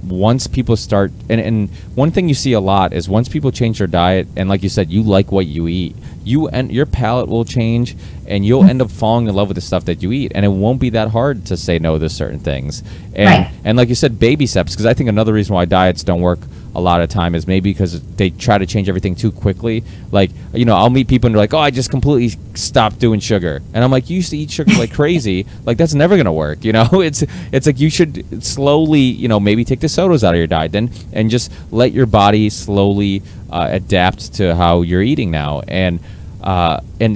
once people start, and one thing you see a lot is once people change their diet, and like you said, you like what you eat, your palate will change, and you'll end up falling in love with the stuff that you eat, and it won't be that hard to say no to certain things. And right. And like you said, baby steps, because I think another reason why diets don't work a lot of time is maybe because they try to change everything too quickly. Like, I'll meet people and they're like, oh, I just completely stopped doing sugar. And I'm like, you used to eat sugar like crazy. Like, that's never going to work, It's like you should slowly, maybe take the sodas out of your diet then and just let your body slowly adapt to how you're eating now. And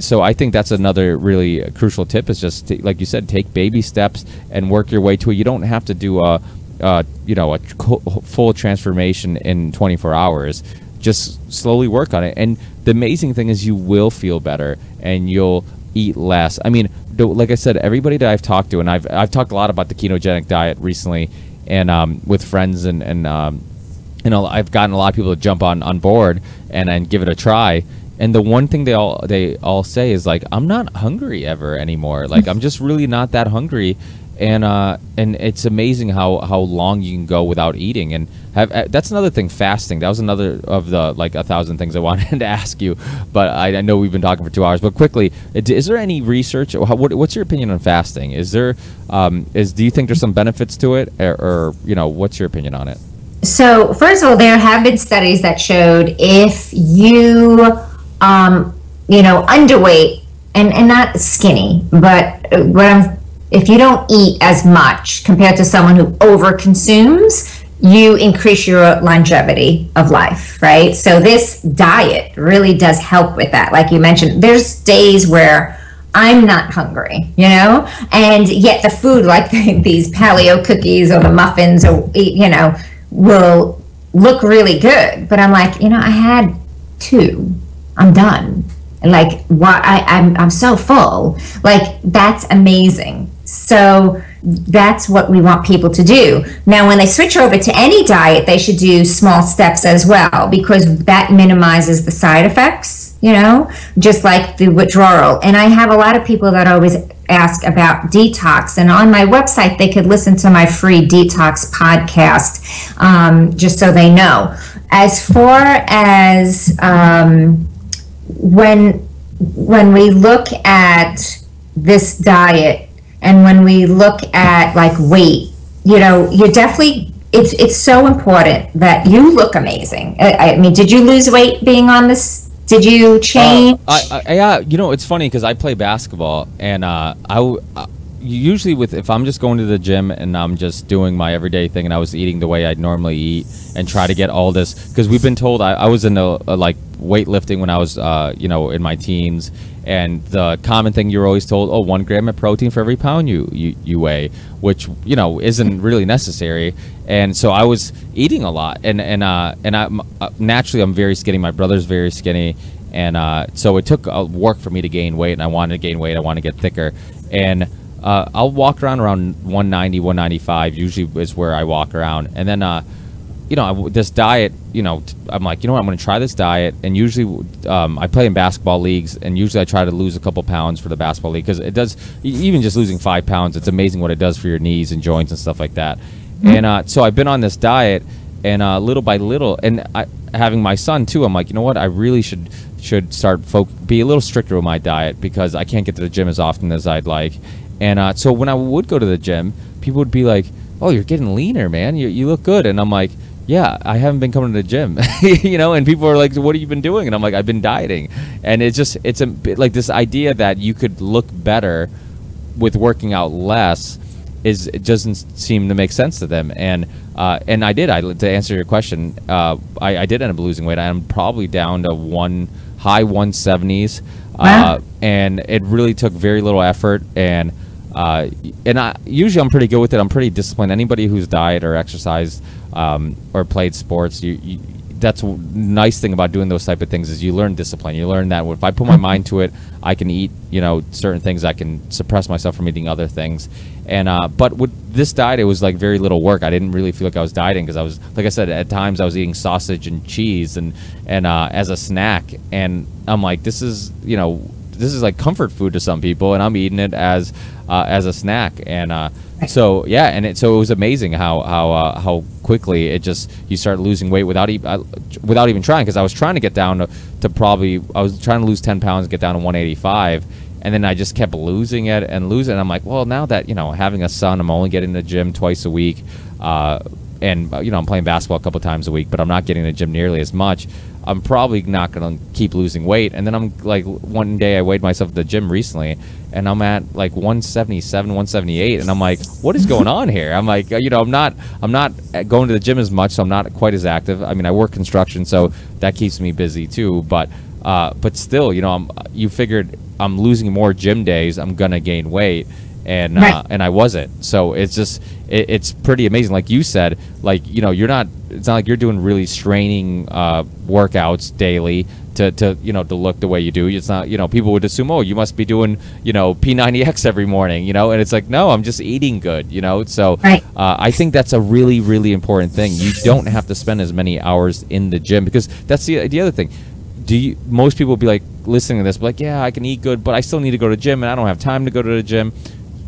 so I think that's another really crucial tip is just, like you said, take baby steps and work your way to it. You don't have to do a full transformation in 24 hours. Just slowly work on it. And the amazing thing is you will feel better and you'll eat less. I mean, like I said, everybody that I've talked to, and I've talked a lot about the ketogenic diet recently, and with friends, and I've gotten a lot of people to jump on board and give it a try. And the one thing they all say is like, I'm not hungry ever anymore. Like, I'm just really not that hungry. And it's amazing how long you can go without eating. And that's another thing, fasting. That was another of the 1,000 things I wanted to ask you. But I know we've been talking for 2 hours. But quickly, is there any research? Or what's your opinion on fasting? Is there do you think there's some benefits to it, or what's your opinion on it? So first of all, there have been studies that showed if you underweight and not skinny, but if you don't eat as much compared to someone who overconsumes, you increase your longevity of life, right? So this diet really does help with that. Like you mentioned, there's days where I'm not hungry, and yet the food, like these paleo cookies or the muffins, or will look really good. But I'm like, I had 2. I'm done. like, why I'm so full. Like, that's amazing. So that's what we want people to do. Now, when they switch over to any diet, they should do small steps as well, because that minimizes the side effects, you know, just like the withdrawal. And I have a lot of people that always ask about detox, and on my website they could listen to my free detox podcast, just so they know. As far as when we look at this diet, and when we look at like weight, you know, you definitely, it's so important that you look amazing. I mean, did you lose weight being on this? Did you change? Yeah, you know, it's funny because I play basketball, and usually if I'm just going to the gym and I'm just doing my everyday thing, and I was eating the way I'd normally eat and try to get all this, because we've been told I was into like weightlifting when I was you know, in my teens, and the common thing you're always told, 1 gram of protein for every pound you weigh, which, you know, isn't really necessary. And so I was eating a lot, and I naturally I'm very skinny. My brother's very skinny, and so it took work for me to gain weight, and I wanted to gain weight. I wanted to get thicker, and I'll walk around 190, 195 usually is where I walk around. And then you know, this diet, you know, I'm like, you know what, I'm going to try this diet. And usually I play in basketball leagues, and usually I try to lose a couple pounds for the basketball league, because it does, even just losing 5 pounds, it's amazing what it does for your knees and joints and stuff like that. And so I've been on this diet, and little by little, and having my son too, I'm like, you know what, I really should start be a little stricter with my diet, because I can't get to the gym as often as I'd like. And so when I would go to the gym, people would be like, oh, you're getting leaner, man, you look good. And I'm like, yeah, I haven't been coming to the gym. You know, and people are like, what have you been doing? And I'm like, I've been dieting. And it's a bit like this idea that you could look better with working out less it doesn't seem to make sense to them. And I did. To answer your question, I did end up losing weight. I'm probably down to high 170s. Wow. And it really took very little effort. And usually I'm pretty good with it. I'm pretty disciplined. Anybody who's diet or exercised or played sports, that's a nice thing about doing those type of things, is you learn discipline. You learn that if I put my mind to it, I can eat, you know, certain things. I can suppress myself from eating other things. And but with this diet, it was like very little work. I didn't really feel like I was dieting, because I was, like I said, at times I was eating sausage and cheese and as a snack. And I'm like, this is, you know, this is like comfort food to some people, and I'm eating it as a snack. And so yeah, and so it was amazing how quickly it just, you start losing weight without even trying, because I was trying to get down to probably, I was trying to lose 10 pounds, get down to 185, and then I just kept losing it. And I'm like, well, now that, you know, having a son, I'm only getting to the gym twice a week, and you know, I'm playing basketball a couple times a week, but I'm not getting to the gym nearly as much. I'm probably not going to keep losing weight. And then I'm like, one day I weighed myself at the gym recently, and I'm at like 177, 178, and I'm like, what is going on here? I'm like, you know, I'm not going to the gym as much, so I'm not quite as active. I mean, I work construction, so that keeps me busy too, but still, you know, you figured I'm losing more gym days, I'm gonna gain weight. And right. And I wasn't. So it's just, it's pretty amazing. Like you said, like, you know, it's not like you're doing really straining workouts daily to you know, to look the way you do. It's not, you know, people would assume, oh, you must be doing, you know, P90X every morning, you know, and it's like, no, I'm just eating good, you know. So right. I think that's a really, really important thing. You don't have to spend as many hours in the gym, because that's the other thing. Most people will be like, listening to this, be like, yeah, I can eat good, but I still need to go to the gym, and I don't have time to go to the gym.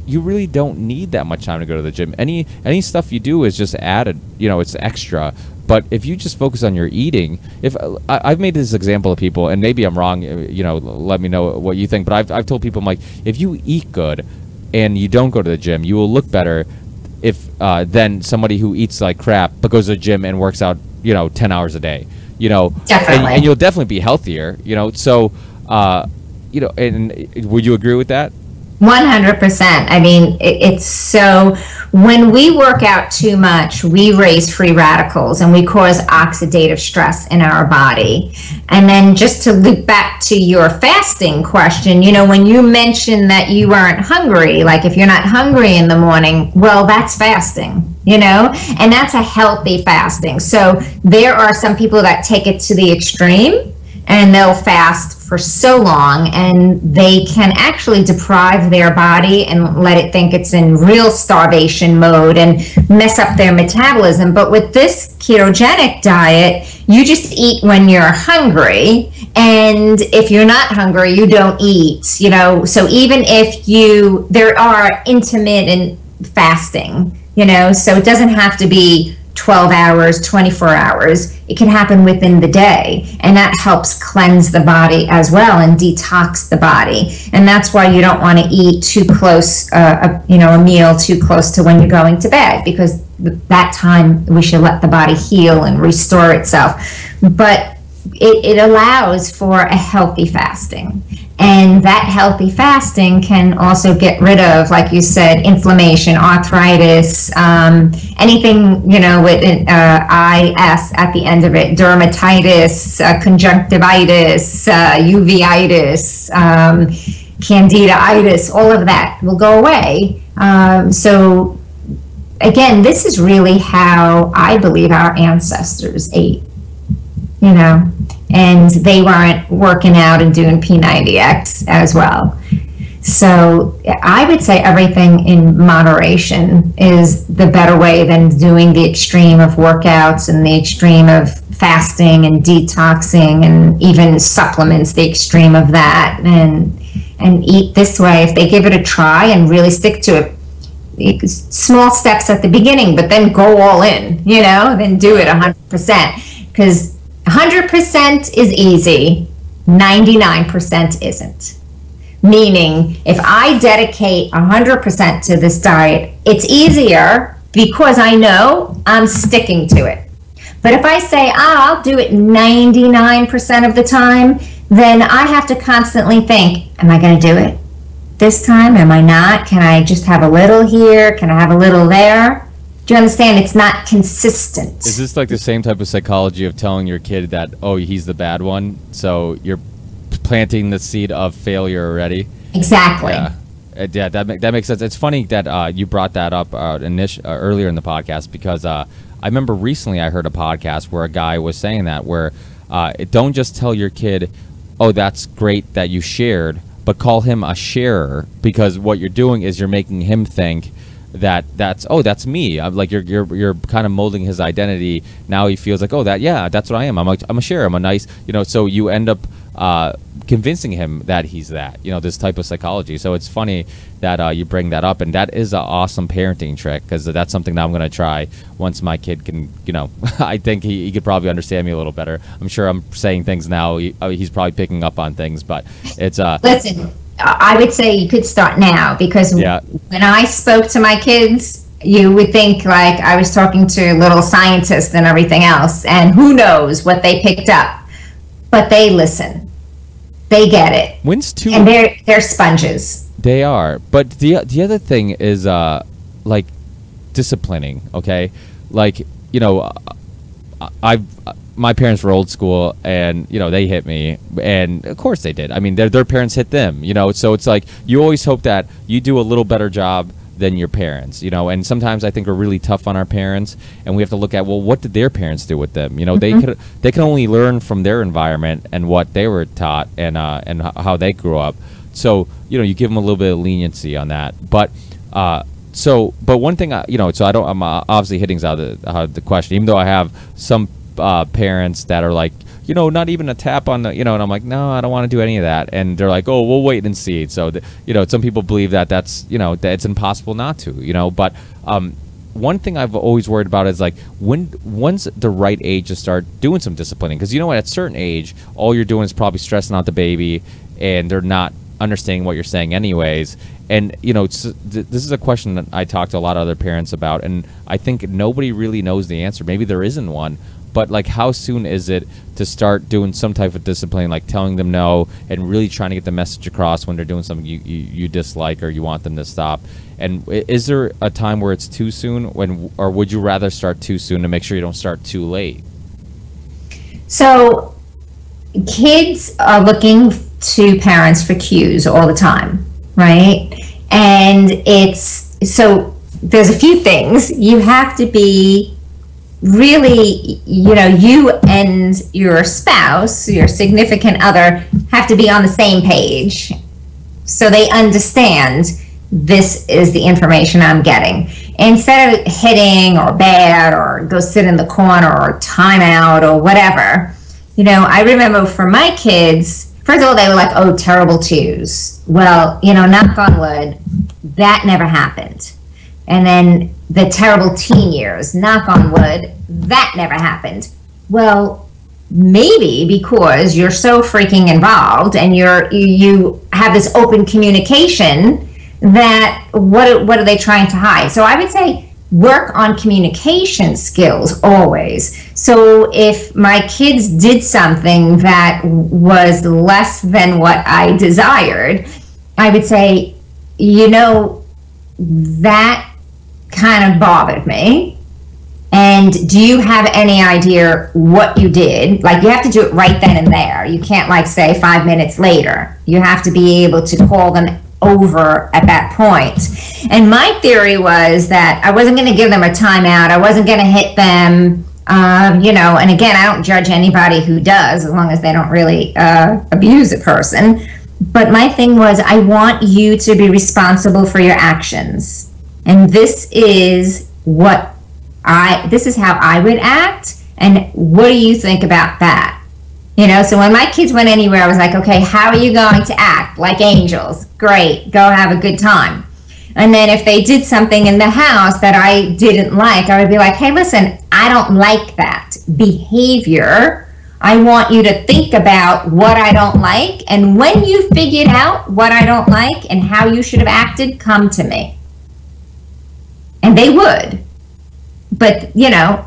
You really don't need that much time to go to the gym. Any stuff you do is just added, you know, it's extra. But if you just focus on your eating, if I've made this example of people, and maybe I'm wrong, you know, let me know what you think. But I've told people, I'm like, if you eat good and you don't go to the gym, you will look better than somebody who eats like crap but goes to the gym and works out, you know, 10 hours a day. You know, and you'll definitely be healthier. You know, so you know, and would you agree with that? 100%. I mean, it's so, when we work out too much, we raise free radicals and we cause oxidative stress in our body. And then just to loop back to your fasting question, you know, when you mentioned that you weren't hungry, like if you're not hungry in the morning, well, that's fasting, you know, and that's a healthy fasting. So there are some people that take it to the extreme, and they'll fast for so long, and they can actually deprive their body and let it think it's in real starvation mode and mess up their metabolism. But with this ketogenic diet, you just eat when you're hungry, and if you're not hungry, you don't eat, you know. So even if there are intermittent fasting, you know, so it doesn't have to be 12 hours, 24 hours. It can happen within the day, and that helps cleanse the body as well and detox the body. And that's why you don't want to eat too close, a meal too close to when you're going to bed, because that time we should let the body heal and restore itself. But it allows for a healthy fasting. And that healthy fasting can also get rid of, like you said, inflammation, arthritis, anything, you know, with IS at the end of it, dermatitis, conjunctivitis, uveitis, candidaitis, all of that will go away. So again, this is really how I believe our ancestors ate, you know. And they weren't working out and doing P90X as well. So I would say everything in moderation is the better way than doing the extreme of workouts and the extreme of fasting and detoxing and even supplements, the extreme of that, and eat this way. If they give it a try and really stick to it, small steps at the beginning, but then go all in, you know, then do it 100%, because 100% is easy, 99% isn't. Meaning, if I dedicate 100% to this diet, it's easier because I know I'm sticking to it. But if I say, I'll do it 99% of the time, then I have to constantly think, am I going to do it this time? Am I not? Can I just have a little here? Can I have a little there? Do you understand? It's not consistent. Is this like the same type of psychology of telling your kid that, oh, he's the bad one, so you're planting the seed of failure already? Exactly. Yeah, that makes sense. It's funny that you brought that up earlier in the podcast, because I remember recently I heard a podcast where a guy was saying that, where don't just tell your kid, oh, that's great that you shared, but call him a sharer, because what you're doing is you're making him think that's me. I'm like, you're kind of molding his identity. Now he feels like, oh, that's what I am. I'm a sharer. I'm a nice, you know. So you end up convincing him that he's that, you know, this type of psychology. So it's funny that you bring that up, and that is an awesome parenting trick, because that's something that I'm going to try once my kid can, you know, I think he could probably understand me a little better. I'm sure I'm saying things now. He's probably picking up on things, but it's listen. I would say you could start now, because when I spoke to my kids, you would think like I was talking to little scientists and everything else, and who knows what they picked up. But they listen. They get it. And they're sponges. They are. But the other thing is like disciplining, okay? Like, you know, my parents were old school, and, you know, they hit me, and of course they did. I mean, their parents hit them, you know, so it's like you always hope that you do a little better job than your parents, you know. And sometimes I think we're really tough on our parents, and we have to look at, well, what did their parents do with them? You know, they can only learn from their environment and what they were taught, and how they grew up. So, you know, you give them a little bit of leniency on that. But but one thing, you know, so I'm obviously hitting out of the question, even though I have some parents that are like, you know, not even a tap on the, you know, and I'm like, no, I don't want to do any of that. And they're like, oh, we'll wait and see. So, you know, some people believe that's, you know, that it's impossible not to, you know. But one thing I've always worried about is like, when's the right age to start doing some disciplining? Because, you know, at a certain age, all you're doing is probably stressing out the baby, and they're not understanding what you're saying anyways. And, you know, this is a question that I talk to a lot of other parents about, and I think nobody really knows the answer. Maybe there isn't one. But, like, how soon is it to start doing some type of discipline, like telling them no and really trying to get the message across when they're doing something you dislike or you want them to stop? And is there a time where it's too soon, or would you rather start too soon to make sure you don't start too late? So kids are looking to parents for cues all the time, right? And so there's a few things. You have to be really, you and your spouse, your significant other, have to be on the same page so they understand this is the information I'm getting. Instead of hitting or bad or go sit in the corner or time out or whatever, I remember for my kids, first of all, they were like, oh, terrible twos. Well, knock on wood, that never happened. And then the terrible teen years, knock on wood, that never happened. Well, maybe because you're so freaking involved and you have this open communication that what are they trying to hide? So I would say work on communication skills always. So if my kids did something that was less than what I desired, I would say, that kind of bothered me. And do you have any idea what you did? Like, you have to do it right then and there. You can't say 5 minutes later. You have to be able to call them over at that point. And my theory was that I wasn't going to give them a timeout. I wasn't going to hit them. And again, I don't judge anybody who does, as long as they don't really abuse a person. But my thing was, I want you to be responsible for your actions. And this is how I would act. And what do you think about that? So when my kids went anywhere, I was like, okay, how are you going to act? Like angels. Great. Go have a good time. And then if they did something in the house that I didn't like, I would be like, hey, listen, I don't like that behavior. I want you to think about what I don't like. And when you figured out what I don't like and how you should have acted, come to me. And they would. But,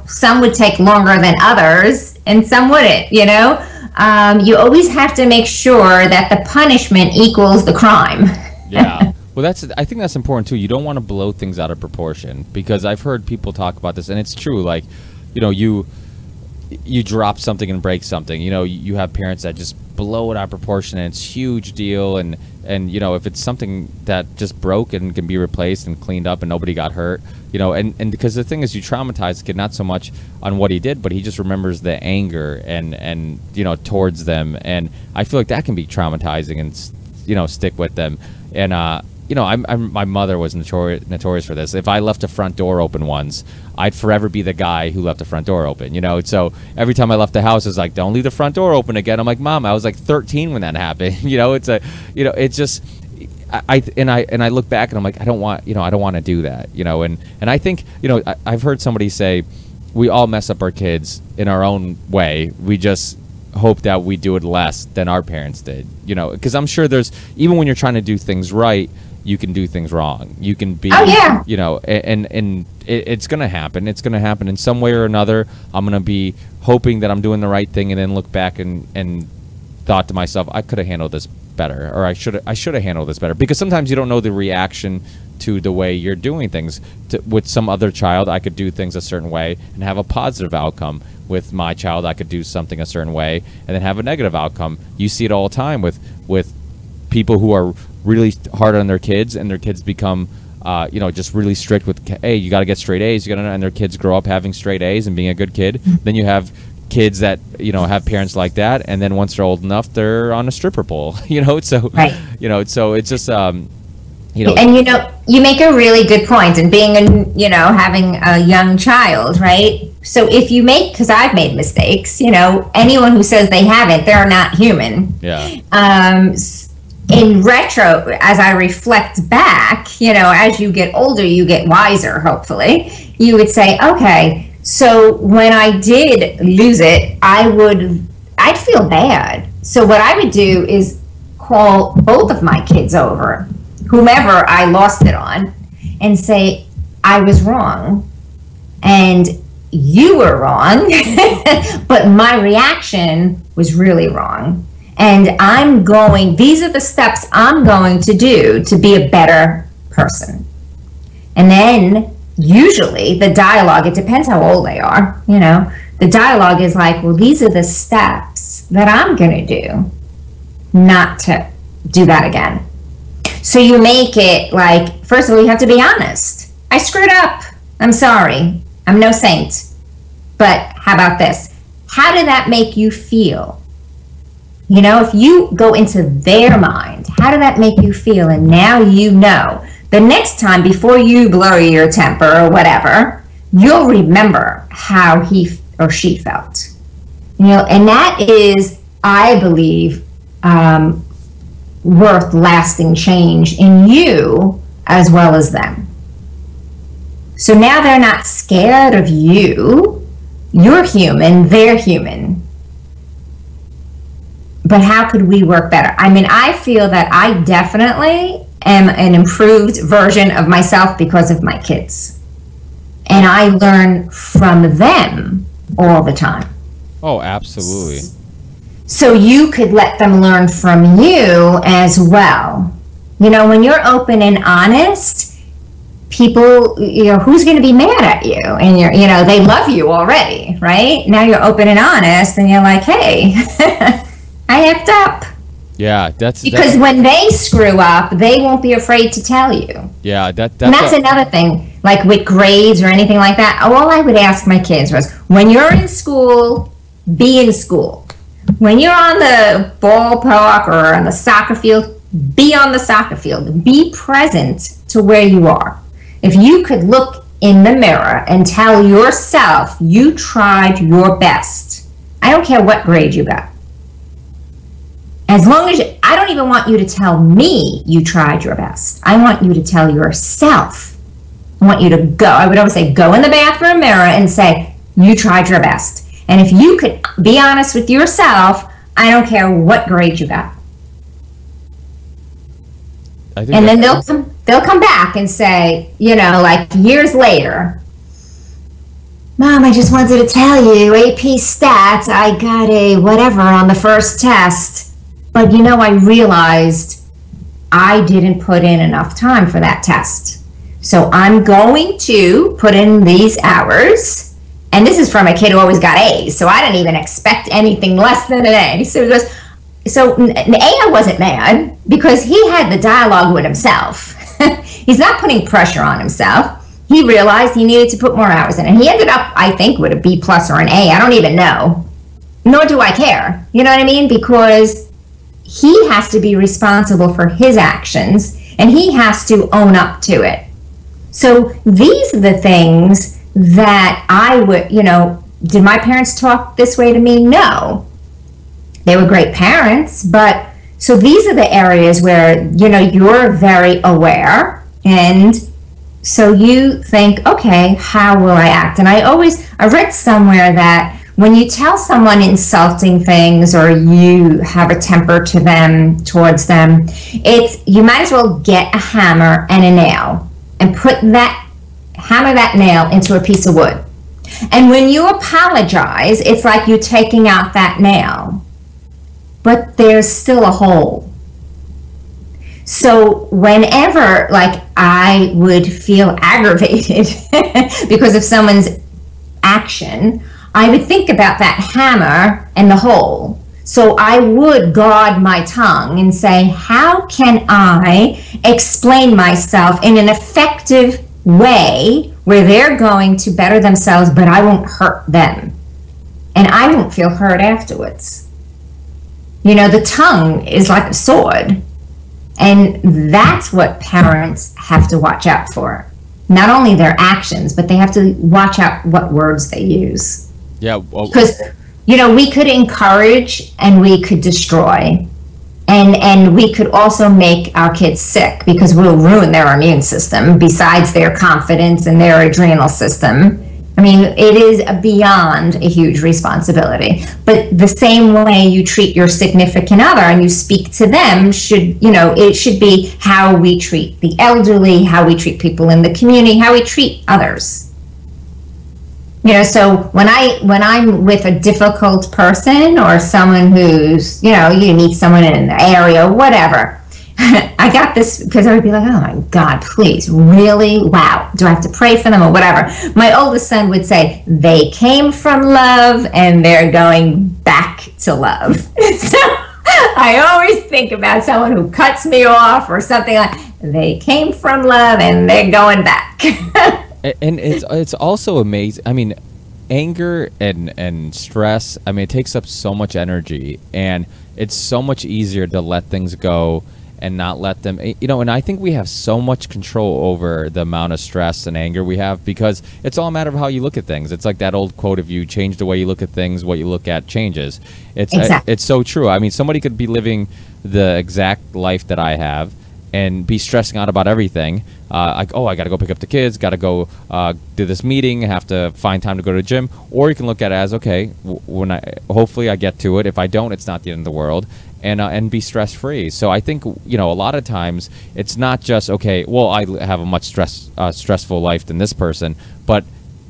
some would take longer than others and some wouldn't, You always have to make sure that the punishment equals the crime. Yeah. Well, I think that's important too. You don't want to blow things out of proportion, because I've heard people talk about this, and it's true. Like, you drop something and break something. You have parents that just blow it out of proportion, and it's a huge deal. And if it's something that just broke and can be replaced and cleaned up and nobody got hurt, and because the thing is, you traumatize the kid not so much on what he did, but he just remembers the anger and towards them. And I feel like that can be traumatizing and stick with them. And my mother was notorious for this. If I left a front door open once, I'd forever be the guy who left the front door open, So every time I left the house, it's like, don't leave the front door open again. I'm like, Mom, I was like 13 when that happened. It's just, I look back and I'm like, I don't want to do that, and I think, I've heard somebody say, we all mess up our kids in our own way. We just hope that we do it less than our parents did, because I'm sure even when you're trying to do things right, you can do things wrong. You can be, and it's going to happen. It's going to happen in some way or another. I'm going to be hoping that I'm doing the right thing, and then look back and thought to myself, I could have handled this better, or I should have handled this better. Because sometimes you don't know the reaction to the way you're doing things. With some other child, I could do things a certain way and have a positive outcome. With my child, I could do something a certain way and then have a negative outcome. You see it all the time with people who are really hard on their kids, and their kids become just really strict with, hey, you got to get straight A's, and their kids grow up having straight A's and being a good kid. Then you have kids that have parents like that, and then once they're old enough, they're on a stripper pole. So right. So it's just and you make a really good point. And being having a young child, right? So if you because I've made mistakes, anyone who says they haven't, they're not human. Yeah. In retro, as I reflect back, as you get older, you get wiser, hopefully. You would say, okay, so when I did lose it, I'd feel bad. So what I would do is call both of my kids over, whomever I lost it on, and say, I was wrong. And you were wrong, but my reaction was really wrong. And these are the steps I'm going to do to be a better person. And then usually the dialogue, it depends how old they are, the dialogue is like, well, these are the steps that I'm going to do not to do that again. So you make it like, first of all, you have to be honest. I screwed up. I'm sorry. I'm no saint. But how about this? How did that make you feel? You know, if you go into their mind, how did that make you feel? And now you know. The next time, before you blow your temper or whatever, you'll remember how he or she felt. You know, and that is, I believe, worth lasting change in you as well as them. So now they're not scared of you. You're human, they're human. But how could we work better? I mean, I feel that I definitely am an improved version of myself because of my kids. And I learn from them all the time. Oh, absolutely. So you could let them learn from you as well. You know, when you're open and honest, people, you know, who's going to be mad at you? And you're, you know, they love you already, right? Now you're open and honest and you're like, hey, I effed up. Yeah, that's because when they screw up, they won't be afraid to tell you. Yeah, and that's another thing, like with grades or anything like that. All I would ask my kids was, when you're in school, be in school. When you're on the ballpark or on the soccer field, be on the soccer field. Be present to where you are. If you could look in the mirror and tell yourself you tried your best, I don't care what grade you got. As long as I don't even want you to tell me you tried your best. I want you to tell yourself. I want you to go. I would always say, go in the bathroom mirror and say, you tried your best. And if you could be honest with yourself, I don't care what grade you got. And then they'll come back and say, you know, like years later, Mom, I just wanted to tell you, AP stats, I got a whatever on the first test. But, you know, I realized I didn't put in enough time for that test. So I'm going to put in these hours. And this is from a kid who always got A's. So I didn't even expect anything less than an A. So I wasn't mad because he had the dialogue with himself. He's not putting pressure on himself. He realized he needed to put more hours in. And he ended up, I think, with a B+ or an A. I don't even know. Nor do I care. You know what I mean? Because he has to be responsible for his actions, and he has to own up to it. So these are the things that I would, you know, did my parents talk this way to me? No. They were great parents, but so these are the areas where, you know, you're very aware, and so you think, okay, how will I act? And I read somewhere that when you tell someone insulting things or you have a temper towards them, you might as well get a hammer and a nail and hammer that nail into a piece of wood. And when you apologize, it's like you taking out that nail, but there's still a hole. So whenever, like, I would feel aggravated because of someone's action, I would think about that hammer and the hole. So I would guard my tongue and say, how can I explain myself in an effective way where they're going to better themselves, but I won't hurt them. And I won't feel hurt afterwards. You know, the tongue is like a sword. And that's what parents have to watch out for. Not only their actions, but they have to watch out what words they use. Yeah, well, because, you know, we could encourage and we could destroy, and we could also make our kids sick because we'll ruin their immune system besides their confidence and their adrenal system. I mean, it is beyond a huge responsibility. But the same way you treat your significant other and you speak to them should, you know, it should be how we treat the elderly, how we treat people in the community, how we treat others. You know, so when I'm with a difficult person or someone who's, you know, you meet someone in the area, whatever, I got this because I would be like, oh my God, please, really? Wow. Do I have to pray for them or whatever? My oldest son would say, they came from love and they're going back to love. So I always think about someone who cuts me off or something like, they came from love and they're going back. And it's also amazing. I mean, anger and stress, I mean, it takes up so much energy, and it's so much easier to let things go and not let them, and I think we have so much control over the amount of stress and anger we have, because it's all a matter of how you look at things. It's like that old quote, if you change the way you look at things, what you look at changes. It's so true. I mean, somebody could be living the exact life that I have and be stressing out about everything. I got to go pick up the kids, got to go do this meeting, have to find time to go to the gym. Or you can look at it as, okay, hopefully I get to it. If I don't, it's not the end of the world. And be stress-free. So I think, a lot of times it's not just, okay, well, I have a much stressful life than this person, but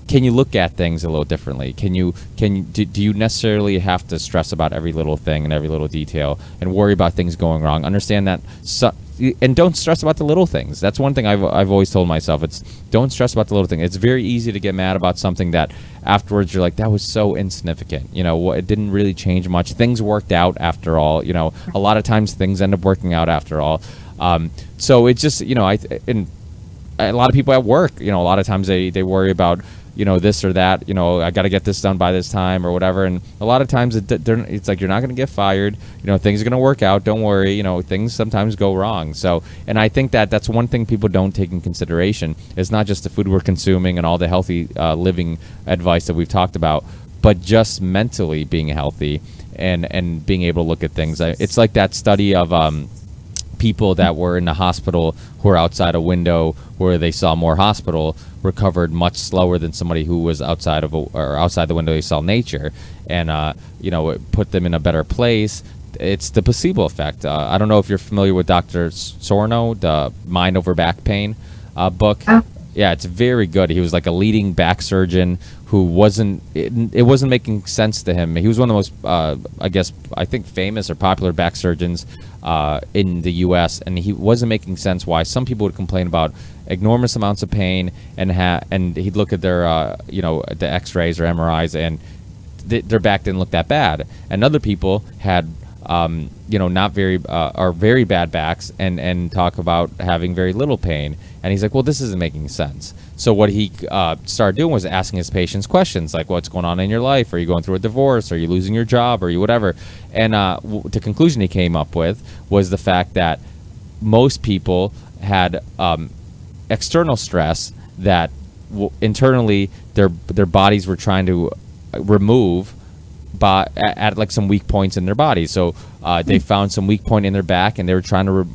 can you look at things a little differently? Do you necessarily have to stress about every little thing and every little detail and worry about things going wrong? Understand that, and don't stress about the little things. That's one thing I've always told myself. It's don't stress about the little thing. It's very easy to get mad about something that afterwards you're like, that was so insignificant. It didn't really change much. Things worked out after all. A lot of times things end up working out after all. So it's just, and a lot of people at work, a lot of times they worry about, this or that, I got to get this done by this time or whatever. And a lot of times it's like, you're not going to get fired. Things are going to work out. Don't worry. Things sometimes go wrong. So, and I think that's one thing people don't take in consideration. It's not just the food we're consuming and all the healthy living advice that we've talked about, but just mentally being healthy and being able to look at things. It's like that study of people that were in the hospital who were outside a window where they saw more hospital recovered much slower than somebody who was outside the window they saw nature, and it put them in a better place. It's the placebo effect. I don't know if you're familiar with Dr. Sorno, the Mind Over Back Pain book. Yeah, it's very good. He was like a leading back surgeon who it wasn't making sense to him. He was one of the most, I think famous or popular back surgeons in the U.S., and he wasn't making sense why some people would complain about enormous amounts of pain, and he'd look at their, the X-rays or MRIs, and their back didn't look that bad. And other people had, not very, or very bad backs, and talk about having very little pain. And he's like, well, this isn't making sense. So what he started doing was asking his patients questions like, what's going on in your life? Are you going through a divorce? Are you losing your job? Are you whatever? And the conclusion he came up with was the fact that most people had external stress that internally their bodies were trying to remove at like some weak points in their body. So they found some weak point in their back, and they were trying to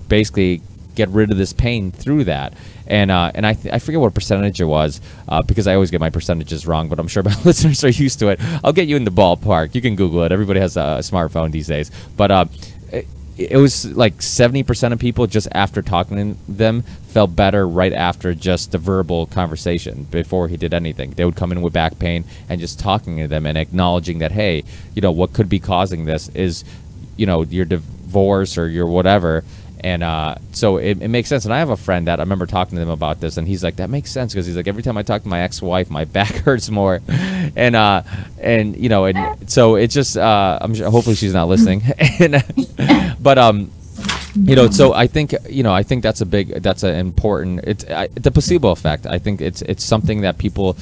basically get rid of this pain through that. And I forget what percentage it was, because I always get my percentages wrong, but I'm sure my listeners are used to it. I'll get you in the ballpark. You can Google it. Everybody has a smartphone these days. But it was like 70% of people, just after talking to them, felt better right after just the verbal conversation before he did anything. They would come in with back pain, and just talking to them and acknowledging that, hey, what could be causing this is, your divorce or your whatever. And so it makes sense. And I have a friend that I remember talking to them about this, and he's like, that makes sense, because he's like, every time I talk to my ex-wife, my back hurts more. And so it's just, I'm sure, hopefully she's not listening. But so I think, that's an important, it's the placebo effect. I think it's something that people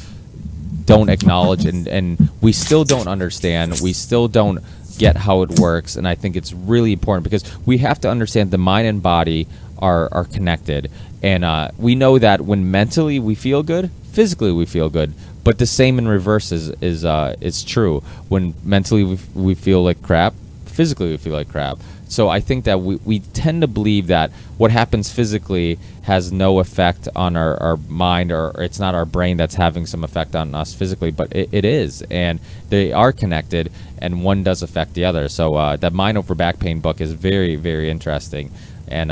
don't acknowledge, and we still don't understand. We still don't get how it works, and I think it's really important, because we have to understand the mind and body are connected, and we know that when mentally we feel good, physically we feel good, but the same in reverse is true. When mentally we feel like crap, physically we feel like crap. So I think that we tend to believe that what happens physically has no effect on our mind, or it's not our brain that's having some effect on us physically, but it is, and they are connected, and one does affect the other. So that Mind Over Back Pain book is very, very interesting, and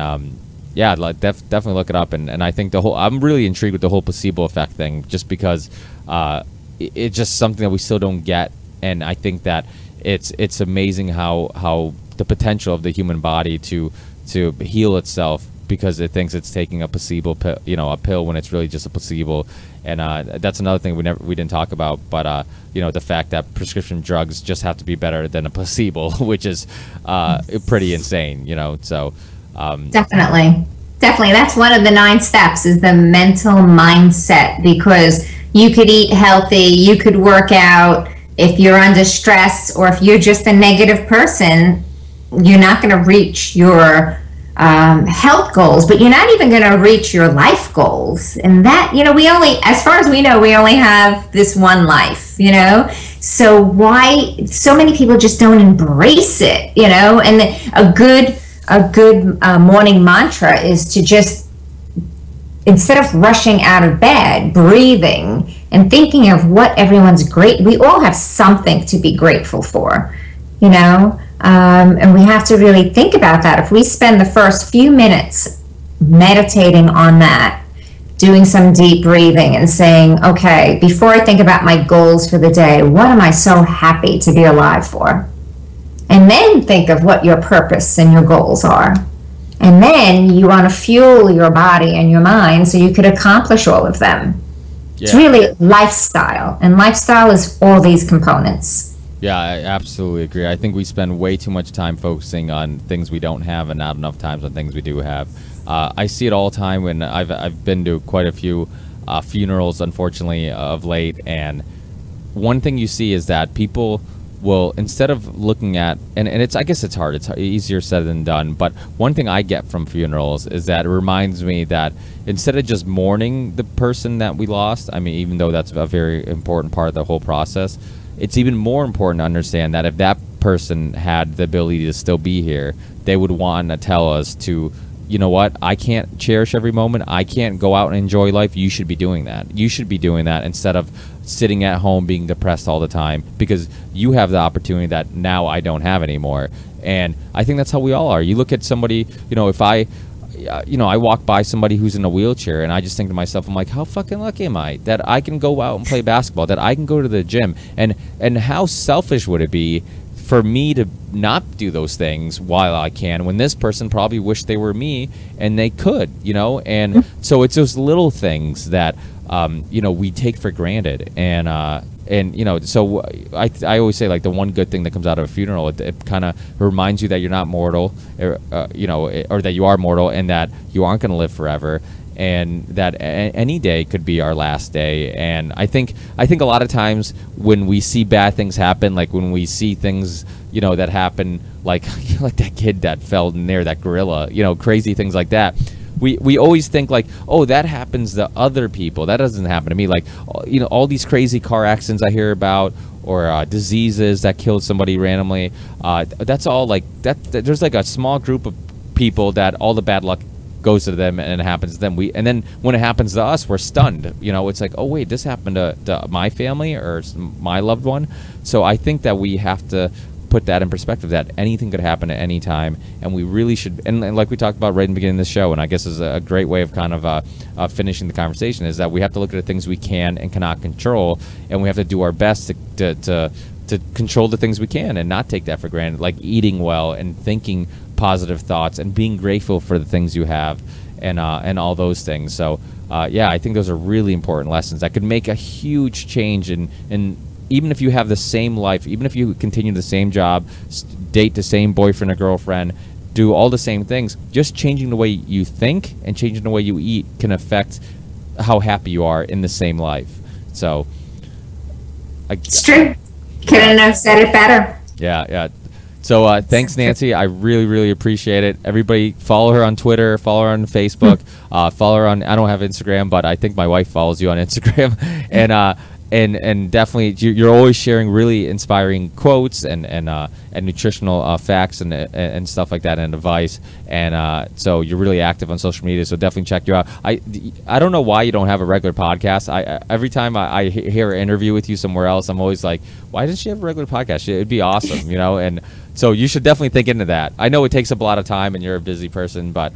definitely look it up. And I think I'm really intrigued with the whole placebo effect thing, just because it's just something that we still don't get, and I think that it's amazing how the potential of the human body to heal itself, because it thinks it's taking a placebo pill, a pill, when it's really just a placebo. And that's another thing we didn't talk about, but the fact that prescription drugs just have to be better than a placebo, which is pretty insane. So definitely that's one of the 9 steps, is the mental mindset, because You could eat healthy, you could work out. If you're under stress or if you're just a negative person, you're not going to reach your health goals, but you're not even going to reach your life goals. And that, we only, as far as we know, we only have this one life, So why so many people just don't embrace it, And a good morning mantra is to just, instead of rushing out of bed, breathing and thinking of what everyone's great. We all have something to be grateful for, and we have to really think about that. If we spend the first few minutes meditating on that, doing some deep breathing and saying, okay, before I think about my goals for the day, what am I so happy to be alive for? And then think of what your purpose and your goals are. And then you want to fuel your body and your mind so you could accomplish all of them. Yeah. It's really lifestyle, and lifestyle is all these components. Yeah, I absolutely agree. I think we spend way too much time focusing on things we don't have and not enough times on things we do have. I see it all the time when I've been to quite a few funerals, unfortunately, of late. And one thing you see is that people will, instead of looking at, and I guess it's hard, it's easier said than done, but one thing I get from funerals is that it reminds me that instead of just mourning the person that we lost, I mean, even though that's a very important part of the whole process, it's even more important to understand that if that person had the ability to still be here, they would want to tell us to, you know what, I can't cherish every moment, I can't go out and enjoy life, you should be doing that. You should be doing that instead of sitting at home being depressed all the time, because you have the opportunity that now I don't have anymore. And I think that's how we all are. You look at somebody, if I walk by somebody who's in a wheelchair and I just think to myself, I'm like, how fucking lucky am I that I can go out and play basketball, that I can go to the gym, and how selfish would it be for me to not do those things while I can, when this person probably wished they were me and they could, and so it's those little things that we take for granted. So I always say, like, the one good thing that comes out of a funeral, it kind of reminds you that you're not mortal, or that you are mortal, and that you aren't going to live forever, and that any day could be our last day. And I think a lot of times when we see bad things happen, like when we see things, that happen, like that kid that fell near that gorilla, crazy things like that. We always think like, oh, that happens to other people, that doesn't happen to me. Like, all these crazy car accidents I hear about, or diseases that killed somebody randomly. That's all like that. There's like a small group of people that all the bad luck goes to them and it happens to them. And then when it happens to us, we're stunned. It's like, oh wait, this happened to my family or my loved one. So I think that we have to put that in perspective, that anything could happen at any time, and we really should, and like we talked about right in the beginning of the show, and I guess is a great way of kind of finishing the conversation, is that we have to look at the things we can and cannot control, and we have to do our best to control the things we can and not take that for granted, like eating well and thinking positive thoughts and being grateful for the things you have, and all those things. So I think those are really important lessons that could make a huge change in even if you have the same life, even if you continue the same job, date the same boyfriend or girlfriend, do all the same things, just changing the way you think and changing the way you eat can affect how happy you are in the same life. So it's true. Couldn't have said it better. Yeah. So thanks, Nancy. I really, really appreciate it. Everybody follow her on Twitter, follow her on Facebook, follow her on, I don't have Instagram, but I think my wife follows you on Instagram. And definitely, you're always sharing really inspiring quotes and nutritional facts and stuff like that, and advice. And so you're really active on social media. So definitely check you out. I don't know why you don't have a regular podcast. Every time I hear an interview with you somewhere else, I'm always like, why doesn't she have a regular podcast? It'd be awesome, And so you should definitely think into that. I know it takes up a lot of time, and you're a busy person, but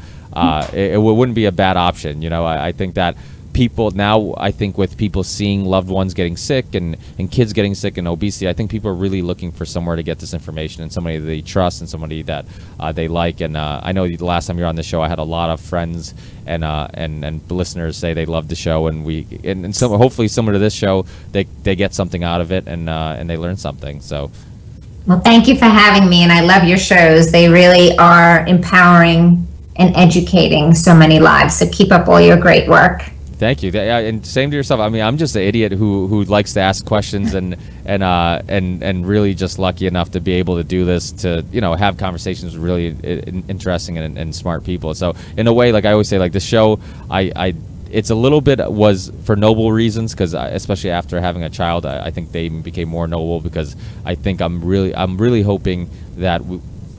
it wouldn't be a bad option. I think that people now, I think with people seeing loved ones getting sick and kids getting sick and obesity, I think people are really looking for somewhere to get this information, and somebody they trust and somebody that they like. And I know the last time you were on the show, I had a lot of friends and listeners say they loved the show, and so hopefully similar to this show, they get something out of it and they learn something. So, well, thank you for having me, and I love your shows. They really are empowering and educating so many lives. So keep up all your great work. Thank you. And same to yourself. I mean, I'm just an idiot who likes to ask questions and really just lucky enough to be able to do this, to, you know, have conversations with really interesting and smart people. So in a way, like I always say, like the show, it's a little bit was for noble reasons, because especially after having a child, I think they even became more noble, because I think I'm really hoping that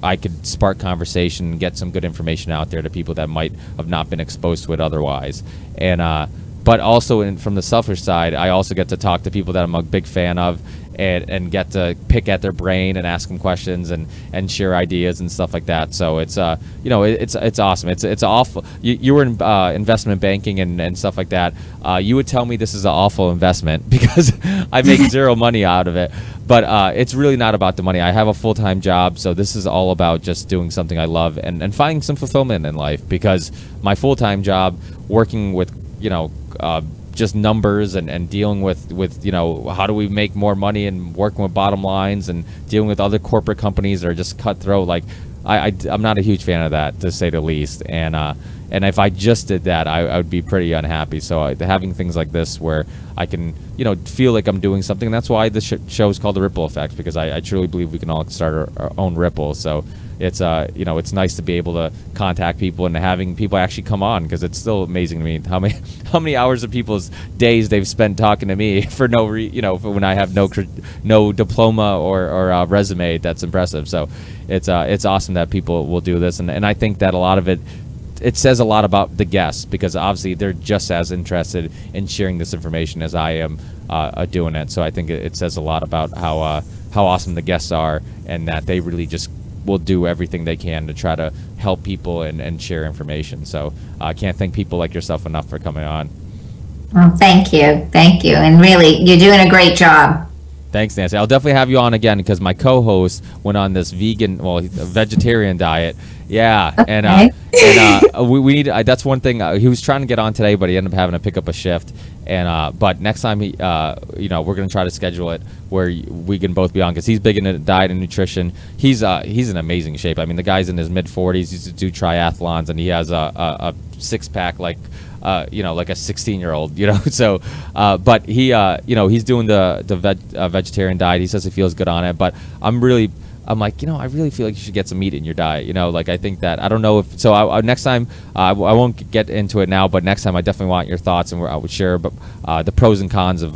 I could spark conversation and get some good information out there to people that might have not been exposed to it otherwise. And but also from the selfish side, I also get to talk to people that I'm a big fan of, and get to pick at their brain and ask them questions and share ideas and stuff like that. So it's you know, it's awesome. It's awful. You were in investment banking and stuff like that. You would tell me this is an awful investment because I make zero money out of it. But it's really not about the money. I have a full-time job, so this is all about just doing something I love and finding some fulfillment in life, because my full-time job, working with, you know, just numbers and dealing with, you know, how do we make more money, and working with bottom lines and dealing with other corporate companies that are just cutthroat. Like I'm not a huge fan of that, to say the least. And if I just did that, I would be pretty unhappy. So having things like this where I can, you know, feel like I'm doing something. That's why the show is called The Ripple Effect, because I truly believe we can all start our own ripple. So it's you know, it's nice to be able to contact people and having people actually come on, because it's still amazing to me how many hours of people's days they've spent talking to me for you know, when I have no diploma or resume that's impressive. So it's awesome that people will do this, and I think that a lot of it says a lot about the guests, because obviously they're just as interested in sharing this information as I am doing it. So I think it says a lot about how awesome the guests are, and that they really just will do everything they can to try to help people and share information. So I can't thank people like yourself enough for coming on. Well, thank you, and really, you're doing a great job. Thanks, Nancy. I'll definitely have you on again, because my co-host went on this vegetarian diet. Yeah, okay. and we need. That's one thing. He was trying to get on today, but he ended up having to pick up a shift. And but next time you know, we're gonna try to schedule it where we can both be on, because he's big into diet and nutrition. He's in amazing shape. I mean, the guy's in his mid-40s. He used to do triathlons, and he has a six-pack like. You know, like a 16-year-old, you know. So, but he, you know, he's doing the vegetarian diet. He says he feels good on it. But I'm like, you know, I really feel like you should get some meat in your diet. You know, like I think that, I don't know if, so next time, I won't get into it now, but next time I definitely want your thoughts, and I would share the pros and cons of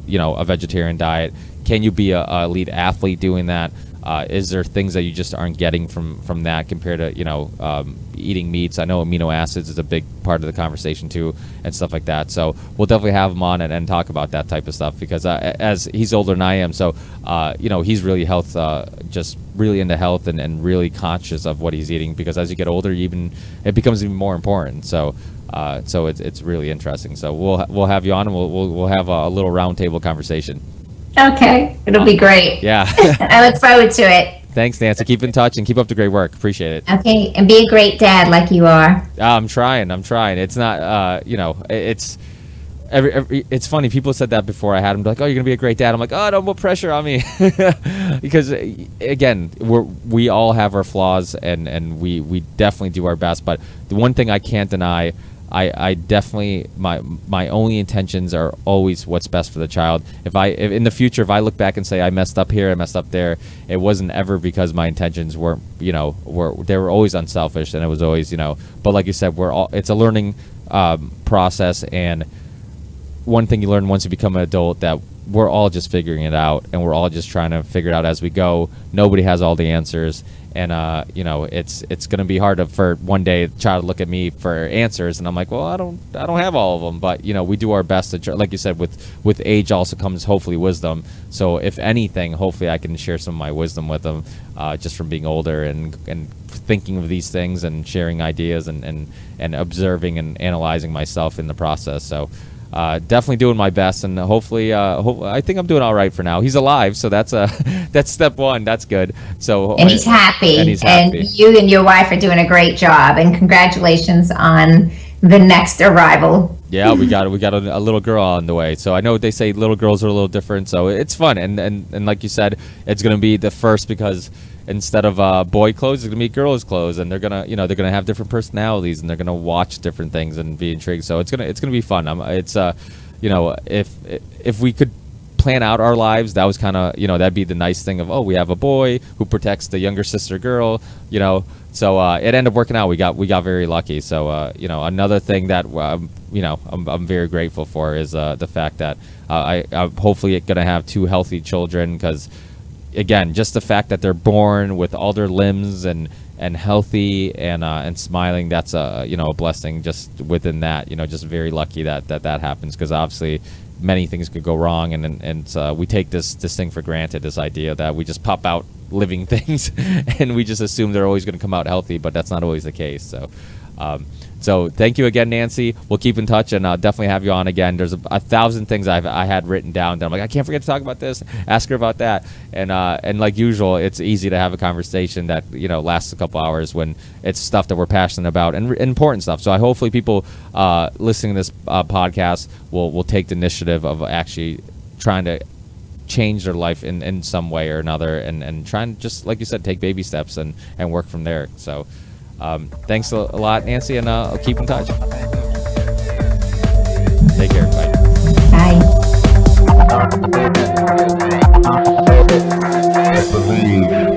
you know, a vegetarian diet. Can you be a elite athlete doing that? Is there things that you just aren't getting from that compared to, you know, eating meats? I know amino acids is a big part of the conversation too, and stuff like that. So we'll definitely have him on and talk about that type of stuff, because as he's older than I am, so you know, he's really just really into health and really conscious of what he's eating, because as you get older, it becomes even more important. So so it's really interesting. So we'll have you on, and we'll have a little roundtable conversation. Okay, it'll be great. Yeah. I look forward to it. Thanks, Nancy. Keep in touch and keep up the great work. Appreciate it. Okay, and be a great dad like you are. I'm trying. It's not, you know, it's it's funny. People said that before I had them, like, oh, you're going to be a great dad. I'm like, oh, don't put pressure on me. Because, again, we all have our flaws, and we definitely do our best. But the one thing I can't deny, I definitely, my only intentions are always what's best for the child. If in the future, if I look back and say I messed up here, I messed up there, it wasn't ever because my intentions weren't, you know, they were always unselfish, and it was always, you know, but like you said, it's a learning process. And one thing you learn once you become an adult, that we're all just figuring it out, and we're all just trying to figure it out as we go. Nobody has all the answers. And you know, it's going to be hard for one day a child to look at me for answers, and I'm like, well, I don't have all of them. But you know, we do our best to try. Like you said, with age also comes hopefully wisdom. So if anything, hopefully I can share some of my wisdom with them, just from being older and thinking of these things and sharing ideas and observing and analyzing myself in the process. So. Definitely doing my best, and hopefully, I think I'm doing all right for now. He's alive, so that's step one. That's good. So and he's happy, and you and your wife are doing a great job. And congratulations on the next arrival. Yeah, we got a little girl on the way. So I know they say little girls are a little different, so it's fun. And like you said, it's going to be the first, because instead of boy clothes, it's gonna be girls clothes, and they're gonna have different personalities, and they're gonna watch different things and be intrigued. So it's gonna be fun. If we could plan out our lives, that was kind of, that'd be the nice thing of, oh, we have a boy who protects the younger sister girl, so it ended up working out. We got very lucky. So another thing that I'm very grateful for is the fact that I'm hopefully gonna have 2 healthy children, because again, just the fact that they're born with all their limbs and healthy and smiling, that's a blessing just within that. Just very lucky that happens, because obviously many things could go wrong, and we take this thing for granted, this idea that we just pop out living things and we just assume they're always going to come out healthy, but that's not always the case. So thank you again, Nancy. We'll keep in touch, and definitely have you on again. There's a thousand things I had written down that I'm like, I can't forget to talk about this, ask her about that, and like usual, it's easy to have a conversation that lasts a couple hours when it's stuff that we're passionate about and important stuff. So hopefully people listening to this podcast will take the initiative of actually trying to change their life in some way or another, and try and, just like you said, take baby steps and work from there. So thanks a lot, Nancy, and I'll keep in touch. Take care. Bye. Bye.